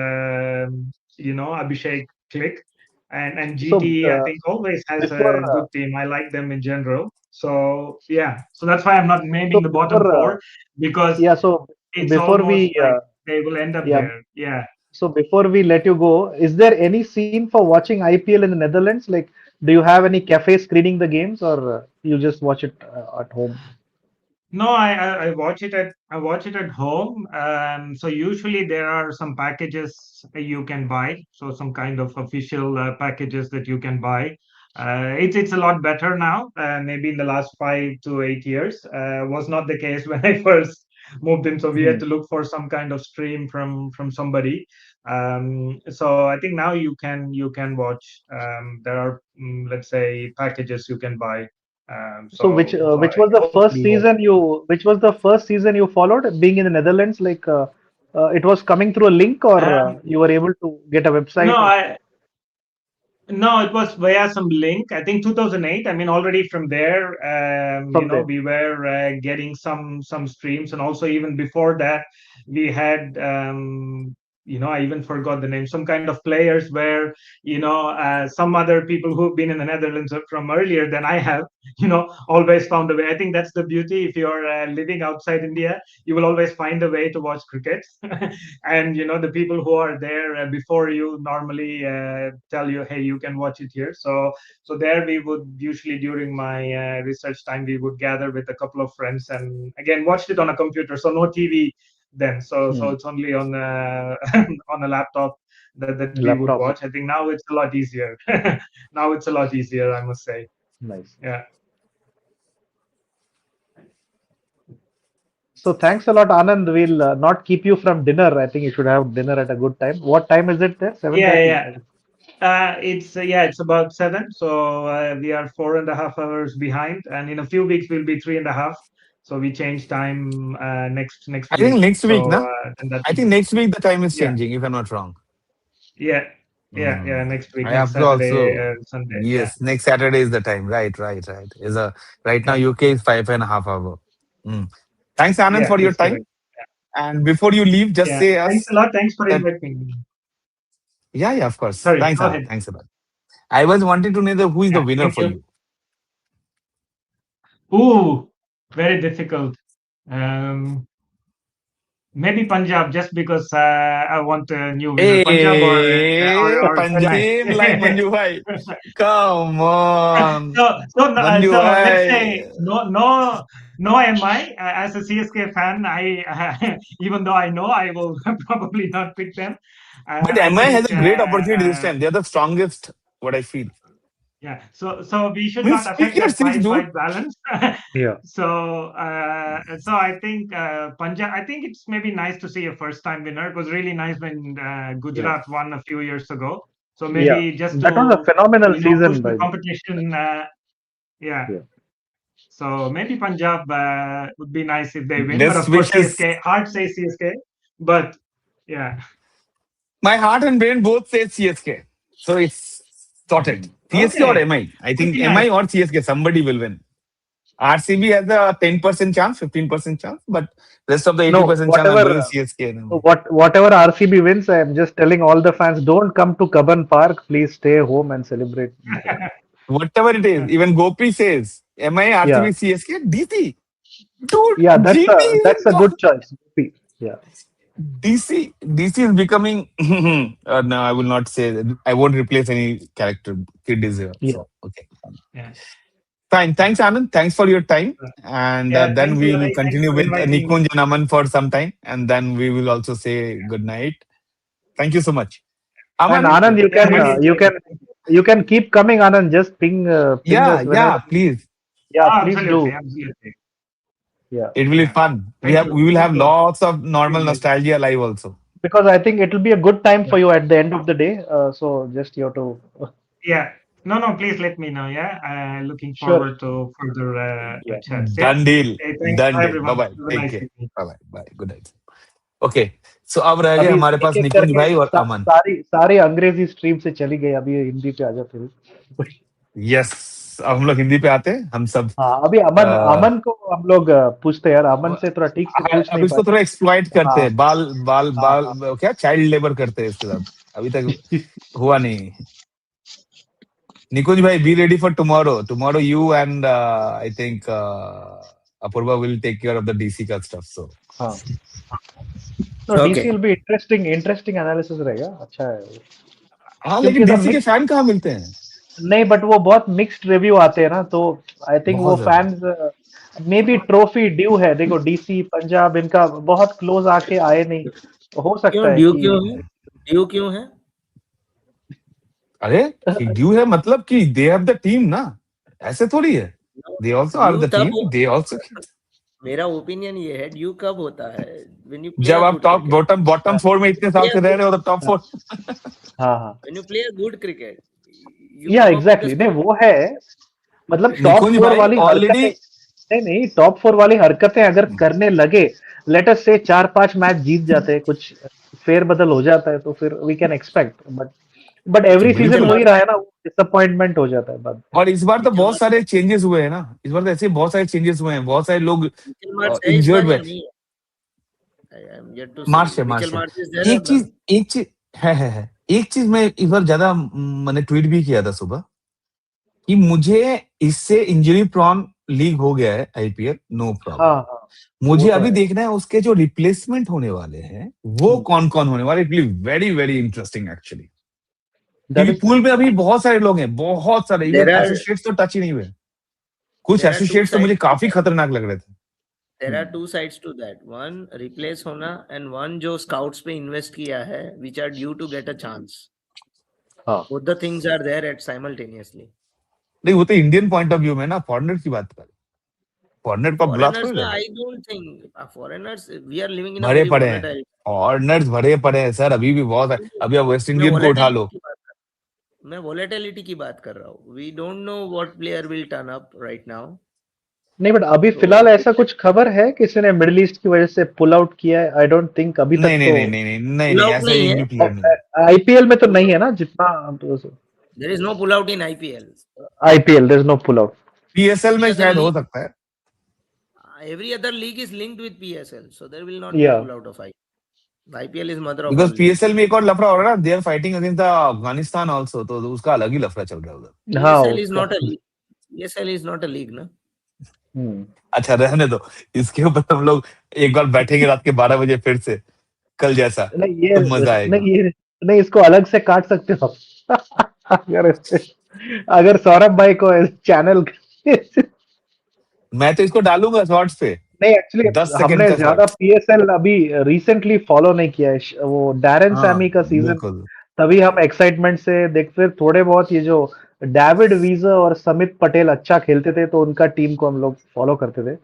Abhishek click. And So GT, I think, always has before, a good team. I like them in general. So yeah, so that's why I'm not so naming the bottom before, four, because yeah, so it's before almost we, like they will end up yeah, there. Yeah. so before we let you go, is there any scene for watching IPL in the Netherlands? Like, do you have any cafe screening the games, or you just watch it at home? No, I watch it at home. So usually there are some packages you can buy. So some kind of official packages that you can buy. It's a lot better now. Maybe in the last 5 to 8 years, was not the case when I first moved in. So we had Hmm. to look for some kind of stream from somebody. So I think now you can watch. There are, let's say, packages you can buy. So So which was the hopefully first season which was the first season you followed being in the Netherlands? Like, it was coming through a link, or um, you were able to get a no, website or I no, it was via some link. I think 2008. I mean, already from there, from there? we were getting some streams, and also even before that, we had, I even forgot the name. Some kind of players where some other people who've been in the Netherlands from earlier than I have, always found a way. I think that's the beauty. If you're living outside India, you will always find a way to watch cricket. And the people who are there before you normally tell you, hey, you can watch it here. So there we would usually, during my research time, we would gather with a couple of friends, and again watched it on a computer, so no TV then. So Hmm. it's only on on a laptop that we would Laptop. watch. I think now it's a lot easier. Now it's a lot easier, I must say. Nice. Yeah. So thanks a lot, Anand. We'll not keep you from dinner. I think you should have dinner at a good time. What time is it there? Yeah, 7:30. yeah. It's about 7, so we are 4.5 hours behind, and in a few weeks we'll be 3.5. So we change time next I think week. next week, So na? and that I will think next week the time is yeah, changing, if I'm not wrong. yeah, yeah. Mm. Next week, I next have to Saturday, also. Sunday. Yeah, Yes, next Saturday is the time. Right, right, right. Is a right now yeah, UK is 5.5 hour. Mm. Thanks, Anand, yeah. for your That's time. correct. And before you leave, just Yeah. say Thanks us a lot. Thanks for that. inviting me. Yeah, yeah, of course. Sorry, Thanks, go Anand. ahead. Thanks a lot. I was wanting to know who is the Yeah, winner thank for you. you. Ooh, very difficult. Um, maybe Punjab, just because I want a new winner. Punjab Hey, or Chennai. Panjim like Manju Bhai. Come on. Manju So let's say Bhai. no MI. As a CSK fan, even though I know I will probably not pick them. But I MI has think a great opportunity this time. They're the strongest, what I feel. yeah. So we should not Means pick affect your that six, dude. 5-5 balance. Yeah. So I think Punjab. I think it's maybe nice to see a first time winner. It was really nice when Yeah. Gujarat won a few years ago. So Yeah. maybe just That was a to phenomenal push season, the by the way. competition. Yeah. Yeah. So maybe Punjab would be nice if they win. But Best of course wishes. CSK. Heart says CSK. But yeah. My heart and brain both say CSK. So it's sorted. CSK or Okay. MI. I Would think be MI nice. or CSK, somebody will win. RCB has a 10% chance, 15% chance, but rest of the No, 80% chance I'm whatever. giving CSK and MI. Whatever RCB wins, I am just telling all the fans, don't come to Kaban Park. Please stay home and celebrate. Whatever it is, even Gopi says MI, Yeah. RCB, CSK, DC. Dude, Yeah, GT is that's a gone. good choice. Yeah. DC is becoming. No, I will not say that. I won't replace any character. Kid is here. Yeah. So, okay. Yeah. Fine. Thanks, Anand. Thanks for your time. And Yeah. then Thanks, we will Eli. Thanks continue for with inviting me. Nikunj and Aman for some time. And then we will also say good night. Thank you so much. And Aman, Anand, Yeah, really enjoyed it. you can keep coming, Anand. Just ping yeah, us whenever. yeah, please. Yeah, please Absolutely. do. Absolutely. Yeah. It will be Yeah. fun. Thank you. We will Thanks have a lot. lots of normal Really. nostalgia live also. Because I think it will be a good time Yeah. for you at the end of the day. So just you have to. Yeah. No, please let me know. Yeah. Looking Sure. forward to further Yeah. chats. Yeah. Done deal. Hey, thanks. Done Bye, deal. Bye everyone. bye. Have a Take nice care. evening. Bye bye. Bye. Good night. Okay so अब रह गए अभी हमारे एक पास एक निकुंज करके भाई और अमन सारी सारी अंग्रेजी स्ट्रीम से चली गई, अभी हिंदी पे आ जाओ फिर। यस अब हम लोग हिंदी पे आते हैं हम सब हाँ, अभी अमन अमन को हम लोग पूछते हैं यार, अमन से थोड़ा ठीक से पूछ अब नहीं इसको पाए। थोड़ा एक्सप्लॉइट करते हाँ हैं बाल बाल हाँ बाल हाँ। क्या चाइल्ड लेबर करते हैं इसके साथ अभी तक हुआ नहीं निकुंज भाई be ready for tomorrow tomorrow you and I think Apurva will take care of the DC का स्टफ सो हाँ तो DC Okay. Will be interesting analysis रहेगा, अच्छा है हाँ क्योंकि लेकिन द डीसी के मिक्स फैन कहाँ मिलते हैं नहीं, बट वो बहुत मिक्स्ड रिव्यू आते हैं ना, तो आई थिंक वो बहुत ज्यादा fans may be trophy due है। देखो डीसी पंजाब इनका बहुत क्लोज आके आए नहीं, तो हो सकता क्यों है ड्यू कि क्यों है? ड्यू क्यों है? अरे ड्यू है मतलब कि दे हैव द टीम ना ऐसे थोड़ी है they also are due the तब टीम दे आल्सो मेरा ओपिनियन ये है, ड्यू कब होता है? व्हेन यू प्ले जब अ आप good top cricket, bottom bottom four में इतने साल प्ले अ से रह गुड रहे हो तो टॉप फोर हाँ हाँ when you play a good cricket, you या come up with the exactly नहीं स्कोर। वो है, मतलब टॉप निकुंज फोर भाई वाली ऑलरेडी हरकतें, नहीं नहीं टॉप फोर वाली हरकतें अगर करने लगे, लेट अस से 4-5 मैच जीत जाते हैं, कुछ फेर बदल हो जाता है, तो फिर we can expect, but every वही सीजन तो वही बात रहा है ना, वो डिसअपॉइंटमेंट हो जाता है बाद और इस बार तो मिचेल बहुत मार्श सारे चेंजेस हुए हैं ना इस बार तो ऐसे बहुत सारे चेंजेस हुए हैं बहुत सारे लोग मिचेल मार्श है इस इंजर्ड बार या हुए नहीं है? आई एम येट टू सी। मार्च है मिचेल मार्च है मार्श इज देयर और नॉट? एक चीज है एक चीज मैं इस बार ज्यादा मैंने ट्वीट भी किया था सुबह कि मुझे इससे इंजरी प्रॉन लीग हो गया है आईपीएल नो हाँ प्रॉब्लम हाँ वो मुझे तो अभी है। देखना है उसके जो रिप्लेसमेंट होने वाले हैं वो कौन कौन होने वाले it will very very interesting actually that क्योंकि इज पूल में अभी बहुत सारे लोग हैं बहुत सारे इवन देयर आर एसोसिएट्स तो टच ही नहीं हुए कुछ देयर आर टू एसोसिएट्स तो मुझे साइड्स टू काफी दैट। खतरनाक लग रहे थे there are two sides to that. One replace होना एंड वन जो स्काउट्स पे इन्वेस्ट किया है, which are due to get a chance. हाँ both the things are there at simultaneously. नहीं वो तो इंडियन पॉइंट ऑफ व्यू में ना फॉरनर की बात कर फॉरनर पर बुला फॉरेनर्स थोड़ी में रहे I don't think foreigners, we are living in a भरे वेरी पड़े हैं वोलेटाइल। फॉरनर्स भरे पड़े हैं सर अभी भी बहुत है अभी आप वेस्ट मैं इंडियन को उठा लो वोलेटिलिटी की बात कर रहा हूँ। We don't know what player will turn up right now. नहीं, बट अभी तो फिलहाल ऐसा कुछ खबर है किसी ने मिडिल ईस्ट की वजह से पुल आउट किया है? आई डोंट थिंक अभी नहीं तक नहीं तो नहीं नहीं नहीं नहीं पुल नहीं आउट ऐसा नहीं एक है, भी प्लेयर नहीं है आईपीएल में तो नहीं है ना, जितना there is no pull out in IPL. IPL there is no pull out. PSL में एनी अदर शायद हो लीग, सकता है every other league is linked with PSL, so there will not be या pull out of IPL. IPL is mother of all because leagues. PSL में एक और लफड़ा हो रहा है ना they are fighting against the Afghanistan also तो उसका अलग ही लफड़ा चल रहा है उधर हाँ PSL is उसका not a league. PSL is not a league, na? हम्म। अच्छा रहने दो, इसके ऊपर हम लोग एक बार बैठेंगे रात के 12 बजे फिर से, कल जैसा, नहीं ये तब मजा आएगा। नहीं ये नहीं, इसको अलग से काट सकते हो। अगर अगर सौरभ भाई को चैनल मैं तो इसको डालूंगा शॉर्ट्स पे, नहीं, एक्चुअली 10 सेकंड हमने का ज्यादा शॉर्ट्स। पीएसएल अभी रिसेंटली फॉलो नहीं किया है। वो डैरेन हाँ सैमी का सीजन, बिल्कुल। तभी हम एक्साइटमेंट से देखते थोड़े बहुत। ये जो डेविड वीजर और समित पटेल अच्छा खेलते थे तो उनका टीम को हम लोग फॉलो करते थे,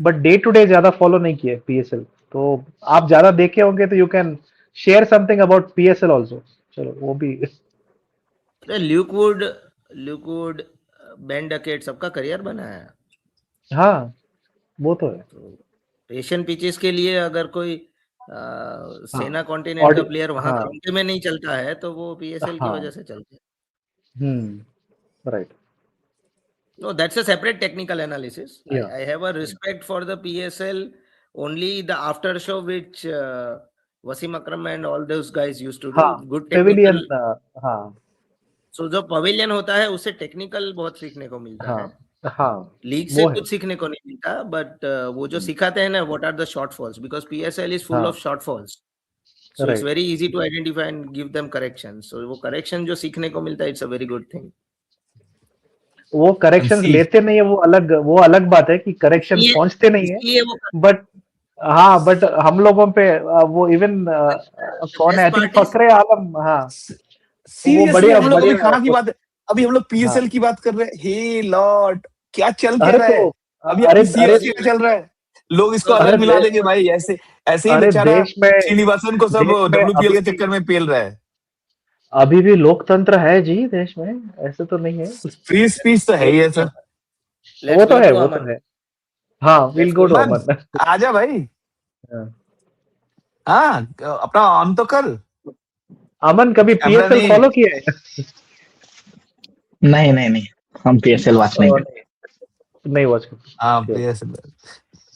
बट डे टू डे ज्यादा फॉलो नहीं किए पीएसएल। तो आप ज्यादा देखे होंगे तो you can share something about PSL also. चलो वो भी। अरे ल्यूकवुड, बेन डकेट सबका करियर बनाया है। हाँ वो तो है। तो एशियन पिचेस के लिए अगर कोई हाँ सेना कॉन्टिनेंट का ऑडी प्लेयर वहां हाँ काउंटी में नहीं चलता है तो वो पीएसएल की वजह हाँ। से चलते हैं। Right. No, that's a separate technical analysis. या I have a respect for the PSL, only the after show which Wasim Akram and all those guys used to हाँ do. Good technical. पेविलियन। हाँ So जो pavilion होता है उससे technical बहुत सीखने को मिलता हाँ है। हाँ लीग से वो है। कुछ सीखने को नहीं मिलता, बट वो जो सिखाते हैं ना, what are the shortfalls, because PSL is full हाँ of shortfalls, so it's right. Very easy to identify and give them correction. So वो करेक्शन जो सीखने को मिलता है, it's a very good thing. वो एंड करेक्शंस सी, लेते नहीं है, वो अलग बात है कि करेक्शन इसलिए पहुंचते नहीं है। इसलिए वो बट हाँ, बट हम लोगों पे वो इवन द कौन है, best I think part is Fakhar Alam. हाँ वो सीरियसली बढ़िया हम लोग अभी बढ़िया। कहाँ की बात है, अभी हम लोग हाँ पीएसएल की बात कर रहे हैं, हे लॉर्ड क्या चल क्या अरे रहा है। तो अभी अरे अभी अरे सीएसके का चल रहा है, लोग इसको बिकॉज अरे अलग मिला दे, देंगे भाई, ऐसे ऐसे ही अरे बेचारा श्रीनिवासन को सब देश में डब्ल्यूपीएल अभी के चक्कर में पेल रहा है। भी लोकतंत्र है जी देश में, ऐसे तो नहीं है। फ्री स्पीच तो है ही ऐसा। वो लेट्स तो गो है, टू वो तो अमन। है। हाँ will let's go go to to Aman Aman. आजा भाई, हाँ। हाँ अपना ऑन तो कर, अमन कभी कैमरा पीएसएल नहीं। फॉलो किया है? नहीं नहीं नहीं, हम पीएसएल वॉच नहीं करते। नहीं, नहीं वॉच हाँ करते। पीएसएल,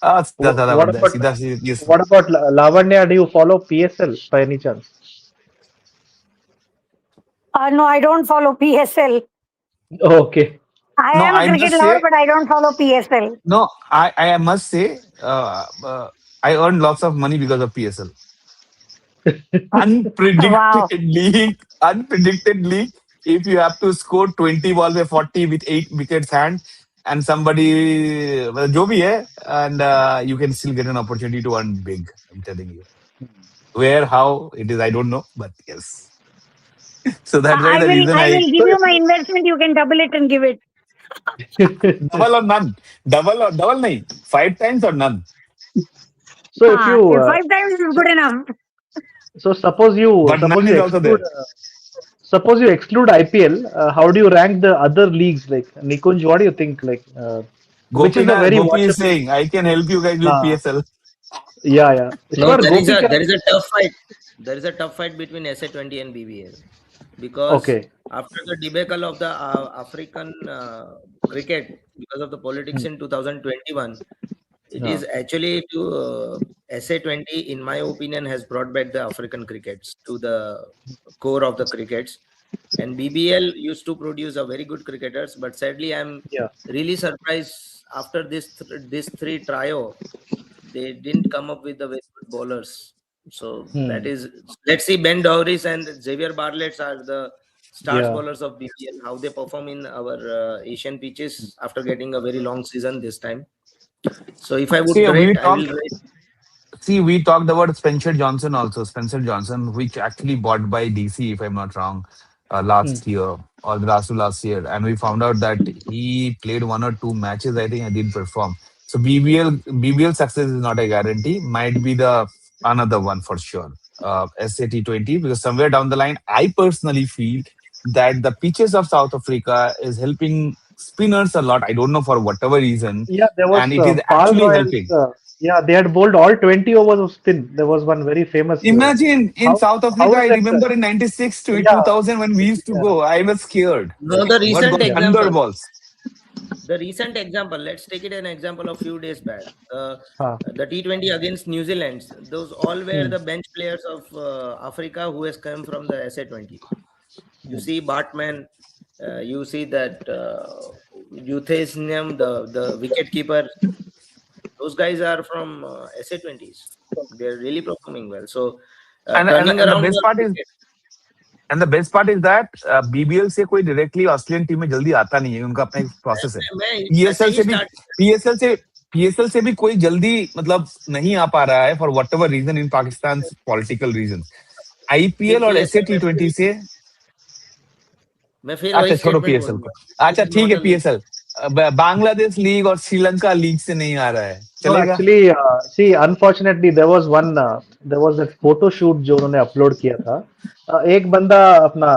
हाँ सीधा साधा व्हाट बंदा है, अबाउट सीधा सीधा ये। What about Lavanya, do you follow PSL by any chance? No, I don't follow PSL. Okay. I know am a I cricket must lover, say, but I don't follow PSL. no I must say, I earned lots of money because of PSL. Wow. Unpredictedly, if you have to score 20 ball में 40 with 8 wickets hand and somebody, मतलब जो भी है, and you can still get an opportunity to earn big, I'm telling you. Where, how it is, I don't know, but yes. So that's why I the will reason I I will give So you if my you investment. You can double it and give it. double or none, double नहीं, 5 times or none. so if you If 5 times is so, good enough. so suppose you But none is also there. suppose you exclude IPL, how do you rank the other leagues? Like Nikunj, what do you think? Like which is a very Gopi is watchable? saying, I can help you guys with Uh, PSL. yeah. No, Sure, Gopi there is can. a tough fight. There is a tough fight between SA20 and BBL, because Okay. after the debacle of the African cricket because of the politics Hmm. in 2021, it Uh, is actually to SA20, in my opinion, has brought back the African crickets to the core of the crickets. And BBL used to produce a very good cricketers, but sadly, I'm yeah. really surprised after this three trio, they didn't come up with the very good bowlers. So that Hmm. is, let's see, Ben Dowries and Xavier Bartlett are the stars Yeah. bowlers of BPL. How they perform in our Asian pitches after getting a very long season this time. So if I would See, rate, I will rate. we talked about Spencer Johnson also. Spencer Johnson, which actually bought by DC, if I'm not wrong, Hmm. last year or the last year, and we found out that he played 1 or 2 matches. I think and didn't perform. So BBL success is not a guarantee. Might be the another one for sure. SAT20, because somewhere down the line, I personally feel that the pitches of South Africa is helping spinners a lot. I don't know for whatever reason, Yeah, there and was it is Pal actually Royals. helping. Yeah, they had bowled all 20 overs of spin. There was one very famous. Imagine in How South how Africa, is I that? remember in 96 to Yeah, 2000 when we used to yeah, go, I was scared. No, the What recent got yeah. 100 example. balls? The recent example, let's take it an example of few days back. Huh. The T20 against New Zealand, those all were Hmm. the bench players of Africa who has come from the SA20. You Hmm. see Bartman, you see that Euthanasia, the wicket keeper, those guys are from SA20s. They're really performing well. So And and turning and the around best the part is cricket. and the best part is that BBL से कोई directly Australian team में जल्दी आता नहीं है, उनका अपना एक प्रोसेस है। मैं ऐसे पीएसएल ही से भी स्टार्ट। पीएसएल से पीएसएल से भी कोई जल्दी मतलब नहीं आ पा रहा है फॉर वट एवर रीजन इन पाकिस्तान पॉलिटिकल रीजन। फिर आईपीएल और एसए पीएसएल टी में ट्वेंटी से मैं फिर अच्छा वही छोड़ो स्टेटमेंट पीएसएल को। बोलूंगा, अच्छा दिस इज ठीक नॉट है a league. PSL Bangladesh league और श्रीलंका लीग से नहीं आ रहा है, No, चलेगा? actually, see, unfortunately, there was that photo shoot जो उन्होंने अपलोड किया था। एक बंदा अपना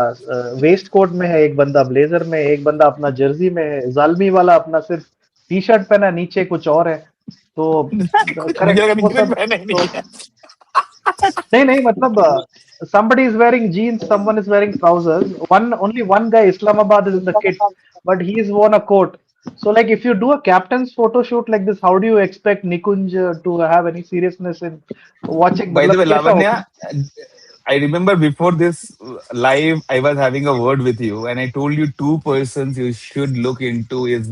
वेस्ट कोट में है, एक बंदा ब्लेजर में, एक बंदा अपना जर्सी में है, जालमी वाला अपना सिर्फ टी शर्ट पहना, नीचे कुछ और है। तो कुछ मुझे करेक्ट लगा वो नीचे कुछ सब पहना ही तो नहीं है। नहीं नहीं मतलब somebody is wearing jeans, someone is wearing trousers. Only one guy, Islamabad, is in the kit, but he's worn a coat. So, like, if you do a captain's photo shoot like this, how do you expect Nikunj to have any seriousness in watching? By the मतलब way, कैसा हो? Lavanya, I remember before this live, I was having a word with you, and I told you two persons you should look into is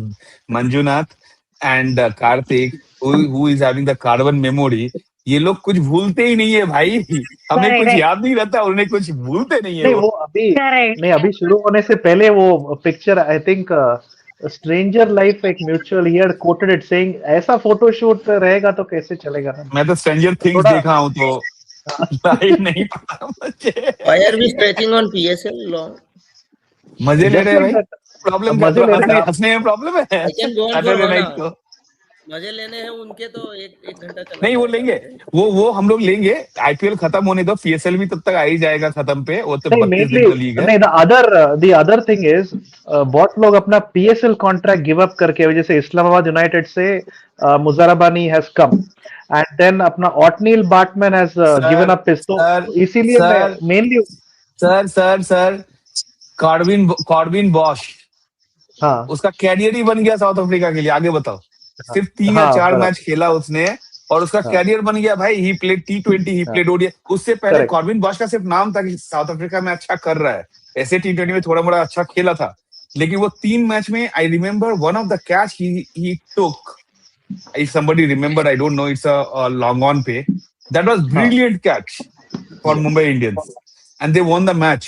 Manjunath and Karthik, who is having the carbon memory. ये लोग कुछ भूलते ही नहीं है भाई, हमें Correct, कुछ right. याद नहीं रहता, उन्हें कुछ भूलते नहीं है नहीं वो। वो अभी Correct. नहीं अभी शुरू होने से पहले वो picture I think stranger life एक म्यूचुअल ही हैड कोटेड इट सेइंग ऐसा फोटो शूट रहेगा तो कैसे चलेगा ना। मैं तो स्ट्रेंजर तो थिंग्स थोड़ा देखा हूँ तो लाइव नहीं पता मुझे। Why are we stretching on PSL long? मजे ले जस्ट रहे हैं लाइक भाई, दैट प्रॉब्लम क्या मजे ले रहे हंसने हैं आप। हंसने में प्रॉब्लम है I can go on for Saturday 1 night hour. को। मजे लेने हैं उनके तो एक घंटा चला नहीं वो जाएगा लेंगे, मेरे। वो हम लोग लेंगे। आईपीएल खत्म होने दो, पीएसएल भी तब तक आ ही जाएगा खत्म पे, वो तो नहीं 32 दिन मेनली का लीग है। नहीं द अदर थिंग इज बहुत लोग अपना पीएसएल कॉन्ट्रैक्ट गिव अप करके जैसे इस्लामाबाद यूनाइटेड से Muzarabani has come and then अपना Ottniel Baartman has given sir up his तो सर इसीलिए मैं sir mainly sir Corbin Bosch हाँ उसका कैरियर ही बन गया साउथ अफ्रीका के लिए, आगे बताओ। हाँ सिर्फ 3 या 4 हाँ मैच खेला उसने और उसका हाँ कैरियर बन गया भाई। ही प्लेड T20, ही हाँ प्लेड ओडीआई। उससे पहले करेक्ट कॉर्बिन बॉश का सिर्फ नाम था कि साउथ अफ्रीका में अच्छा कर रहा है, ऐसे T20 में थोड़ा मोड़ा अच्छा खेला था, लेकिन वो 3 मैच में I remember one of the catch he took, if somebody remember, I don't know, it's a long on pay, that was हाँ brilliant catch for Mumbai Indians and they won the match.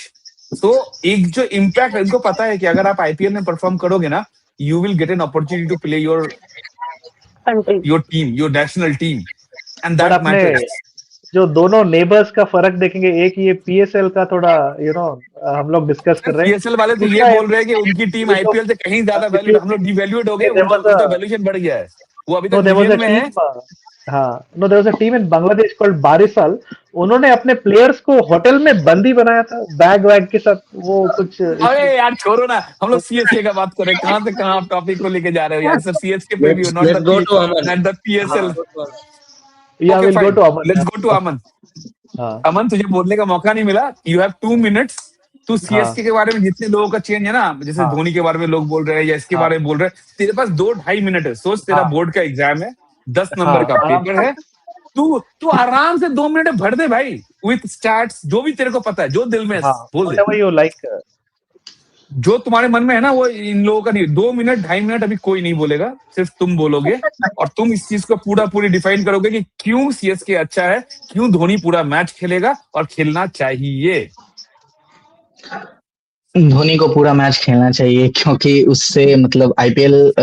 So एक जो impact इनको पता है कि अगर आप IPL में परफॉर्म करोगे ना, you will get an opportunity to play Country. your team, your national team, and but that अपने matters. जो दोनों नेबर्स का फर्क देखेंगे एक ये पीएसएल का थोड़ा हम लोग डिस्कस कर रहे हैं पीएसएल वाले तो ये दूसरा बोल रहे हैं कि उनकी टीम ये जो आईपीएल से कहीं ज्यादा इफ वैल्यूड, यू हम लोग डिवैल्यूड हो गए, देयर उनका वाज उनका अ वैल्यूएशन बढ़ गया है, वो अभी नो तक देयर वाज डिवीजन अ में है। टीम हाँ no there was a team in Bangladesh called Barisal उन्होंने अपने प्लेयर्स को होटल में बंदी बनाया था बैग वैग के साथ वो कुछ अरे इशू यार छोड़ो ना, हम लोग सीएसके का बात कर रहे हैं, कहाँ से कहाँ आप टॉपिक को लेके जा रहे हो यार। सर सीएसके पे भी हो, Let's go to Aman. Not the PSL. हाँ Go to Aman. या okay will go fine, to Aman let's go to Aman. हाँ अमन तुझे बोलने का मौका नहीं मिला, यू हैव 2 मिनट्स। तू हाँ सीएसके के बारे में जितने लोगों का चेंज है ना, जैसे हाँ धोनी के बारे में लोग बोल रहे हैं या इसके हाँ बारे में बोल रहे हैं, तेरे पास 2-2.5 मिनट है। सोच तेरा हाँ बोर्ड का एग्जाम है, 10 नंबर हाँ का आराम पेपर से है, तू तू आराम से 2 मिनट में भर दे भाई, विथ स्टैट्स जो भी तेरे को पता है, जो दिल में है, हाँ बोल दे। व्हाटएवर यू लाइक जो तुम्हारे मन में है ना, वो इन लोगों का नहीं। 2 मिनट 2.5 मिनट अभी कोई नहीं बोलेगा, सिर्फ तुम बोलोगे और तुम इस चीज को पूरा पूरी डिफाइन करोगे कि क्यों सीएसके अच्छा है, क्यों धोनी पूरा मैच खेलेगा और खेलना चाहिए। धोनी को पूरा मैच खेलना चाहिए क्योंकि उससे मतलब आईपीएल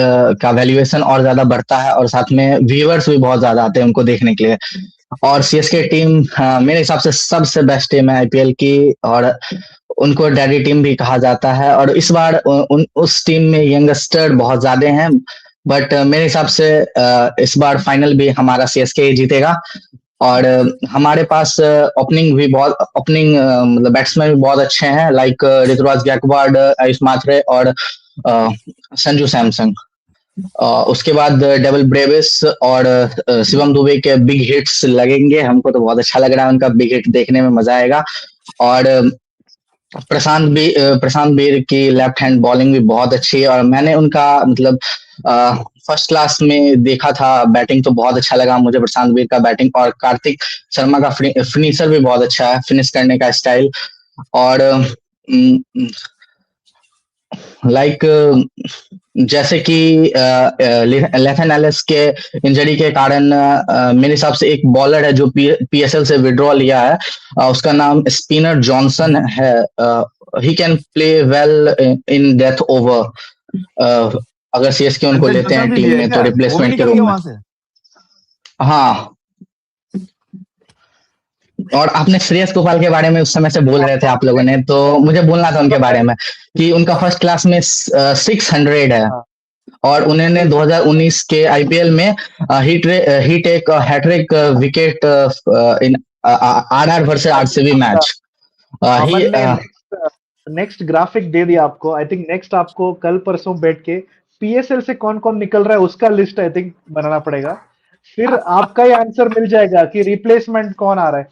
का वैल्यूएशन और ज्यादा बढ़ता है और साथ में व्यूअर्स भी बहुत ज्यादा आते हैं उनको देखने के लिए। और सीएसके टीम मेरे हिसाब से सबसे बेस्ट टीम है आईपीएल की और उनको डैडी टीम भी कहा जाता है। और इस बार उस टीम में यंगस्टर बहुत ज्यादा हैं, बट मेरे हिसाब से इस बार फाइनल भी हमारा सीएसके जीतेगा। और हमारे पास ओपनिंग मतलब बैट्समैन भी बहुत अच्छे हैं, लाइक ऋतुराज गायकवाड़, आयुष माथुरे और संजू सैमसन। उसके बाद डबल ब्रेविस और शिवम दुबे के बिग हिट्स लगेंगे, हमको तो बहुत अच्छा लग रहा है, उनका बिग हिट देखने में मजा आएगा। और प्रशांत वीर की लेफ्ट हैंड बॉलिंग भी बहुत अच्छी है और मैंने उनका मतलब फर्स्ट क्लास में देखा था बैटिंग, तो बहुत अच्छा लगा मुझे प्रशांत वीर का बैटिंग। और कार्तिक शर्मा का फिनिशर भी बहुत अच्छा है, फिनिश करने का स्टाइल। और लाइक जैसे कि लेथन एलिस के इंजरी के कारण मेरे हिसाब से एक बॉलर है जो पीएसएल से विड्रॉ लिया है, उसका नाम स्पिनर जॉनसन है। He can play well in death over. अगर सीएसके उनको संजय लेते जोसफ हैं भी टीम लिया है में तो क्या? वो भी रिप्लेसमेंट के निकल रूप गया में। वहां से? हाँ, और आपने श्रेयस गोपाल के बारे में उस समय से बोल रहे थे आप लोगों ने, तो मुझे बोलना था उनके बारे में कि उनका फर्स्ट क्लास में 600 है, और उन्होंने 2019 के आईपीएल में हिट एक hat-trick wicket in RR versus RCB match. ही अमन ने नेक्स्ट ग्राफिक दे दिया आपको। आई थिंक नेक्स्ट आपको कल परसों बैठ के पीएसएल से कौन कौन निकल रहा है उसका लिस्ट आई थिंक बनाना पड़ेगा, फिर आपका ही आंसर मिल जाएगा कि रिप्लेसमेंट कौन आ रहा है।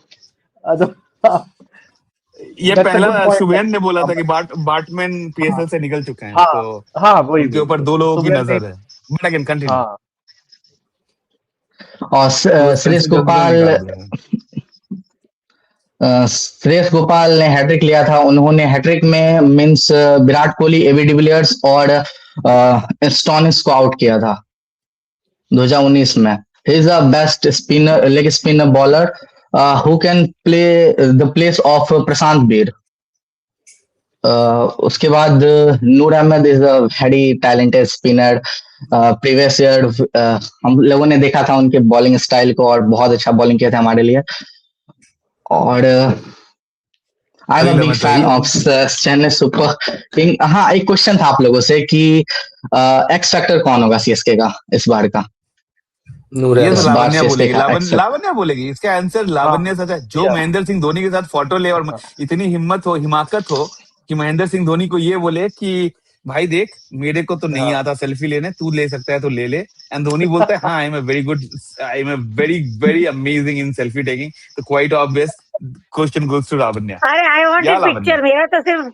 ये दैट्स अ गुड पहला पॉइंट। शुभेन ने बोला था कि बाटमैन पीएसएल से निकल चुके हैं, हाँ तो हाँ, वही उनके वही ऊपर वही दो लोगों की सुबह ने। नजर है। But again continue. हाँ, और स्पेंसर जनरल निकाल दिया है। श्रेयस गोपाल ने हैट्रिक लिया था। उन्होंने हैट्रिक में means Virat Kohli, AB de Villiers और स्टोनिस को आउट किया था 2019 में। He is the best spinner, leg spinner bowler who can play the place of Prashant Bir. उसके बाद Noor Ahmad is a very talented spinner. Previous year हम लोगों ने देखा था उनके बॉलिंग स्टाइल को, और बहुत अच्छा बॉलिंग किया था हमारे लिए। और I am a Anil big Ahmad fan रही। Of Chennai Super King. हाँ, एक क्वेश्चन था आप लोगों से कि एक्स फैक्टर कौन होगा सीएसके का इस बार का? ये तो इस बार लावण्या सीएसके बोलेगी। का एक्स फैक्टर। लावण्या बोलेगी। इसका आंसर हाँ, लावण्या सच है। जो या महेंद्र सिंह धोनी के साथ फोटो ले, और इतनी हिमाकत हो कि महेंद्र सिंह धोनी को ये बोले कि भाई देख, मेरे को तो नहीं आता सेल्फी लेने, तू ले सकता है तो ले ले। एंड धोनी बोलता है हाँ, I am a very very amazing in selfie taking. तो quite obvious question goes to Lavanya. अरे आई या वांटेड लावण्या? पिक्चर, मेरा तो सिर्फ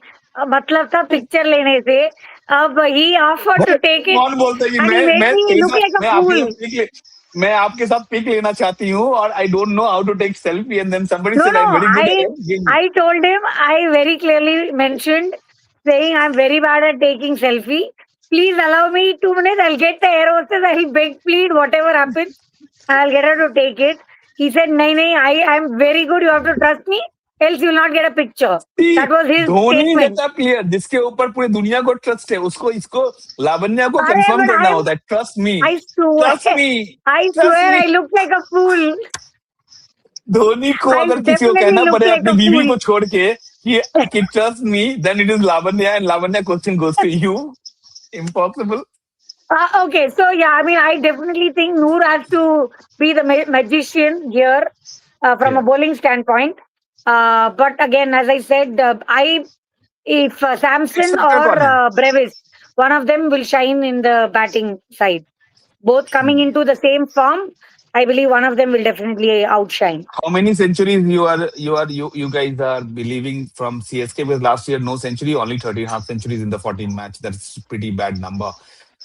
मतलब था पिक्चर लेने से। अब ही ऑफर टू भाई टेक इट कौन बोलता है कि एंड ही मैं मेड मैं मी तेरे लुक साथ लाइक अ मैं आपके फूल। साथ मैं आपके साथ पिक लेना चाहती हूँ, और I don't know how to take selfie, and then somebody No, said no. I am very good I at it, give me. I told him, I very clearly mentioned saying I'm very bad at taking selfie. Please allow me 2 minutes. I'll get the air hostess. I'll beg, plead, whatever happens. I'll get her to take it. He said, "Nahi, nahi, I'm very good. You have to trust me, else you'll not get a picture." See, That was his Dhoni statement. जैसा player जिसके ऊपर पूरी दुनिया को trust है, उसको इसको लावण्या को Arey, कंफर्म but करना होता है। Trust me, I swear, trust me, I trust swear, me. I look like a fool. Dhoni को I अगर किसी को definitely कहना look पड़े like अपनी a बीवी fool. को छोड़ के कि trust me, then it is Lavanya, and Lavanya question goes to you. Impossible. Okay, so yeah, I mean, I definitely think Noor has to be the magician here from a Yeah. bowling standpoint. But again, as I said, I if x Samson factor or कौन है? Brevis, one of them will shine in the batting side. Both coming into the same form, I believe one of them will definitely outshine. How many centuries you guys are believing from CSK? Because last year no century, only 13 half centuries in the 14 match. That's pretty bad number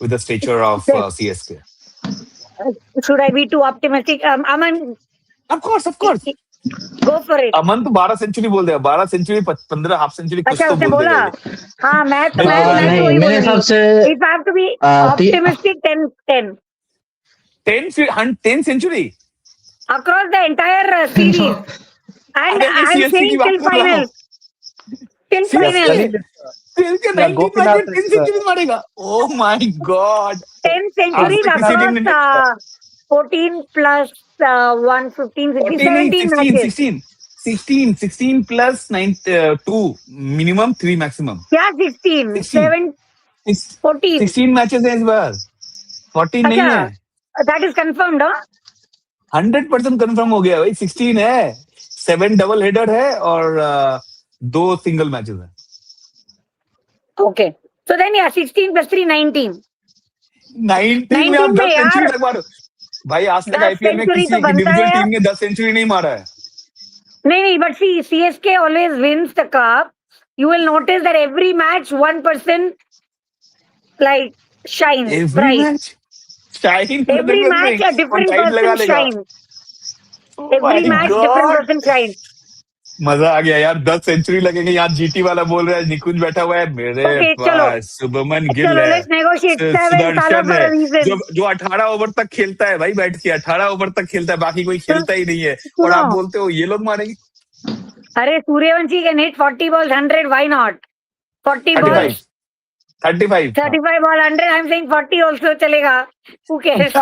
with the stature of Yes. CSK. Should I be too optimistic? Aman, Of course, of course. go for it. अमन तो 12 century बोल देगा। 12 century, 15 half century कुछ अच्छा तो उसने बोल बोला। देगा ये। हाँ बिल्कुल मैं तो बिल्कुल। नहीं, वही मेरे हिसाब बोलूंगी। से If I have to be ती- optimistic, 10 10 century. across the entire series. And अरे मैं I'm सीएसके की saying बात till कर रहा हूँ। final. Till या final. सीएसके सनी सीएसके या 19 मैच में गोपीनाथ 10 सेंचुरी मारेगा। Oh my God. 10 आज centuries तक किसी टीम across ने 14 plus 1, 15, 16, 14 नहीं, 17 matches. 16 plus 9 2 minimum 3 maximum. क्या 16? 16 14. 16 मैचेस है इस बार, 14 नहीं है। अच्छा, that is confirmed, huh? 100% confirm हो गया भाई। 16 है, 7 डबल हेडर है, और 2 सिंगल मैचेस है। Okay. So then yeah, 16 plus 3, 19. 19 में आप 19 में 10 सेंचुरी यार लगवा रहे हो भाई। आज तक 10 आईपीएल में सेंचुरी किसी तो एक बनता इंडिविजुअल है यार। टीम ने 10 सेंचुरी नहीं मारा है। नहीं, but see, CSK always wins the cup. You will notice that every match, one person like shines every bright. Match shine Every match, a और different टाइट लगा person लेगा। shines. Oh Every my match, different God. person shines. मजा आ गया यार, 10 century लगेंगे। यहाँ GT वाला बोल रहा है, निकुंज बैठा हुआ है, मेरे Okay, chalo. पास शुभमन गिल Chalo, है, let's negotiate. 7 Thala Sudarshan for है, a जो reason. जो 18 ओवर तक खेलता है भाई, बैठ के 18 ओवर तक खेलता है, बाकी कोई Sun- खेलता ही नहीं है, और आप Suno. बोलते हो ये लोग मारेंगे। Arey, Suryavanshi can hit 40 balls, 100. Why not? 40 thirty balls, five 35। 35 ball, 100. I'm saying 40 also chalega. Who cares?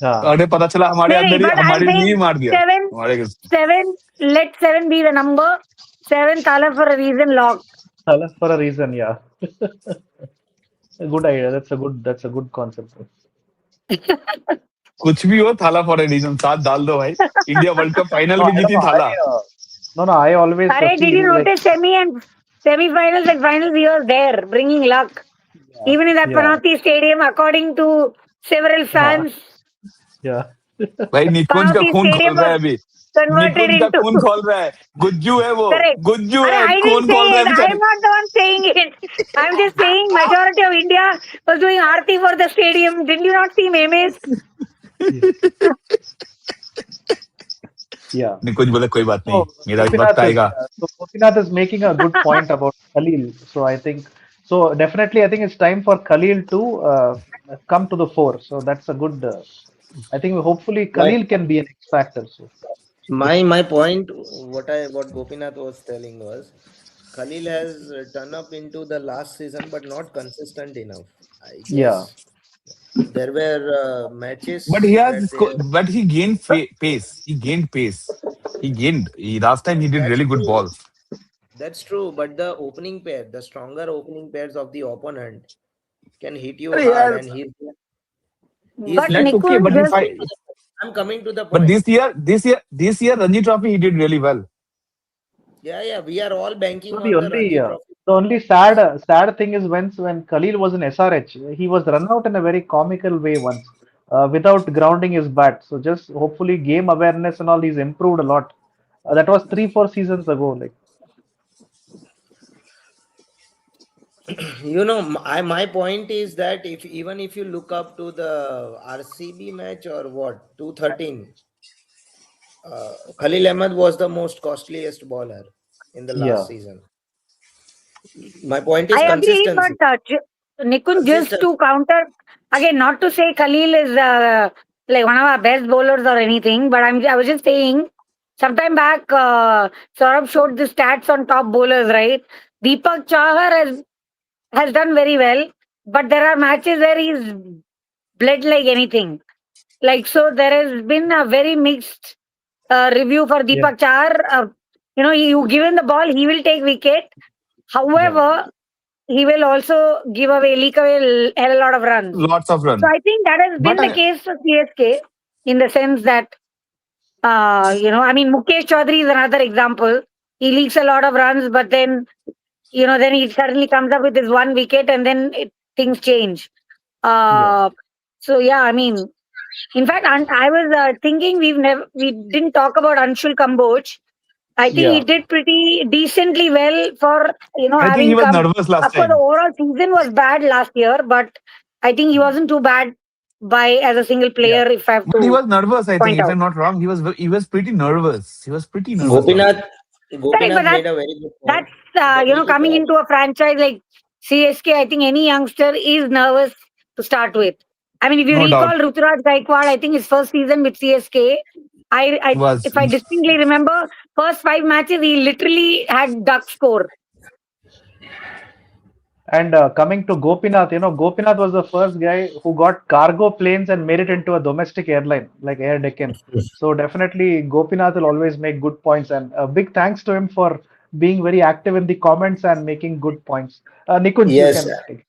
Yeah. अरे पता चला हमारे No, अंदर ही, but I'm हमारे लिए ही saying मार दिया 7, हमारे। 7. Let 7 be the number. 7 Thala for a reason. Lock. Thalas for a reason, yeah. A good idea. That's a good concept. कुछ भी हो, थाला फॉर ए रीजन, साथ डाल दो भाई। India world cup final No, भी I don't जीती know. थाला। I always Arey, did you feel like notice semi and semi-finals and finals? He was there, bringing luck. yeah, Even in that yeah, Panati Stadium, according to several uh, fans, yeah, भाई निकुंज का Panati खून Stadium खोल रहा है was अभी, converted निकुंज का into खून खोल रहा है, गुज्जू है वो, correct. गुज्जू Arey, है, I didn't खून say खोल रहा है it. I बेचारे। am not the one saying it. I'm just saying majority of India was doing aarti for the stadium. Did you not see memes? yeah, yeah. निकुंज बोले कोई बात नहीं, So मेरा वक्त आएगा। Gopinath is making a good point about Khalil. So I think so definitely I think it's time for Khalil to come to the fore. So that's a good. I think hopefully My Khalil can be an X factor. So my point, what Gopinath was telling was, Khalil has turned up into the last season, but not consistent enough. I yeah, guess there were But matches he where has, they. but he gained pace. He gained pace. He gained. Last time he did That's really good true. balls. That's true. But the opening pair, the stronger opening pairs of the opponent, can hit you अरे hard, यार, and he's But that's okay. lacking. Nikun But just I'm coming to the but point. this year, Ranji Trophy, he did really well. Yeah, yeah. We are all banking so on the Ranji Trophy. the only sad thing is when Khalil was in SRH, he was run out in a very comical way once, without grounding his bat. So just hopefully game awareness and all he's improved a lot. That was 3-4 seasons ago. Like My point is that if you look up to the RCB match or what 213, Khalil Ahmed was the most costliest bowler in the last yeah, season. My point is I agree, consistency. but Nikun, just Consistency. to counter again, not to say Khalil is like one of our best bowlers or anything, but I was just saying, sometime back, Saurabh showed the stats on top bowlers, right? Deepak Chahar has done very well, but there are matches where he's bled like anything. Like so, there has been a very mixed review for yeah, Deepak Chahar. You give him the ball, he will take wicket. yeah, However, he will also leak away a hell a lot of runs. Lots of So run. I think that has But been the case for CSK in the sense that, I mean, Mukesh Chaudhary is another example. He leaks a lot of runs, but then he suddenly comes up with his one wicket and then things change. yeah, Uh, so yeah, I mean, in fact, I was thinking we didn't talk about Anshul Kamboj. I think he yeah, did pretty decently well for I think he having was come. nervous last Of course, the time. overall season was bad last year, but I think he wasn't too bad by as a single yeah. player. If I have But he to was nervous, I think, point if out, I'm not wrong. He was pretty nervous. He was pretty nervous last Gopinath time. correct, but Gopinath made a very good point. that's That coming into a franchise like CSK. I think any youngster is nervous to start with. I mean, if you No recall doubt. Ruturaj Gaikwad, I think his first season with CSK, Was if I distinctly remember, first 5 matches he literally had duck score. And coming to Gopinath, Gopinath was the first guy who got cargo planes and made it into a domestic airline like Air Deccan. So definitely Gopinath will always make good points, and a big thanks to him for being very active in the comments and making good points. Nikunj, you yes. can take.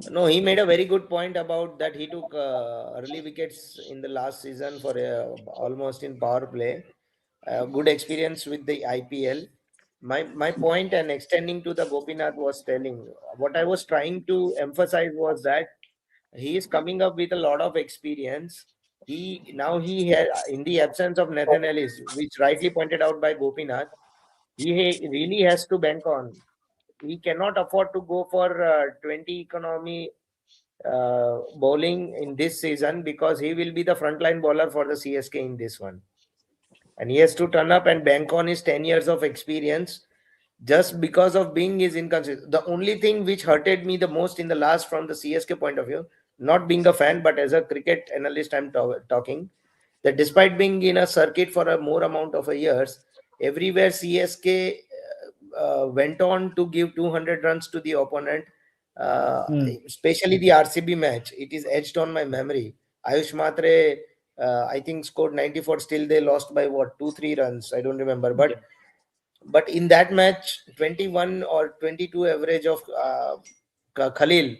No, he made a very good point about that. He took early wickets in the last season for almost in power play. Good experience with the IPL. My point and extending to the Gopinath was telling, what I was trying to emphasize was that he is coming up with a lot of experience. He had, in the absence of Nathan Ellis, which rightly pointed out by Gopinath, really has to bank on. He cannot afford to go for 20 economy bowling in this season, because he will be the frontline bowler for the CSK in this one. and he has to turn up and bank on his 10 years of experience just because of being his inconsistent. The only thing which hurted me the most in the last, from the CSK point of view, not being a fan, but as a cricket analyst, I'm talking, that despite being in a circuit for a more amount of a years, everywhere CSK went on to give 200 runs to the opponent, especially the RCB match. It is etched on my memory. Ayush Matre, I think, scored 94. Still, they lost by what, 2-3 runs? I don't remember. But in that match, 21 or 22 average of Khalil,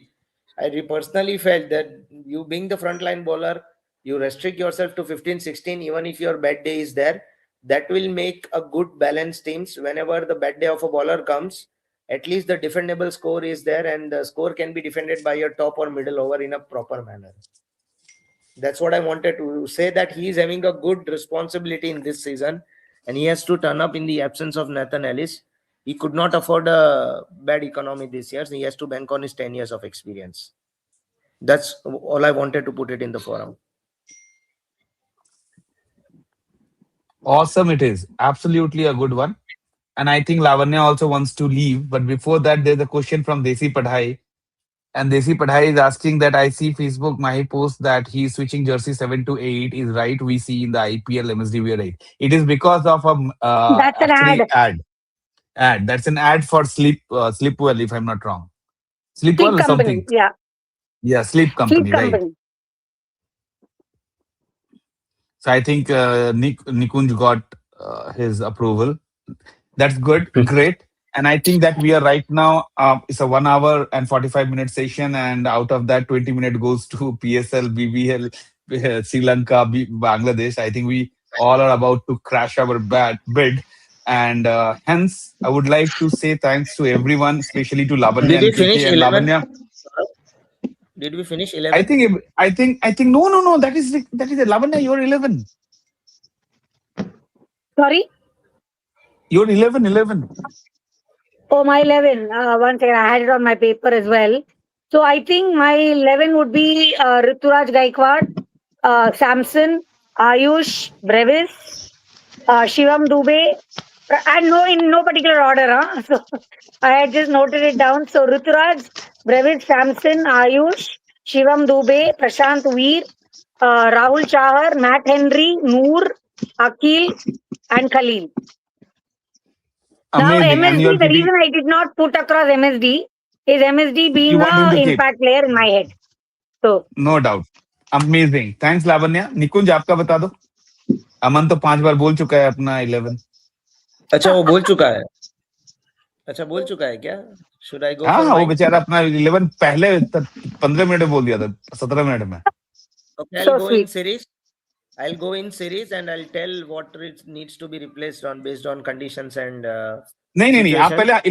I personally felt that you being the frontline bowler, you restrict yourself to 15, 16, even if your bad day is there. That will make a good balanced teams. Whenever the bad day of a bowler comes, at least the defendable score is there, and the score can be defended by your top or middle over in a proper manner. That's what I wanted to say, that he is having a good responsibility in this season, and he has to turn up in the absence of Nathan Ellis. He could not afford a bad economy this year, so he has to bank on his 10 years of experience. That's all I wanted to put it in the forum. Awesome, it is. Absolutely a good one. And I think Lavanya also wants to leave. But before that, there's a question from Desi Padhai. And Desi Padhai is asking that I see Facebook Mahi post that he's switching jersey 7 to 8 is right. We see in the IPL MSD we are right. It is because of That's an ad. actually ad. That's an ad for Sleepwell, if I'm not wrong. Sleep Sleepwell or company. something. Yeah. Yeah, sleep Sleep company, right? company. So I think Nikunj got his approval. That's good, great. And I think that we are right now, it's a 1 hour and 45-minute session. And out of that, 20 minutes goes to PSL, BBL, Sri Lanka, Bangladesh. I think we all are about to crash our bid. And hence, I would like to say thanks to everyone, especially to Lavanya Did we and finish KK and 11? Lavanya. Did we finish I 11? think, no. That is Lavanya. You're 11. Sorry? You're 11. Oh, my 11. One second. I had it on my paper as well. So I think my 11 would be Rituraj Gaikwad, Samson, Ayush, Brevis, Shivam Dubey, and no, in no particular order. Huh? So I had just noted it down. So Rituraj, Brevis, Samson, Ayush, Shivam Dubey, Prashant Veer, Rahul Chahar, Matt Henry, Noor, Akil, and Khalil. Now Amazing. And MSD, you're the keeping, reason I did not put across MSD is MSD you being want him a to keep. impact player in my head. So no doubt amazing thanks Lavanya Nikunj आपका बता दो अमन तो 5 बार बोल चुका है अपना 11 अच्छा, वो बोल चुका है. अच्छा, बोल चुका है क्या? Should I go हाँ for हाँ वो mine? बेचारा अपना 11 पहले 15 मिनट में बोल दिया था 17 मिनट में Okay, I'll so go in sweet. series. I'll go in series and I'll tell what it needs to be replaced on based on conditions and नहीं आप situations.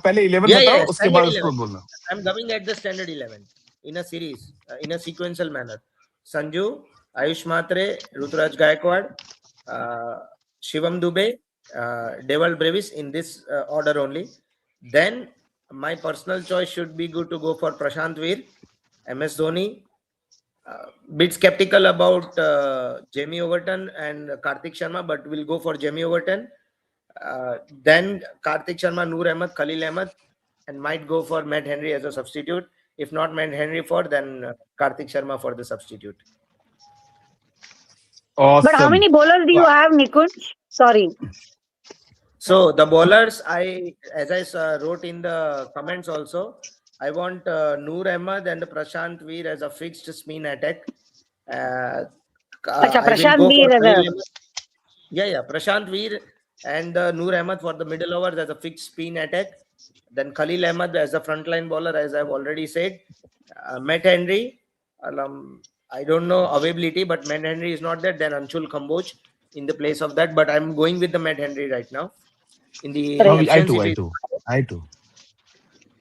पहले 11 Yeah, बताओ उसके standard बाद 11. उसको बोलना I'm coming at the standard 11 in a series, in a sequential manner. Sanju, Ayush Matre, Ruturaj Gaikwad, Shivam Dubey, Deval Brevis, in this order only. Then my personal choice should be good to go for Prashant Veer, MS Dhoni. Bit skeptical about Jamie Overton and Karthik Sharma, but we'll go for Jamie Overton. Then Karthik Sharma, Noor Ahmed, Khalil Ahmed, and might go for Matt Henry as a substitute. If not Matt Henry then Karthik Sharma for the substitute. But how awesome many bowlers do you have, Nikunj? Sorry. So the bowlers, as I wrote in the comments also, I want Noor Ahmed and Prashant Veer as a fixed spin attack. Acha, I will Prashant go for Veer as Khalil a. Ahmed. Yeah, Prashant Veer and Noor Ahmed for the middle overs as a fixed spin attack. Then Khalil Ahmed as a frontline bowler, as I've already said. Matt Henry, I don't know availability, but Matt Henry is not there. Then Anshul Kamboj in the place of that. But I'm going with the Matt Henry right now. In the Correct. I absence, too it I is too I too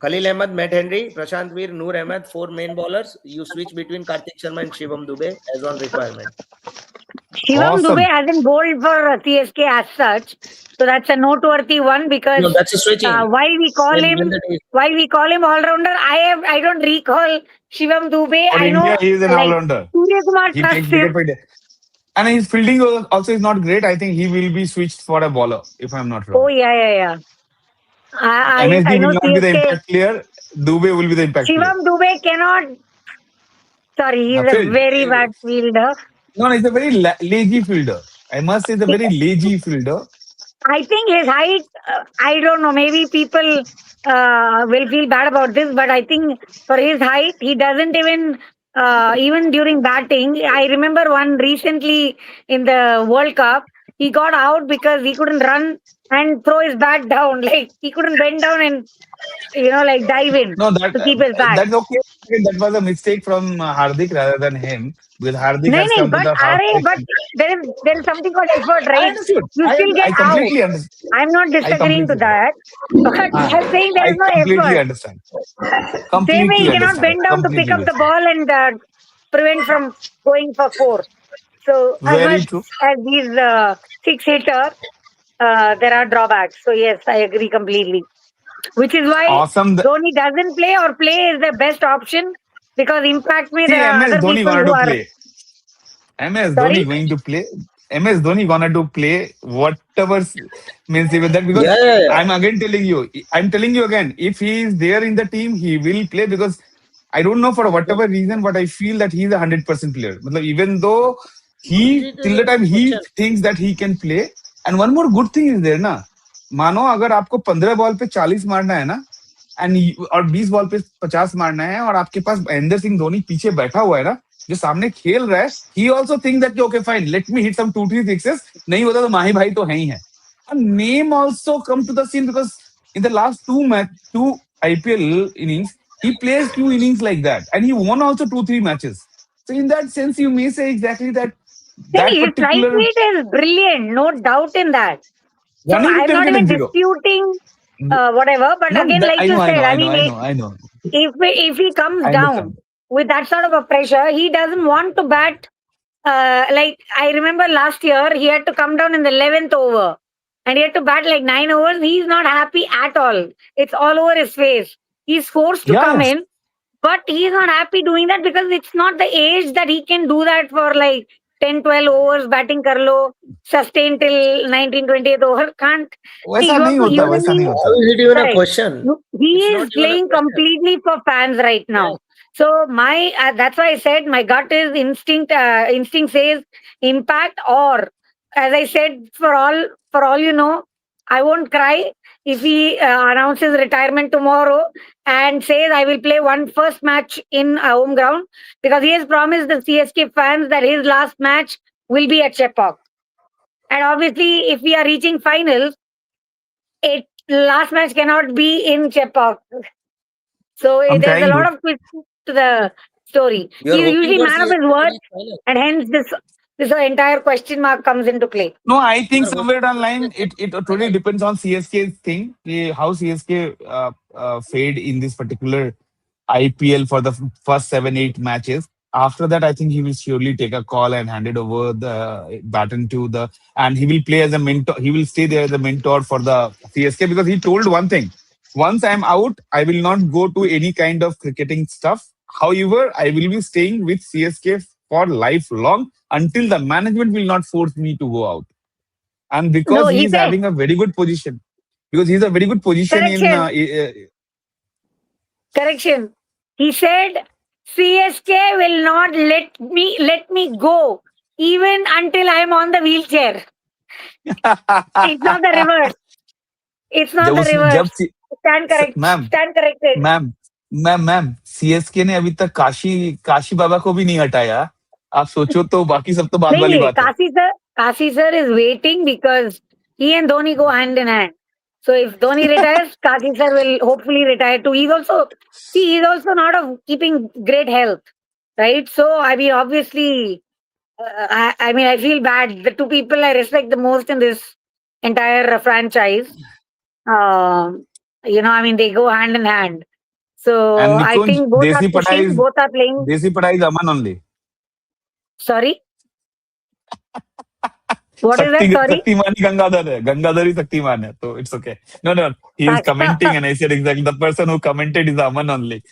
Khalil Ahmed, Matt Henry, Prashant Veer, Noor Ahmed, 4 main bowlers. You switch between Karthik Sharma and Shivam Dubey as on requirement. Shivam Dubey awesome hasn't bowled for CSK as such. So that's a noteworthy one because No, that's a switching. while we call When him the day is all rounder, I don't recall Shivam Dubey. for I India know he is an like all-rounder Surya Kumar he trusts takes him. wicket for India And his fielding also is not great. I think he will be switched for a bowler, if I'm not Oh wrong. yeah, yeah, yeah. I MSD will know not be the CSK. impact player. Dubey will be the impact player. Shivam Dubey cannot. Sorry, he's a Field. very bad fielder. No, no, he's a very lazy fielder. I must say, he's a very lazy fielder. I think his height, I don't know, maybe people will feel bad about this, but I think for his height, he doesn't even, even during batting. I remember one recently in the World Cup, he got out because he couldn't run and throw his bat down. Like, he couldn't bend down and, like dive in No, that to keep his bat. that's okay. That was a mistake from Hardik rather than him, because Hardik No, has no, come to but the halfway. but there is something called effort, I right? understood. You still get I out. completely understand. I'm not I disagreeing to completely that, but I'm saying there I is no completely effort. understand. Same way, Completely he cannot understand. bend down to pick Completely up the understand. ball and prevent from going for four. So as Very much true. as he's six hitter, there are drawbacks. So yes, I agree completely. Which is why Awesome. Dhoni doesn't play or play is the best option because impact me See, there are MS other Dhoni people wanted who to are play. MS Dhoni sorry. going to play. MS Dhoni gonna to play whatever means even that, because Yeah, yeah, yeah. I'm again telling you. I'm telling you again. If he is there in the team, he will play, because I don't know for whatever reason, but I feel that he's 100% player. Matlab, even though he It is till a the time good he question. thinks that he can play. And one more good thing is there ना, मानो अगर आपको 15 ball पे 40 मारना है ना, और 20 ball पे 50 मारना है, और आपके पास महेंद्र सिंह धोनी पीछे बैठा हुआ है ना, जो सामने खेल रहा है, he also think that okay fine, let me hit some 2-3 sixes, नहीं होता तो माही भाई तो है ही है. Name also come to the scene, because in the last two IPL innings, he plays few innings like that, and he won also 2-3 matches. So in that sense, you may say exactly that that His strike particular rate is brilliant, no doubt in that. So running I'm not even zero. disputing whatever. But No, again, like you I said, know, I I know, mean, I know, I know. if he comes I down understand. with that sort of a pressure, he doesn't want to bat. Like I remember last year, he had to come down in the 11th over, and he had to bat like 9 overs. He's not happy at all. It's all over his face. He's forced to Yeah, come yeah. in, but he's not happy doing that because it's not the age that he can do that for like 10, 12 overs batting Karlo, sustain till 19, 20th over. Can't. See, वैसा you have नहीं to होता, human वैसा नहीं being. How होता. is it even a Correct. question? He It's is not even a playing question. completely for fans right Yes. now. So my that's why I said my gut is instinct. Instinct says impact, or as I said, for all you know, I won't cry if he announces retirement tomorrow and says I will play one first match in a home ground because he has promised the CSK fans that his last match will be at Chepauk. And obviously, if we are reaching finals, it last match cannot be in Chepauk. So I'm there's a trying lot to. of twist to the story. You are He's hoping usually for man of his CSK to word, reach final. and hence this entire question mark comes into play. No, I You think are somewhere hoping down for the line, CSK to it reach totally final. depends on CSK's thing, how CSK fade in this particular IPL for the first 7-8 matches. After that, I think he will surely take a call and hand it over the baton to the, and he will play as a mentor. He will stay there as a mentor for the CSK, because he told one thing: once I'm out, I will not go to any kind of cricketing stuff. However, I will be staying with CSK for lifelong until the management will not force me to go out. And No, because he he is said having a very good position, because he's a very good position in correction, correction. He said CSK will not let me go even until I'm on the wheelchair. It's not the reverse. It's not जब the उस जब reverse. Stand correct. Ma'am Stand corrected. Ma'am ma'am CSK ने अभी तक काशी काशी बाबा को भी नहीं हटाया. आप सोचो तो बाकी सब तो बाद नहीं वाली नहीं बात है. Kasi sir is waiting because he and Dhoni go hand in hand. So if Dhoni retires, Kasi sir will hopefully retire too. He's also not of keeping great health, right? So I mean, obviously, I mean, I feel bad. The two people I respect the most in this entire franchise, um, I mean, they go hand in hand. So And I Nikunj, think both are pushing, both are playing. Desi Padai is Aman only. Sorry, what is that? Sorry. Shaktiman ही गंगाधर है. गंगाधर ही शक्तिमान है. So it's okay. No, he is commenting, and I said exactly the person who commented is Aman only.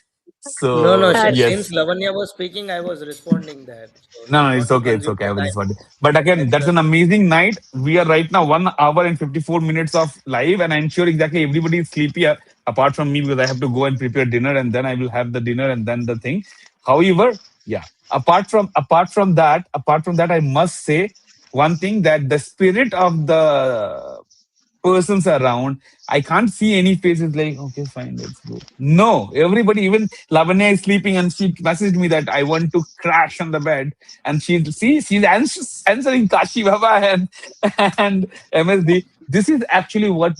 No, no. So Uh, Since yes. Lavanya was speaking, I was responding that. So No, no, not it's to okay. It's consume okay. I your was time. just wondering. But again, That's that's the an amazing night. We are right now 1 hour and 54 minutes of live, and I'm sure exactly everybody is sleepy apart from me because I have to go and prepare dinner, and then I will have the dinner and then the thing. However, yeah. Apart from that, I must say one thing that the spirit of the persons around. I can't see any faces like, okay, fine, let's go. No, everybody, even Lavanya is sleeping and she messaged me that I want to crash on the bed. And she's answering Kashi Baba and MSD. This is actually what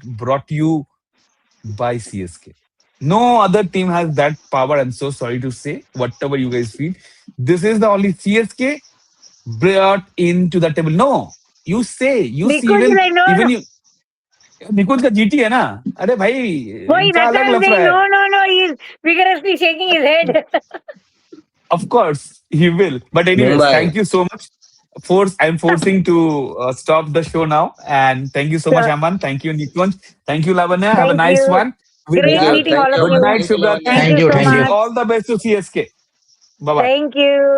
brought you by CSK. No other team has that power. I'm so sorry to say, whatever you guys feel. This is the only CSK brought into the table. No, you see, Nikunj is even like, no, even no. you निकुंज का GT है ना अरे भाई Boy, इनका that's अलग why I'm लफड़ा saying, है no, no, no. He's vigorously shaking his head. of course he will but anyways Mumbai. thank you so much I'm forcing to stop the show now and thank you so much Sure. Aman thank you Nikunj thank you Lavanya have a Thank nice you. one with Great that meeting all of good you. night Thank you, Shubhra Lavanya. Thank Thank you you, so thank wishing you. much. all the best to CSK bye bye Thank you.